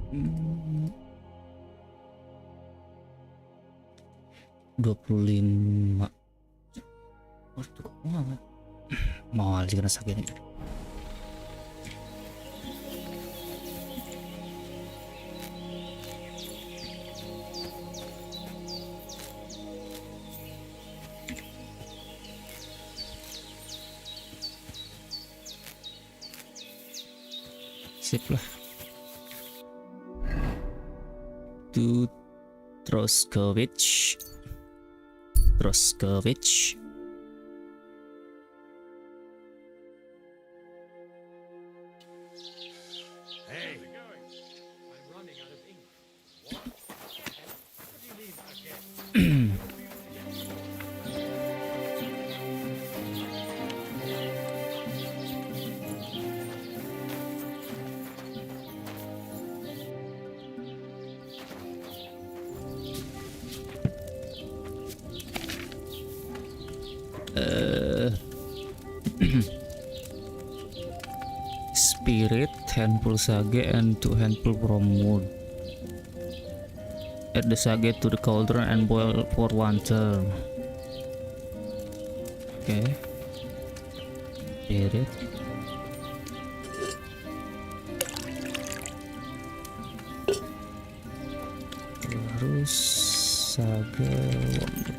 Hmm. 25. Oh, cukup banget. Mahal sih kena sakit ini. Sip lah. To Troskowicz. Hey, I'm running out of ink. What? What do you mean again? Spirit, handful sage, and 2 handful wormwood. Add the sage to the cauldron and boil for 1 turn. Okay. Spirit. Terus sage, wormwood.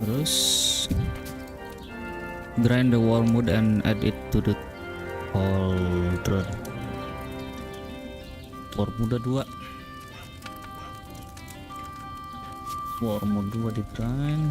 Terus grind the wormwood and add it to the cauldron. Wormwood 2. Wormwood 2 di grind.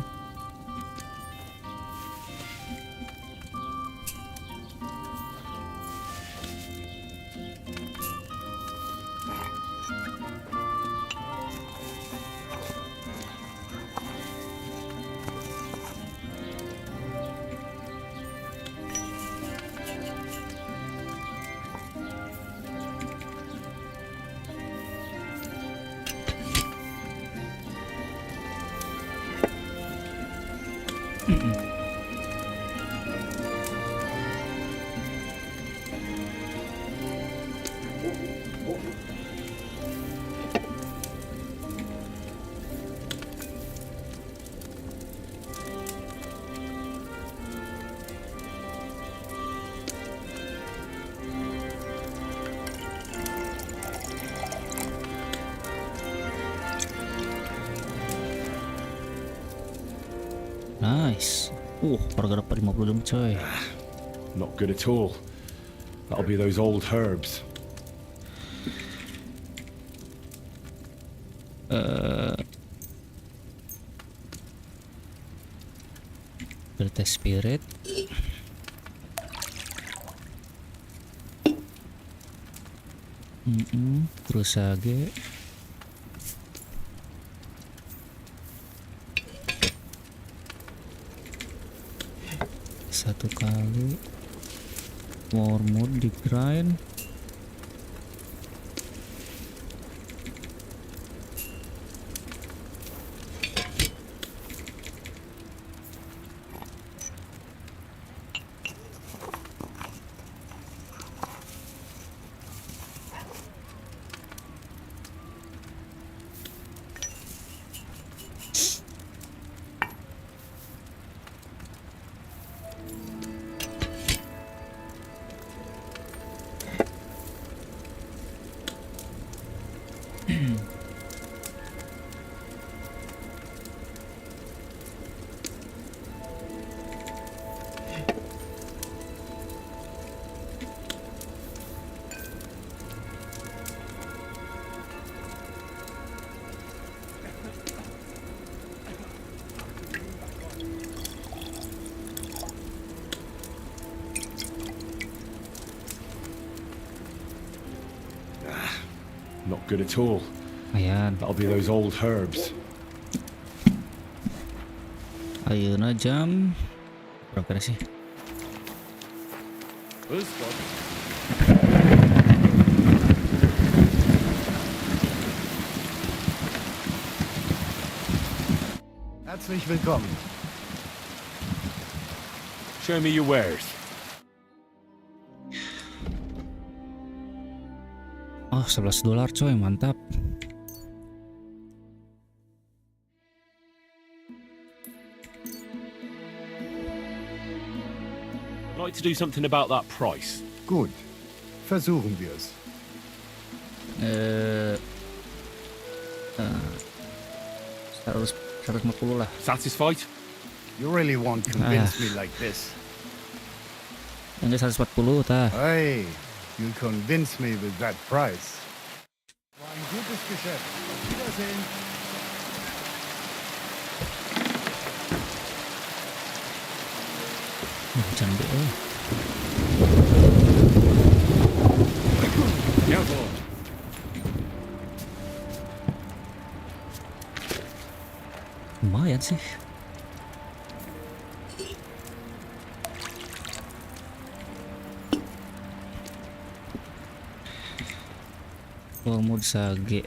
Nice. Harga dapat 55 coy. Not good at all. That'll be those old herbs. Berita spirit. Terus lagi. Satu kali. Wormwood di grind. Not good at all. Ayan. That'll be those old herbs. Ayeuna jam berapa sih? Herzlich willkommen. Show me your wares. Oh, $11 coy, mantap. I'd like to do something about that price. Gut. Versuchen wir es. 150 lah. Satisfied? You really won't convince me like this. Enggak 140 tah. Hey, you convince me with that price. War ein gutes Geschäft. Auf Wiedersehen. Jangan be. Careful. Lumayan sih. Wormwood sage.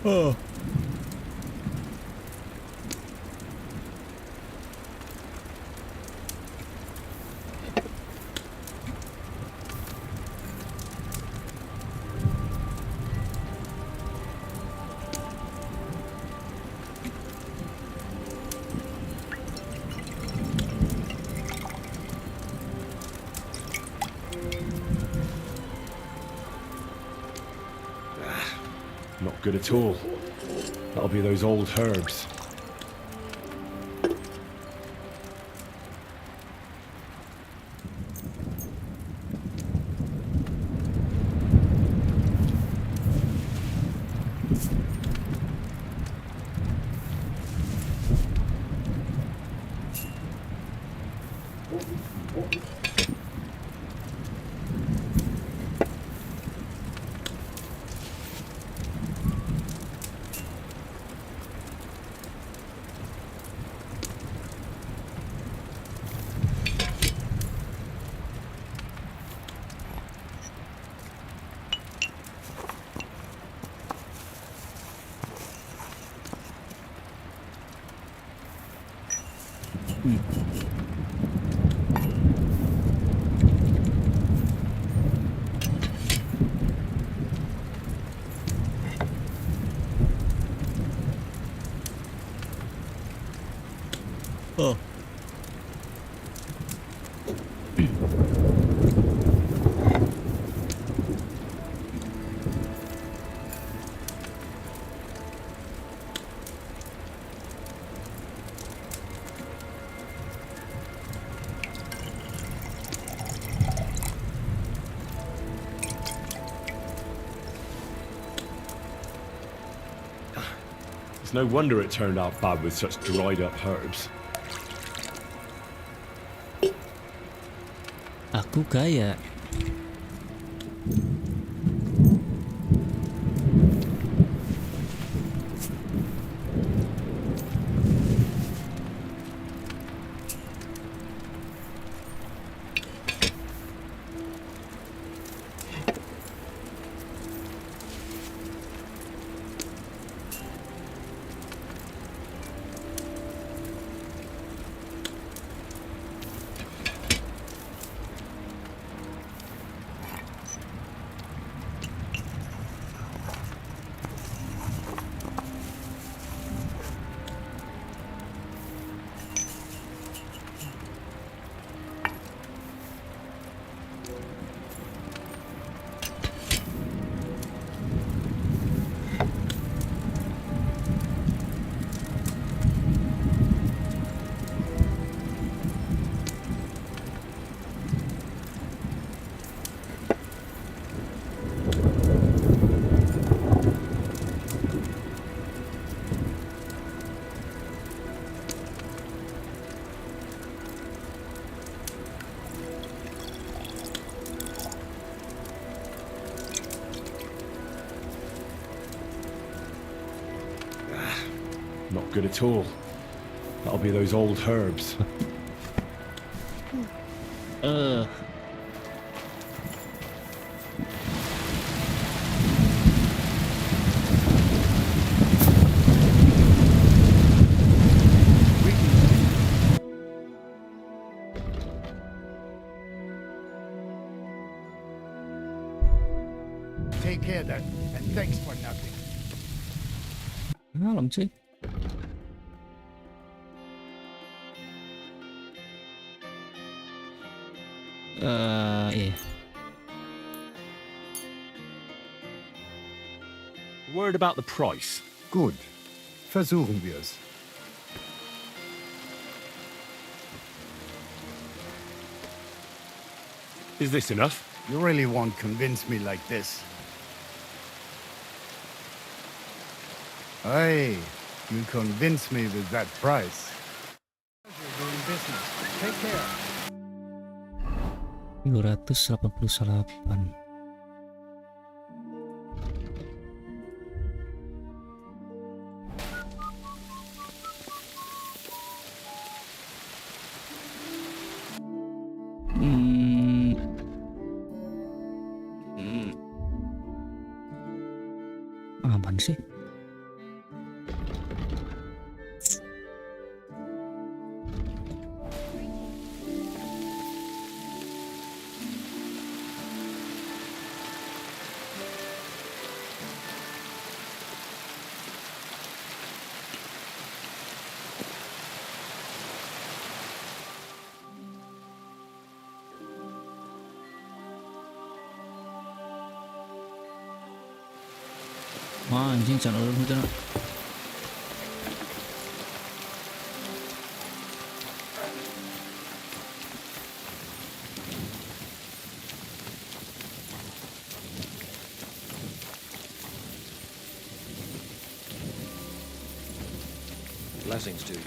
Oh. Not good at all. That'll be those old herbs. Oh. It's no wonder it turned out bad with such dried up herbs. Aku kaya. Not good at all. That'll be those old herbs. Take care then, and thanks for nothing. Malam cuy. Yeah. Word about the price. Gut. Versuchen wir's. Is this enough? You really won't convince me like this. Hey, you convince me with that price. You're doing business. Take care. 288. Apaan sih? Wah, anjing jangan ulun itu nak. Blessings to you.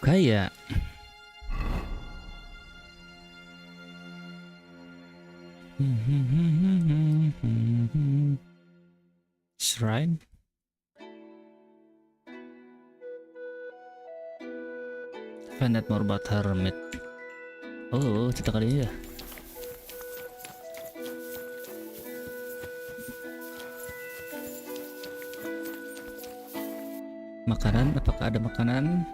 Kaya. Shrine. Find out more about Hermit. Oh, cerita kali ini ya. Makanan, apakah ada makanan?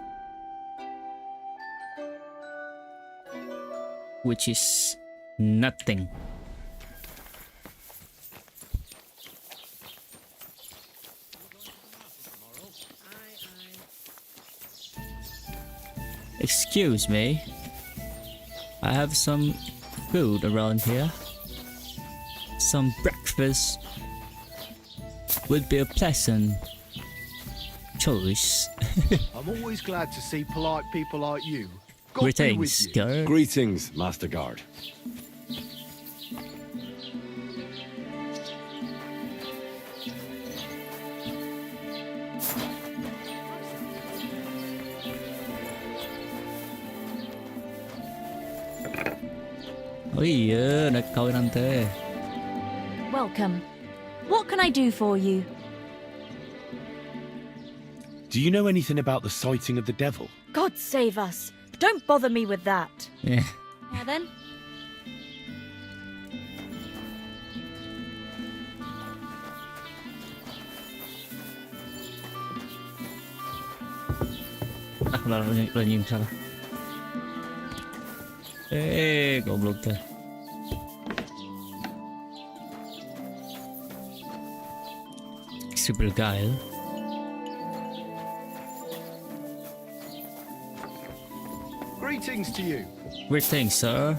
Which is nothing. Excuse me, I have some food around here. Some breakfast would be a pleasant choice. I'm always glad to see polite people like you. God be with Greetings, you. guard. Greetings, Master Guard. Oh iya, nak kawin nanti. Welcome. What can I do for you? Do you know anything about the sighting of the devil? God save us. Don't bother me with that. Yeah. Now then. Udah nyium salah. Goblok tuh. Super geil. Greetings to you. Greetings, sir.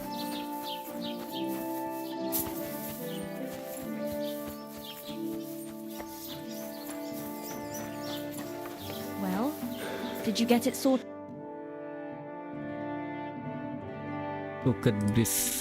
Well, did you get it sorted? Cooked beef.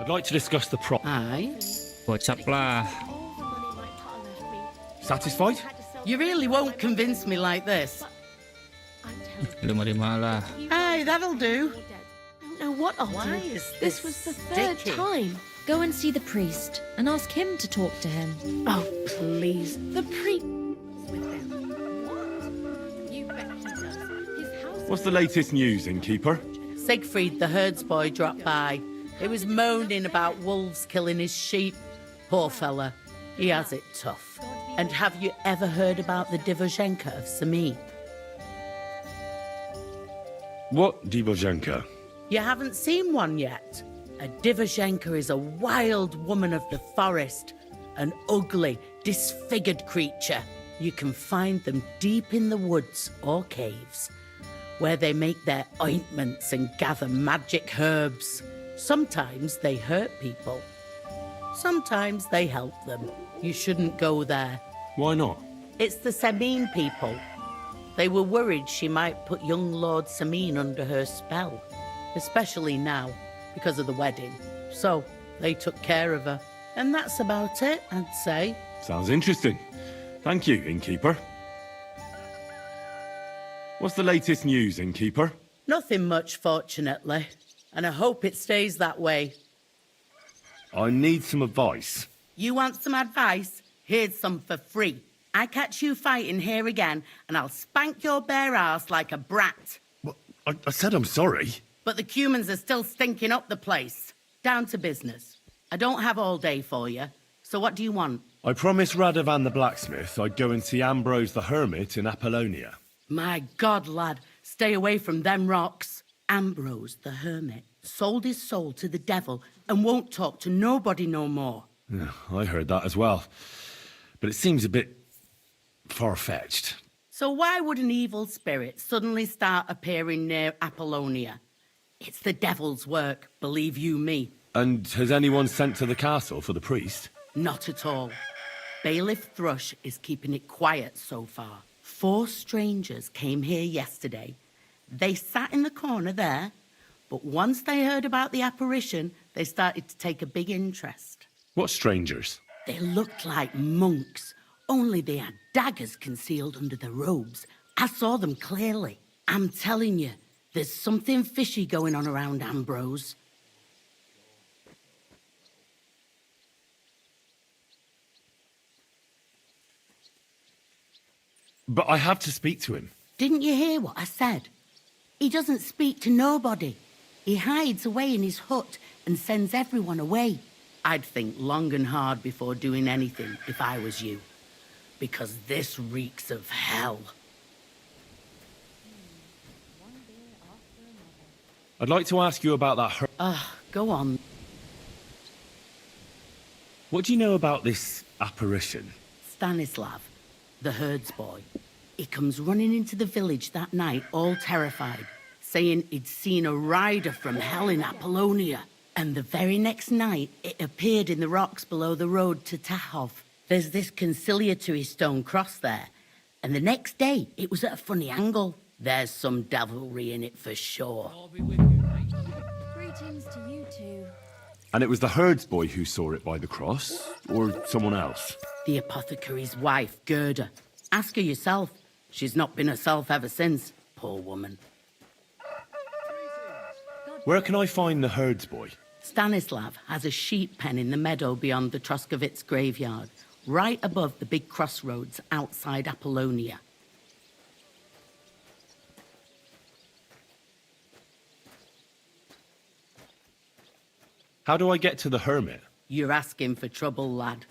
I'd like to discuss the prop. Aye. What's up lah? Satisfied? You really won't convince me like this. 5-5 lah. Aye, that'll do. I don't know what I'll Why do. is This this was the third sticky? time. Go and see the priest and ask him to talk to him. Oh, please. The priest. What's the latest news, innkeeper? Siegfried, the herdsboy, dropped by. He was moaning about wolves killing his sheep. Poor fella. He has it tough. And have you ever heard about the Divozhenka of Sami? What Divozhenka? You haven't seen one yet. A Divozhenka is a wild woman of the forest, an ugly, disfigured creature. You can find them deep in the woods or caves, where they make their ointments and gather magic herbs. Sometimes they hurt people. Sometimes they help them. You shouldn't go there. Why not? It's the Samin people. They were worried she might put young Lord Samin under her spell, especially now, because of the wedding. So they took care of her. And that's about it, I'd say. Sounds interesting. Thank you, innkeeper. What's the latest news, innkeeper? Nothing much, fortunately. And I hope it stays that way. I need some advice. You want some advice? Here's some for free. I catch you fighting here again, and I'll spank your bare ass like a brat. I said I'm sorry. But the Cumans are still stinking up the place. Down to business. I don't have all day for you. So what do you want? I promised Radovan the blacksmith I'd go and see Ambrose the hermit in Apollonia. My God, lad, stay away from them rocks. Ambrose the hermit sold his soul to the devil and won't talk to nobody no more. Yeah, I heard that as well. But it seems a bit far-fetched. So why would an evil spirit suddenly start appearing near Apollonia? It's the devil's work, believe you me. And has anyone sent to the castle for the priest? Not at all. Bailiff Thrush is keeping it quiet so far. 4 strangers came here yesterday. They sat in the corner there, but once they heard about the apparition, they started to take a big interest. What strangers? They looked like monks, only they had daggers concealed under their robes. I saw them clearly. I'm telling you, there's something fishy going on around Ambrose. But I have to speak to him. Didn't you hear what I said? He doesn't speak to nobody. He hides away in his hut and sends everyone away. I'd think long and hard before doing anything if I was you. Because this reeks of hell. I'd like to ask you about that Go on. What do you know about this apparition? Stanislav, the herds boy. He comes running into the village that night, all terrified, saying he'd seen a rider from hell in Apollonia. And the very next night, it appeared in the rocks below the road to Tahov. There's this conciliatory stone cross there. And the next day, it was at a funny angle. There's some devilry in it for sure. Greetings to you two. And it was the herds boy who saw it by the cross? Or someone else? The apothecary's wife, Gerda. Ask her yourself. She's not been herself ever since, poor woman. Where can I find the herds boy? Stanislav has a sheep pen in the meadow beyond the Troskovitz graveyard, right above the big crossroads outside Apollonia. How do I get to the hermit? You're asking for trouble, lad.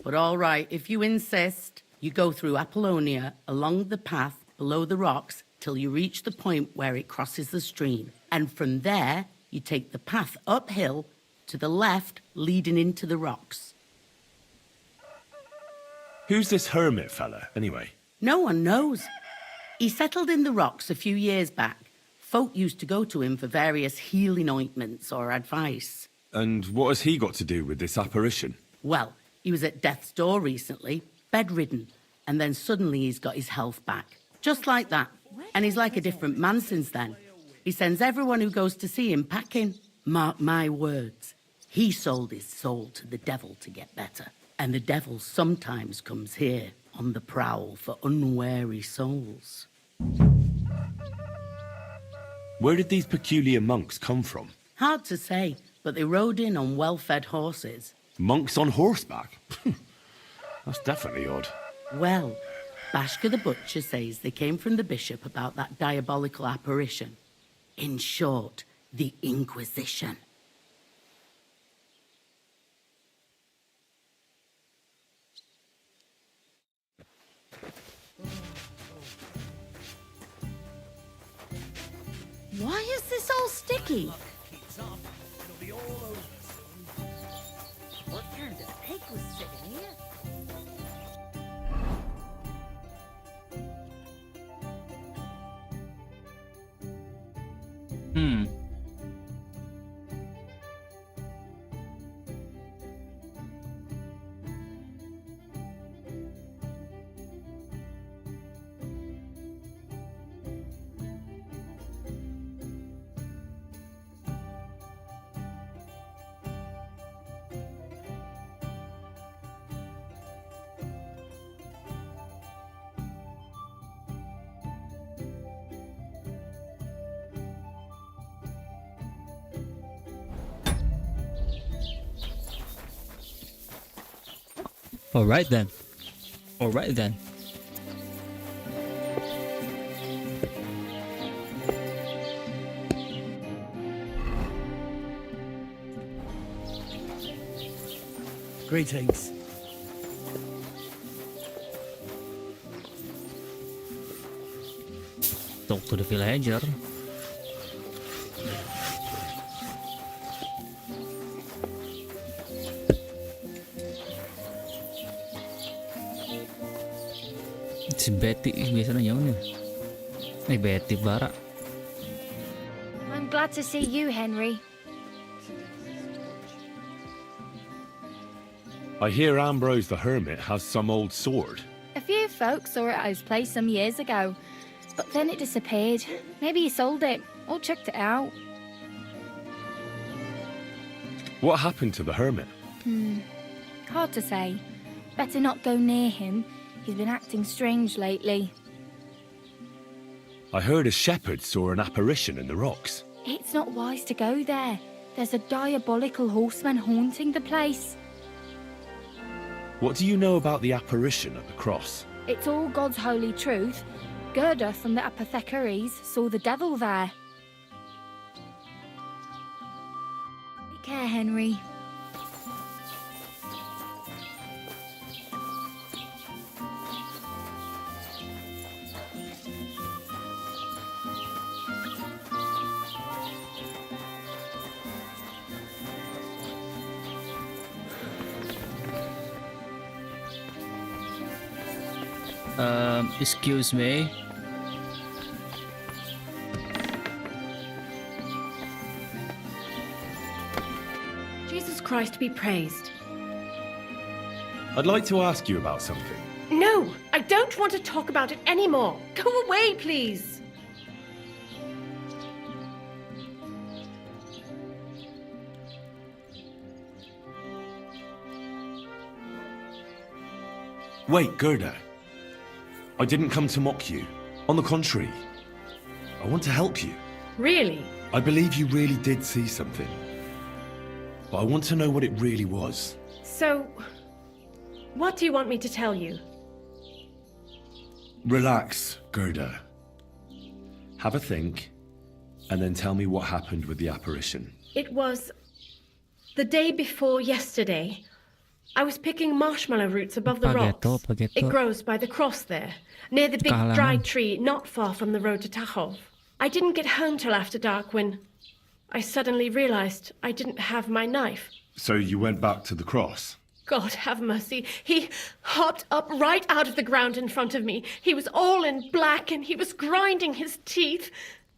But all right, if you insist, you go through Apollonia, along the path below the rocks, till you reach the point where it crosses the stream. And from there, you take the path uphill to the left, leading into the rocks. Who's this hermit fella, anyway? No one knows. He settled in the rocks a few years back. Folk used to go to him for various healing ointments or advice. And what has he got to do with this apparition? Well, he was at death's door recently, bedridden, and then suddenly he's got his health back. Just like that. And he's like a different man since then. He sends everyone who goes to see him packing. Mark my words. He sold his soul to the devil to get better. And the devil sometimes comes here on the prowl for unwary souls. Where did these peculiar monks come from? Hard to say, but they rode in on well-fed horses. Monks on horseback? That's definitely odd. Well, Bashka the Butcher says they came from the bishop about that diabolical apparition. In short, the Inquisition. Why is this all sticky? What kind of pig was sitting here? Alright then. Alright then. Greetings. Talk to the villager. Si Betty biasa nanya nih. Betty Bara. I'm glad to see you, Henry. I hear Ambrose the Hermit has some old sword. A few folks saw it at his place some years ago, but then it disappeared. Maybe he sold it or chucked it out. What happened to the Hermit? Hard to say. Better not go near him. He's been acting strange lately. I heard a shepherd saw an apparition in the rocks. It's not wise to go there. There's a diabolical horseman haunting the place. What do you know about the apparition at the cross? It's all God's holy truth. Gerda from the apothecaries saw the devil there. Take care, Henry. Excuse me. Jesus Christ be praised. I'd like to ask you about something. No, I don't want to talk about it anymore. Go away, please. Wait, Gerda. I didn't come to mock you. On the contrary, I want to help you. Really? I believe you really did see something. But I want to know what it really was. So, what do you want me to tell you? Relax, Gerda. Have a think, and then tell me what happened with the apparition. It was the day before yesterday. I was picking marshmallow roots above the rocks. It grows by the cross there, near the big dry tree not far from the road to Tachov. I didn't get home till after dark when I suddenly realized I didn't have my knife. So you went back to the cross? God have mercy. He hopped up right out of the ground in front of me. He was all in black and he was grinding his teeth.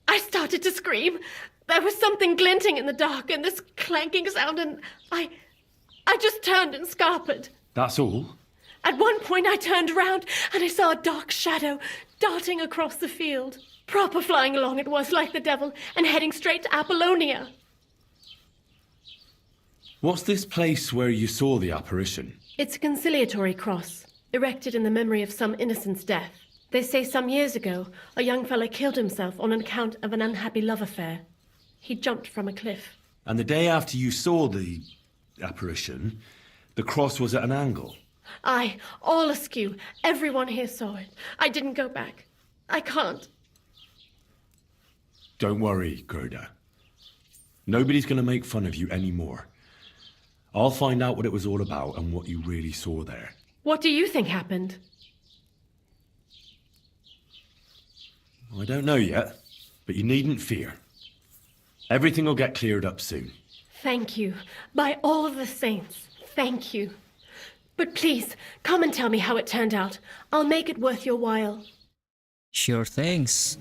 I started to scream. There was something glinting in the dark and this clanking sound, and I just turned and scarpered. That's all? At one point I turned around and I saw a dark shadow darting across the field. Proper flying along it was, like the devil, and heading straight to Apollonia. What's this place where you saw the apparition? It's a conciliatory cross, erected in the memory of some innocent's death. They say some years ago, a young fellow killed himself on account of an unhappy love affair. He jumped from a cliff. And the day after you saw the apparition, the cross was at an angle? Aye, all askew. Everyone here saw it. I didn't go back. I can't. Don't worry, Gerda. Nobody's going to make fun of you anymore. I'll find out what it was all about and what you really saw there. What do you think happened? I don't know yet, but you needn't fear. Everything will get cleared up soon. Thank you. By all of the saints, thank you. But please, come and tell me how it turned out. I'll make it worth your while. Sure, thanks.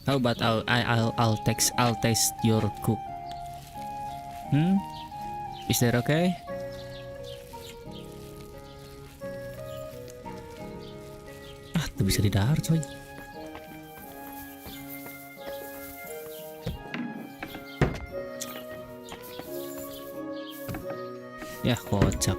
How about I'll taste your cook. Is that okay? Ah, itu bisa didahar, coy. Ya, kocak.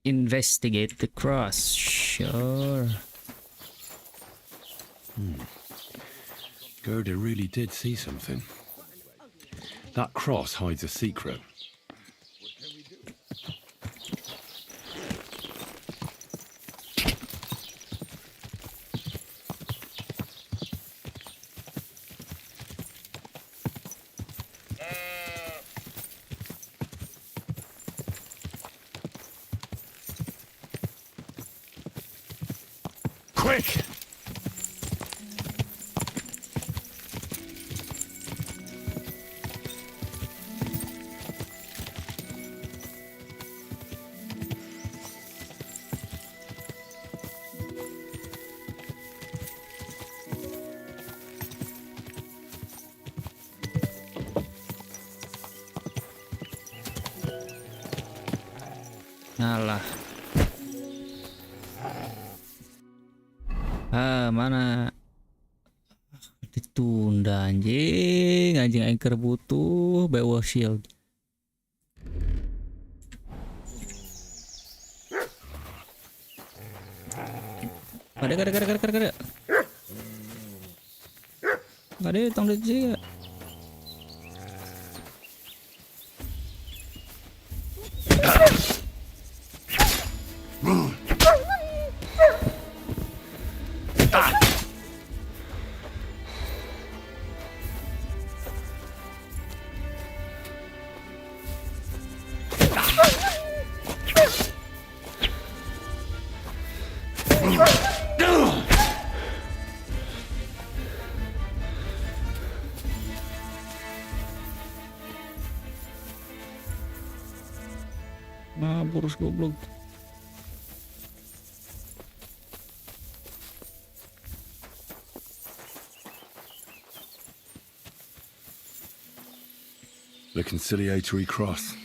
Investigate the cross. Sure. Gerda really did see something. That cross hides a secret. Quick! Alah. Mana? Ditunda anjing anchor butuh bawa shield. Kada. Kada tong dia. Boros goblok. The conciliatory cross.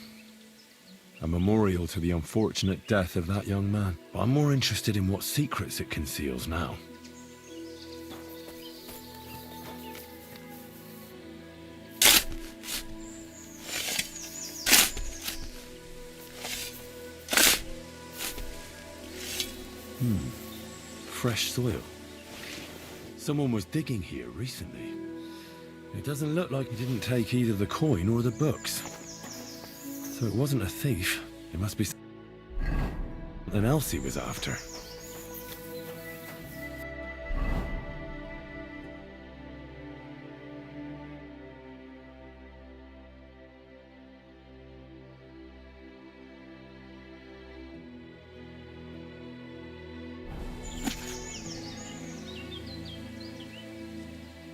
A memorial to the unfortunate death of that young man. I'm more interested in what secrets it conceals now. Fresh soil. Someone was digging here recently. It doesn't look like he didn't take either the coin or the books. So it wasn't a thief. It must be something else he was after.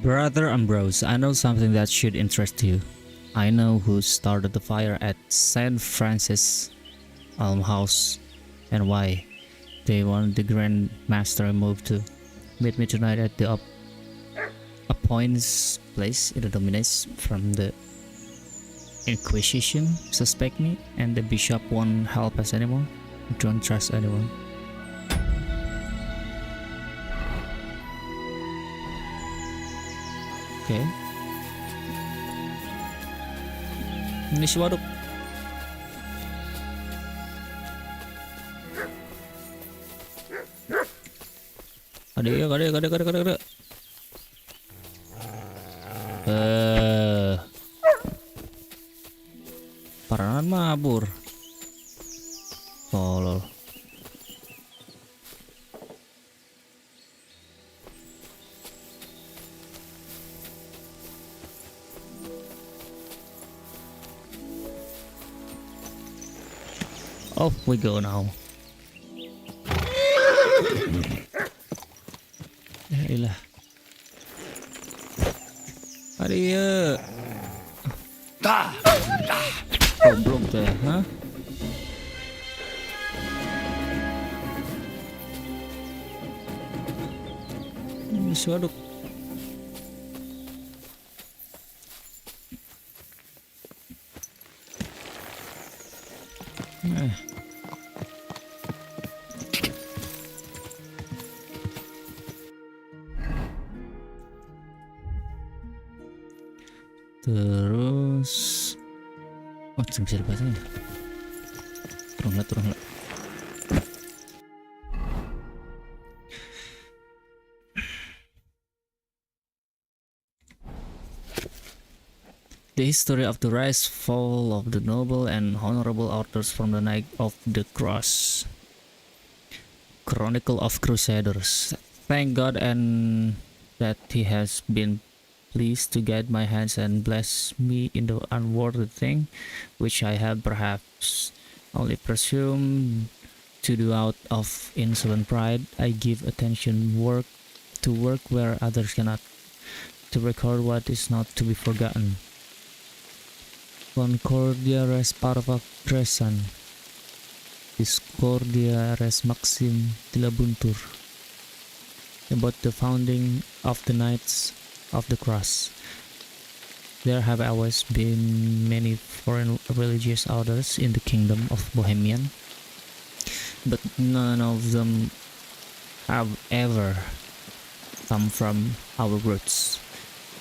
Brother Ambrose, I know something that should interest you. I know who started the fire at St. Francis Almhouse and why they want the Grand Master moved to. Meet me tonight at the appointment's place in the Dominus from the Inquisition. Suspect me and the bishop won't help us anymore. Don't trust anyone. Oke. Ini si waduk. Kada. Paranan mabur. Tolol. Off we go now. Ya ilah. Aduh. Goblok tuh ya, hah? Bisa waduk. Terus bisa dibaca ya? Turun lah. The history of the rise, fall of the noble and honorable authors from the Night of the Cross. Chronicle of Crusaders. Thank God and that he has been pleased to guide my hands and bless me in the unworthy thing which I have perhaps only presumed to do out of insolent pride. I give attention to work where others cannot, to record what is not to be forgotten. Concordia res parva crescent, Discordia res maxim dilabuntur. About the founding of the Knights of the Cross. There have always been many foreign religious orders in the kingdom of Bohemian. but none of them have ever come from our roots.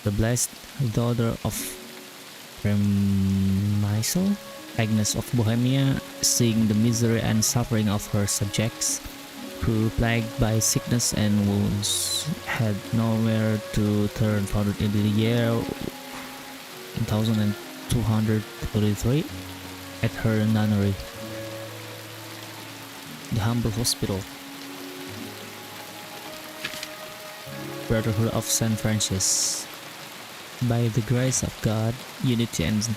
The blessed daughter of Premissel, Agnes of Bohemia, seeing the misery and suffering of her subjects, who, plagued by sickness and wounds, had nowhere to turn, founded in the year 1233 at her nunnery, the humble hospital, Brotherhood of Saint Francis. By the grace of God, unity and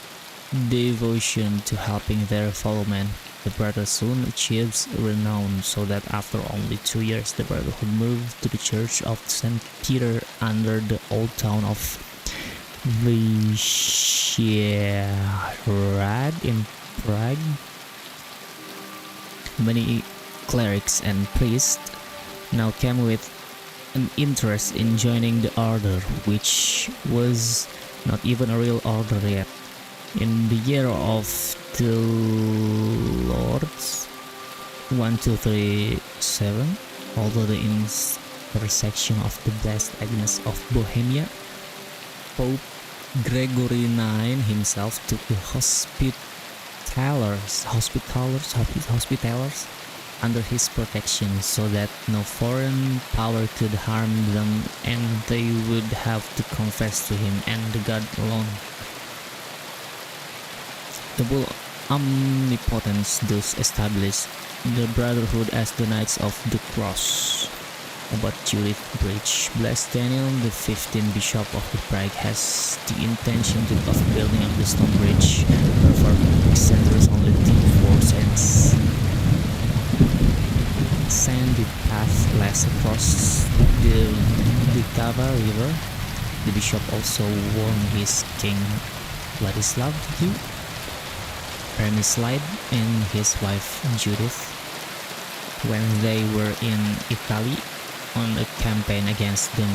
devotion to helping their fellow men, the brotherhood soon achieves renown, so that after only 2 years the brotherhood moved to the church of St. Peter under the old town of Vyšehrad in Prague. Many clerics and priests now came with an interest in joining the order, which was not even a real order yet. In the year of the Lord's 1237, although the intersection of the Blessed Agnes of Bohemia, Pope Gregory IX himself took the hospitallers under his protection, so that no foreign power could harm them, and they would have to confess to him and the God alone. The bull Omnipotence thus established the Brotherhood as the Knights of the Cross. About Judith Bridge, Blessed Daniel, the 15th Bishop of the Prague, has the intention of building up the stone bridge, for centuries only T4 cents. Sandy path lies across the Vltava River. The bishop also warned his king Vladislav II, Premislide, and his wife Judith when they were in Italy on a campaign against the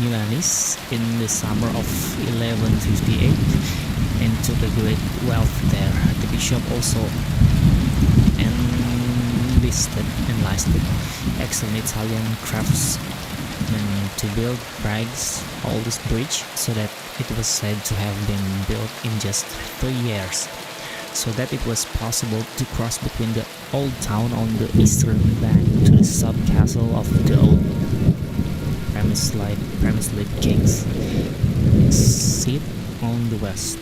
Milanese in the summer of 1158, and took a great wealth there. The bishop also enlisted excellent Italian craftsmen to build Prague's oldest bridge, so that it was said to have been built in just 3 years, so that it was possible to cross between the old town on the eastern bank to the sub-castle of the old Premislide kings seat on the west.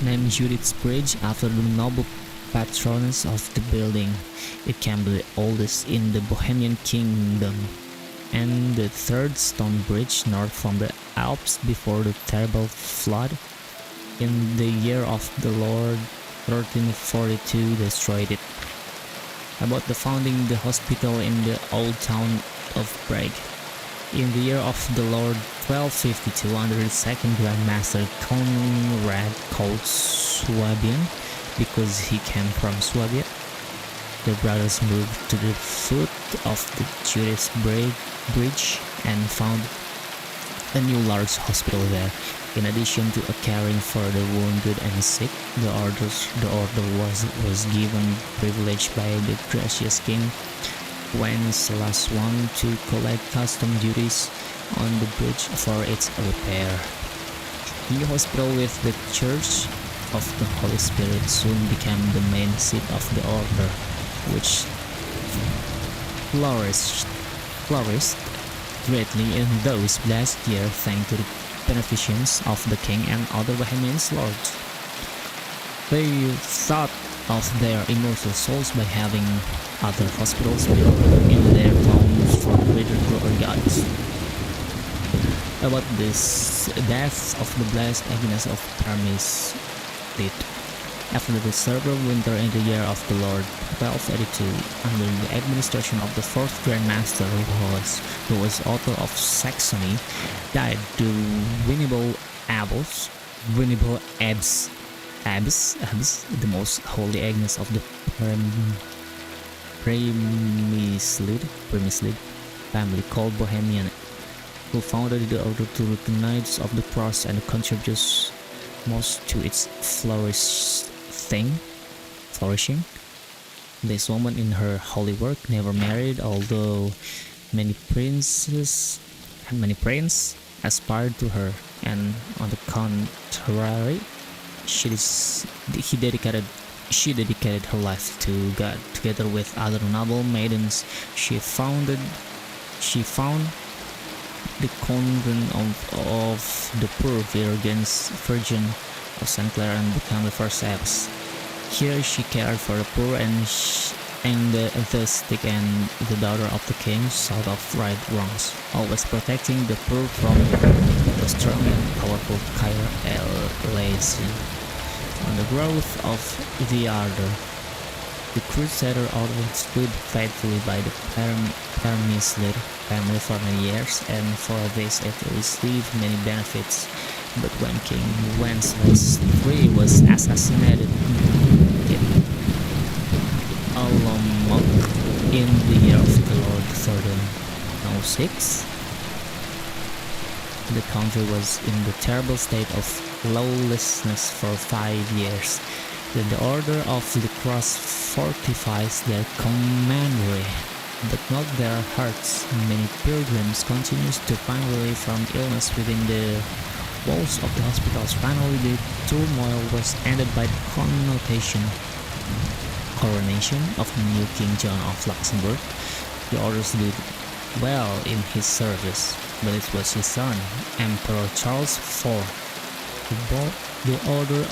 Named Judith's Bridge after the noble patroness of the building, it can be the oldest in the Bohemian kingdom, and the third stone bridge north from the Alps before the terrible flood in the year of the Lord 1342 destroyed it. About the founding the hospital in the old town of Prague. In the year of the Lord 1252, under the second Grand Master Conrad, called Swabian because he came from Swabia, the brothers moved to the foot of the Judith Bridge and found a new large hospital there. In addition to caring for the wounded and sick, the order was given privilege by the gracious king Wenceslas I to collect custom duties on the bridge for its repair. The hospital with the Church of the Holy Spirit soon became the main seat of the order, which flourished greatly in those last years thanks to the beneficence of the king and other Bohemian lords. They thought of their immortal souls by having other hospitals built in their towns for greater gods. About this death of the Blessed Agnes of Premislide, after the severe winter in the year of the Lord 1282, under the administration of the fourth Grand Master, who was Otto of Saxony, died the venerable Abbess, the most holy Agnes of the Premislide family, called Bohemian, who founded the order to the Knights of the Cross and contributes most to its flourishing. This woman in her holy work never married, although many princes aspired to her, and on the contrary, she dedicated her life to God. Together with other noble maidens, she found the convent of the poor Virgin of St. Clair and became the first abbess. Here she cared for the poor and the sick and the daughter of the king sought of right wrongs, always protecting the poor from the strong and powerful Lazy. On the growth of the order, the Crusader order stood faithfully by the Parmesan family for many years, and for this it received many benefits. But when King Wenceslas III was assassinated in the year of the Lord 1306, the country was in the terrible state of lawlessness for 5 years. Then the Order of the Cross fortifies their commandery, but not their hearts. Many pilgrims continue to find relief from illness within the walls of the hospitals. Finally, the turmoil was ended by the coronation of the new King John of Luxembourg. The orders did well in his service, but it was his son, Emperor Charles IV, who brought the order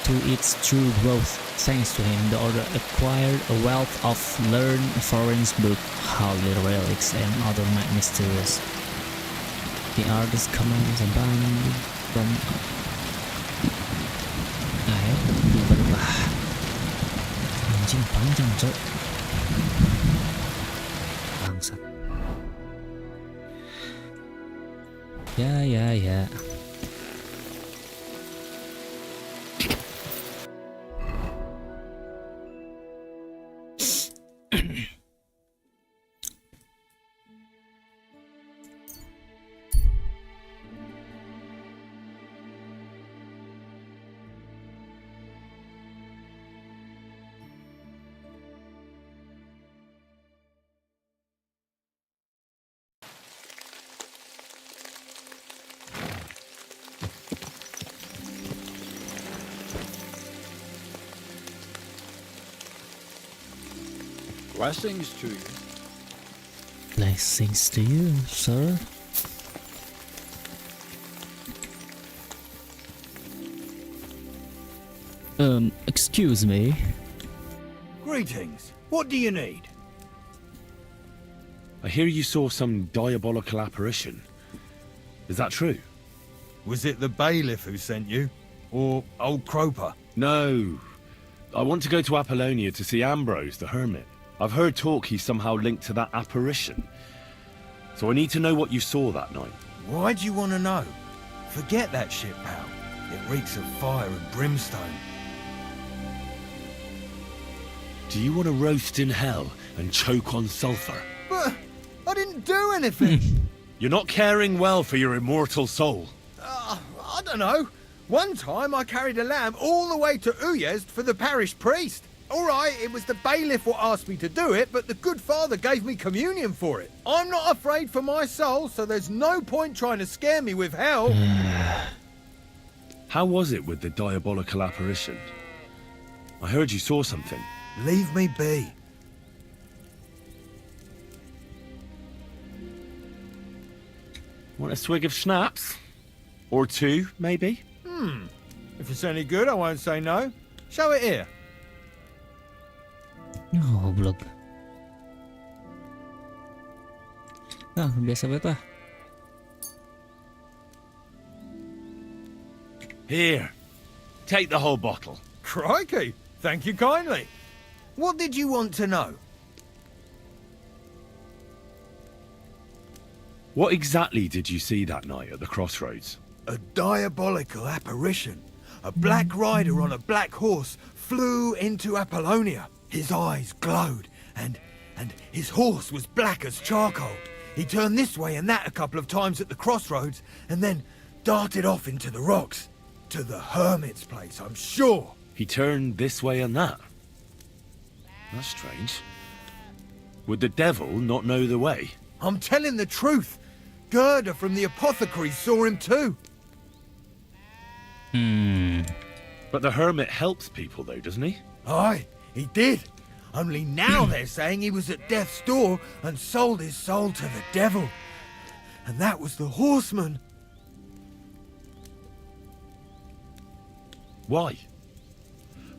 to its true growth. Thanks to him, the order acquired a wealth of learned foreign books, holy relics, and other mysterious. The artist commands a band from anjing panjang cok bangsat. Ya Blessings to you. Blessings to you, sir. Excuse me. Greetings. What do you need? I hear you saw some diabolical apparition. Is that true? Was it the bailiff who sent you? Or old Croper? No. I want to go to Apollonia to see Ambrose, the hermit. I've heard talk he's somehow linked to that apparition. So I need to know what you saw that night. Why do you want to know? Forget that shit, pal. It reeks of fire and brimstone. Do you want to roast in hell and choke on sulphur? But I didn't do anything. You're not caring well for your immortal soul. I don't know. One time I carried a lamb all the way to Uyezd for the parish priest. All right, it was the bailiff what asked me to do it, but the good father gave me communion for it. I'm not afraid for my soul, so there's no point trying to scare me with hell. How was it with the diabolical apparition? I heard you saw something. Leave me be. Want a swig of schnapps? Or two, maybe? If it's any good, I won't say no. Show it here. Goblok. Nah, biasa banget lah. Here, take the whole bottle. Crikey, thank you kindly. What did you want to know? What exactly did you see that night at the crossroads? A diabolical apparition. A black rider on a black horse flew into Apollonia. His eyes glowed, and his horse was black as charcoal. He turned this way and that a couple of times at the crossroads, and then darted off into the rocks. To the hermit's place, I'm sure. He turned this way and that? That's strange. Would the devil not know the way? I'm telling the truth. Gerda from the apothecary saw him too. But the hermit helps people though, doesn't he? Aye, he did. Only now they're saying he was at death's door and sold his soul to the devil. And that was the horseman. Why?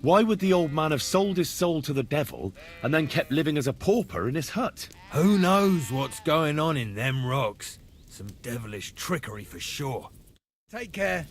Why would the old man have sold his soul to the devil and then kept living as a pauper in his hut? Who knows what's going on in them rocks? Some devilish trickery for sure. Take care.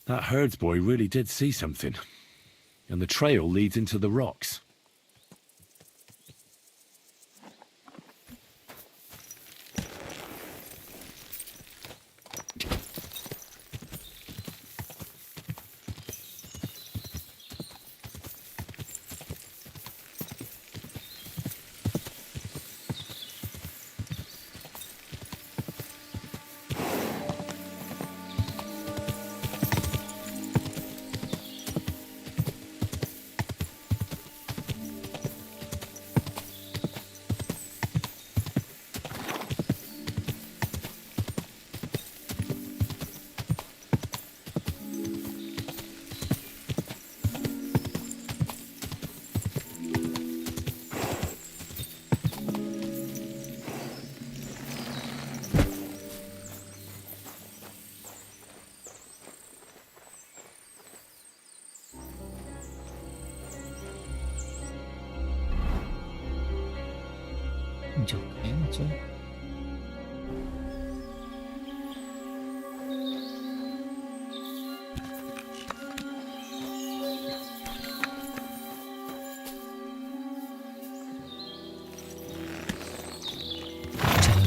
That herdsboy really did see something. And the trail leads into the rocks.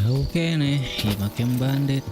Jauh kene, ya makin bandit.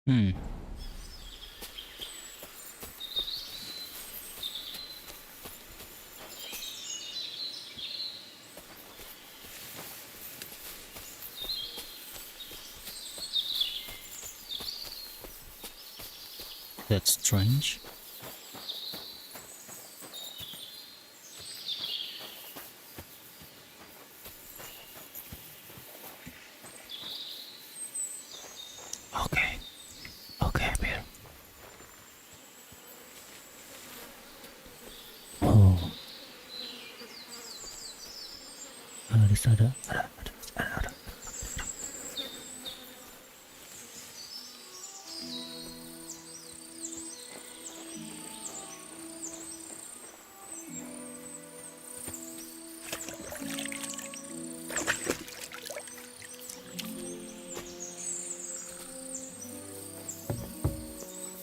Hmm. That's strange. Okay. Okay, I'm here. Oh. Di sana ada.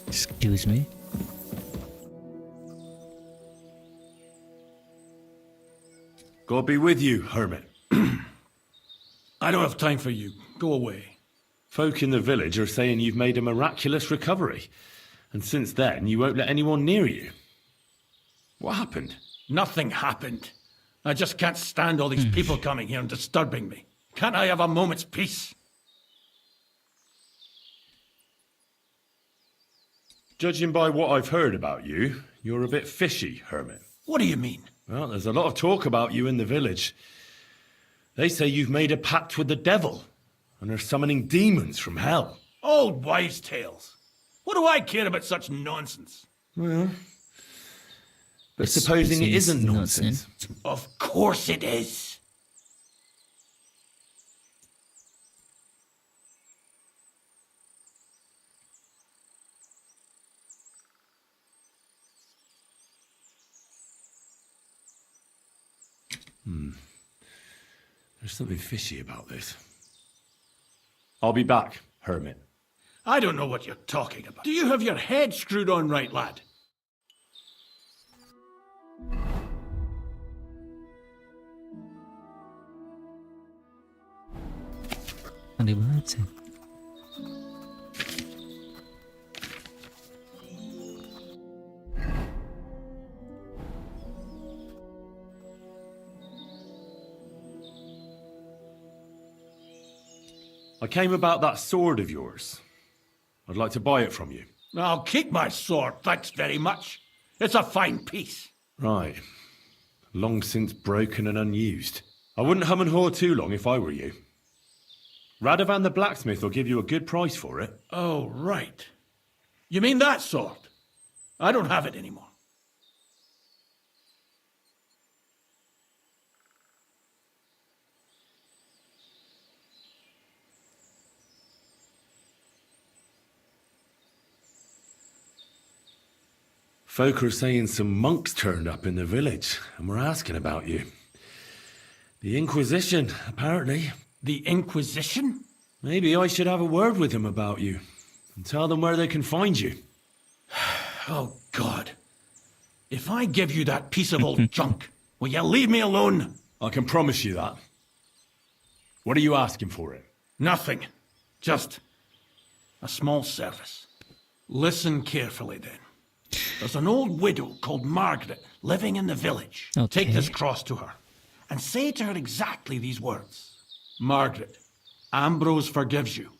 Excuse me. God be with you, hermit. I don't have time for you. Go away. Folk in the village are saying you've made a miraculous recovery. And since then, you won't let anyone near you. What happened? Nothing happened. I just can't stand all these people coming here and disturbing me. Can't I have a moment's peace? Judging by what I've heard about you, you're a bit fishy, hermit. What do you mean? Well, there's a lot of talk about you in the village. They say you've made a pact with the devil and are summoning demons from hell. Old wives' tales. What do I care about such nonsense? Well, but supposing it isn't nonsense. Of course it is. There's something fishy about this. I'll be back, hermit. I don't know what you're talking about. Do you have your head screwed on right, lad? Aneh banget sih. I came about that sword of yours. I'd like to buy it from you. I'll keep my sword, thanks very much. It's a fine piece. Right. Long since broken and unused. I wouldn't hum and haw too long if I were you. Radovan the blacksmith will give you a good price for it. Oh, right. You mean that sword? I don't have it anymore. Folk are saying some monks turned up in the village and were asking about you. The Inquisition, apparently. The Inquisition? Maybe I should have a word with them about you and tell them where they can find you. Oh, God. If I give you that piece of old junk, will you leave me alone? I can promise you that. What are you asking for it? Nothing. Just a small service. Listen carefully, then. There's an old widow called Margaret living in the village. Okay. Take this cross to her and say to her exactly these words. Margaret, Ambrose forgives you,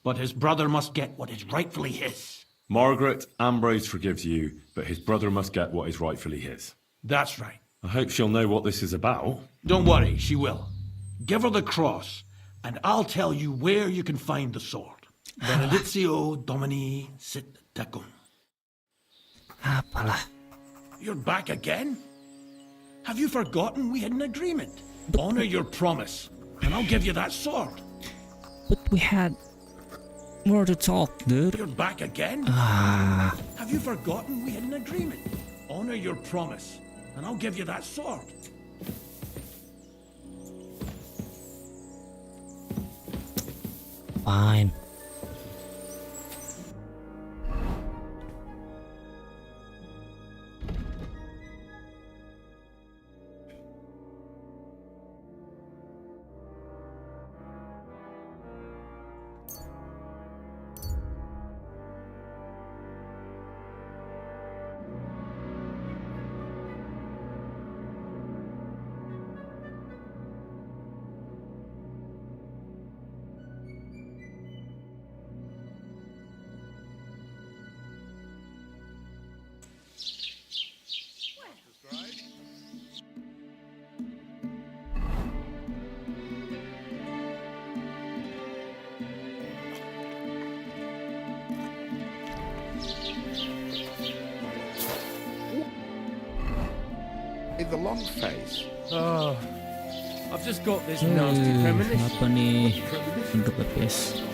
but his brother must get what is rightfully his. Margaret, Ambrose forgives you, but his brother must get what is rightfully his. That's right. I hope she'll know what this is about. Don't worry, she will. Give her the cross, and I'll tell you where you can find the sword. Benedictio Domini sit tecum. Apalah. You're back again? Have you forgotten we had an agreement? Honor your promise, and I'll give you that sword. But we had more to talk, dude. You're back again? Have you forgotten we had an agreement? Honor your promise, and I'll give you that sword. Fine. the long face. Oh, I've just got this nasty premonition. Apa nih untuk FPS?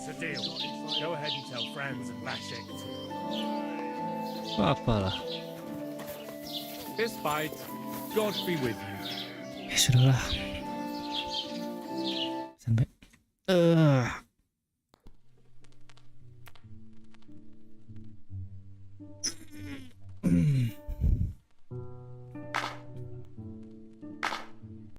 It's a deal. Go ahead and tell Franz and Bashik. Apalah. Fist fight. God be with you. Ya sudahlah. Sampai.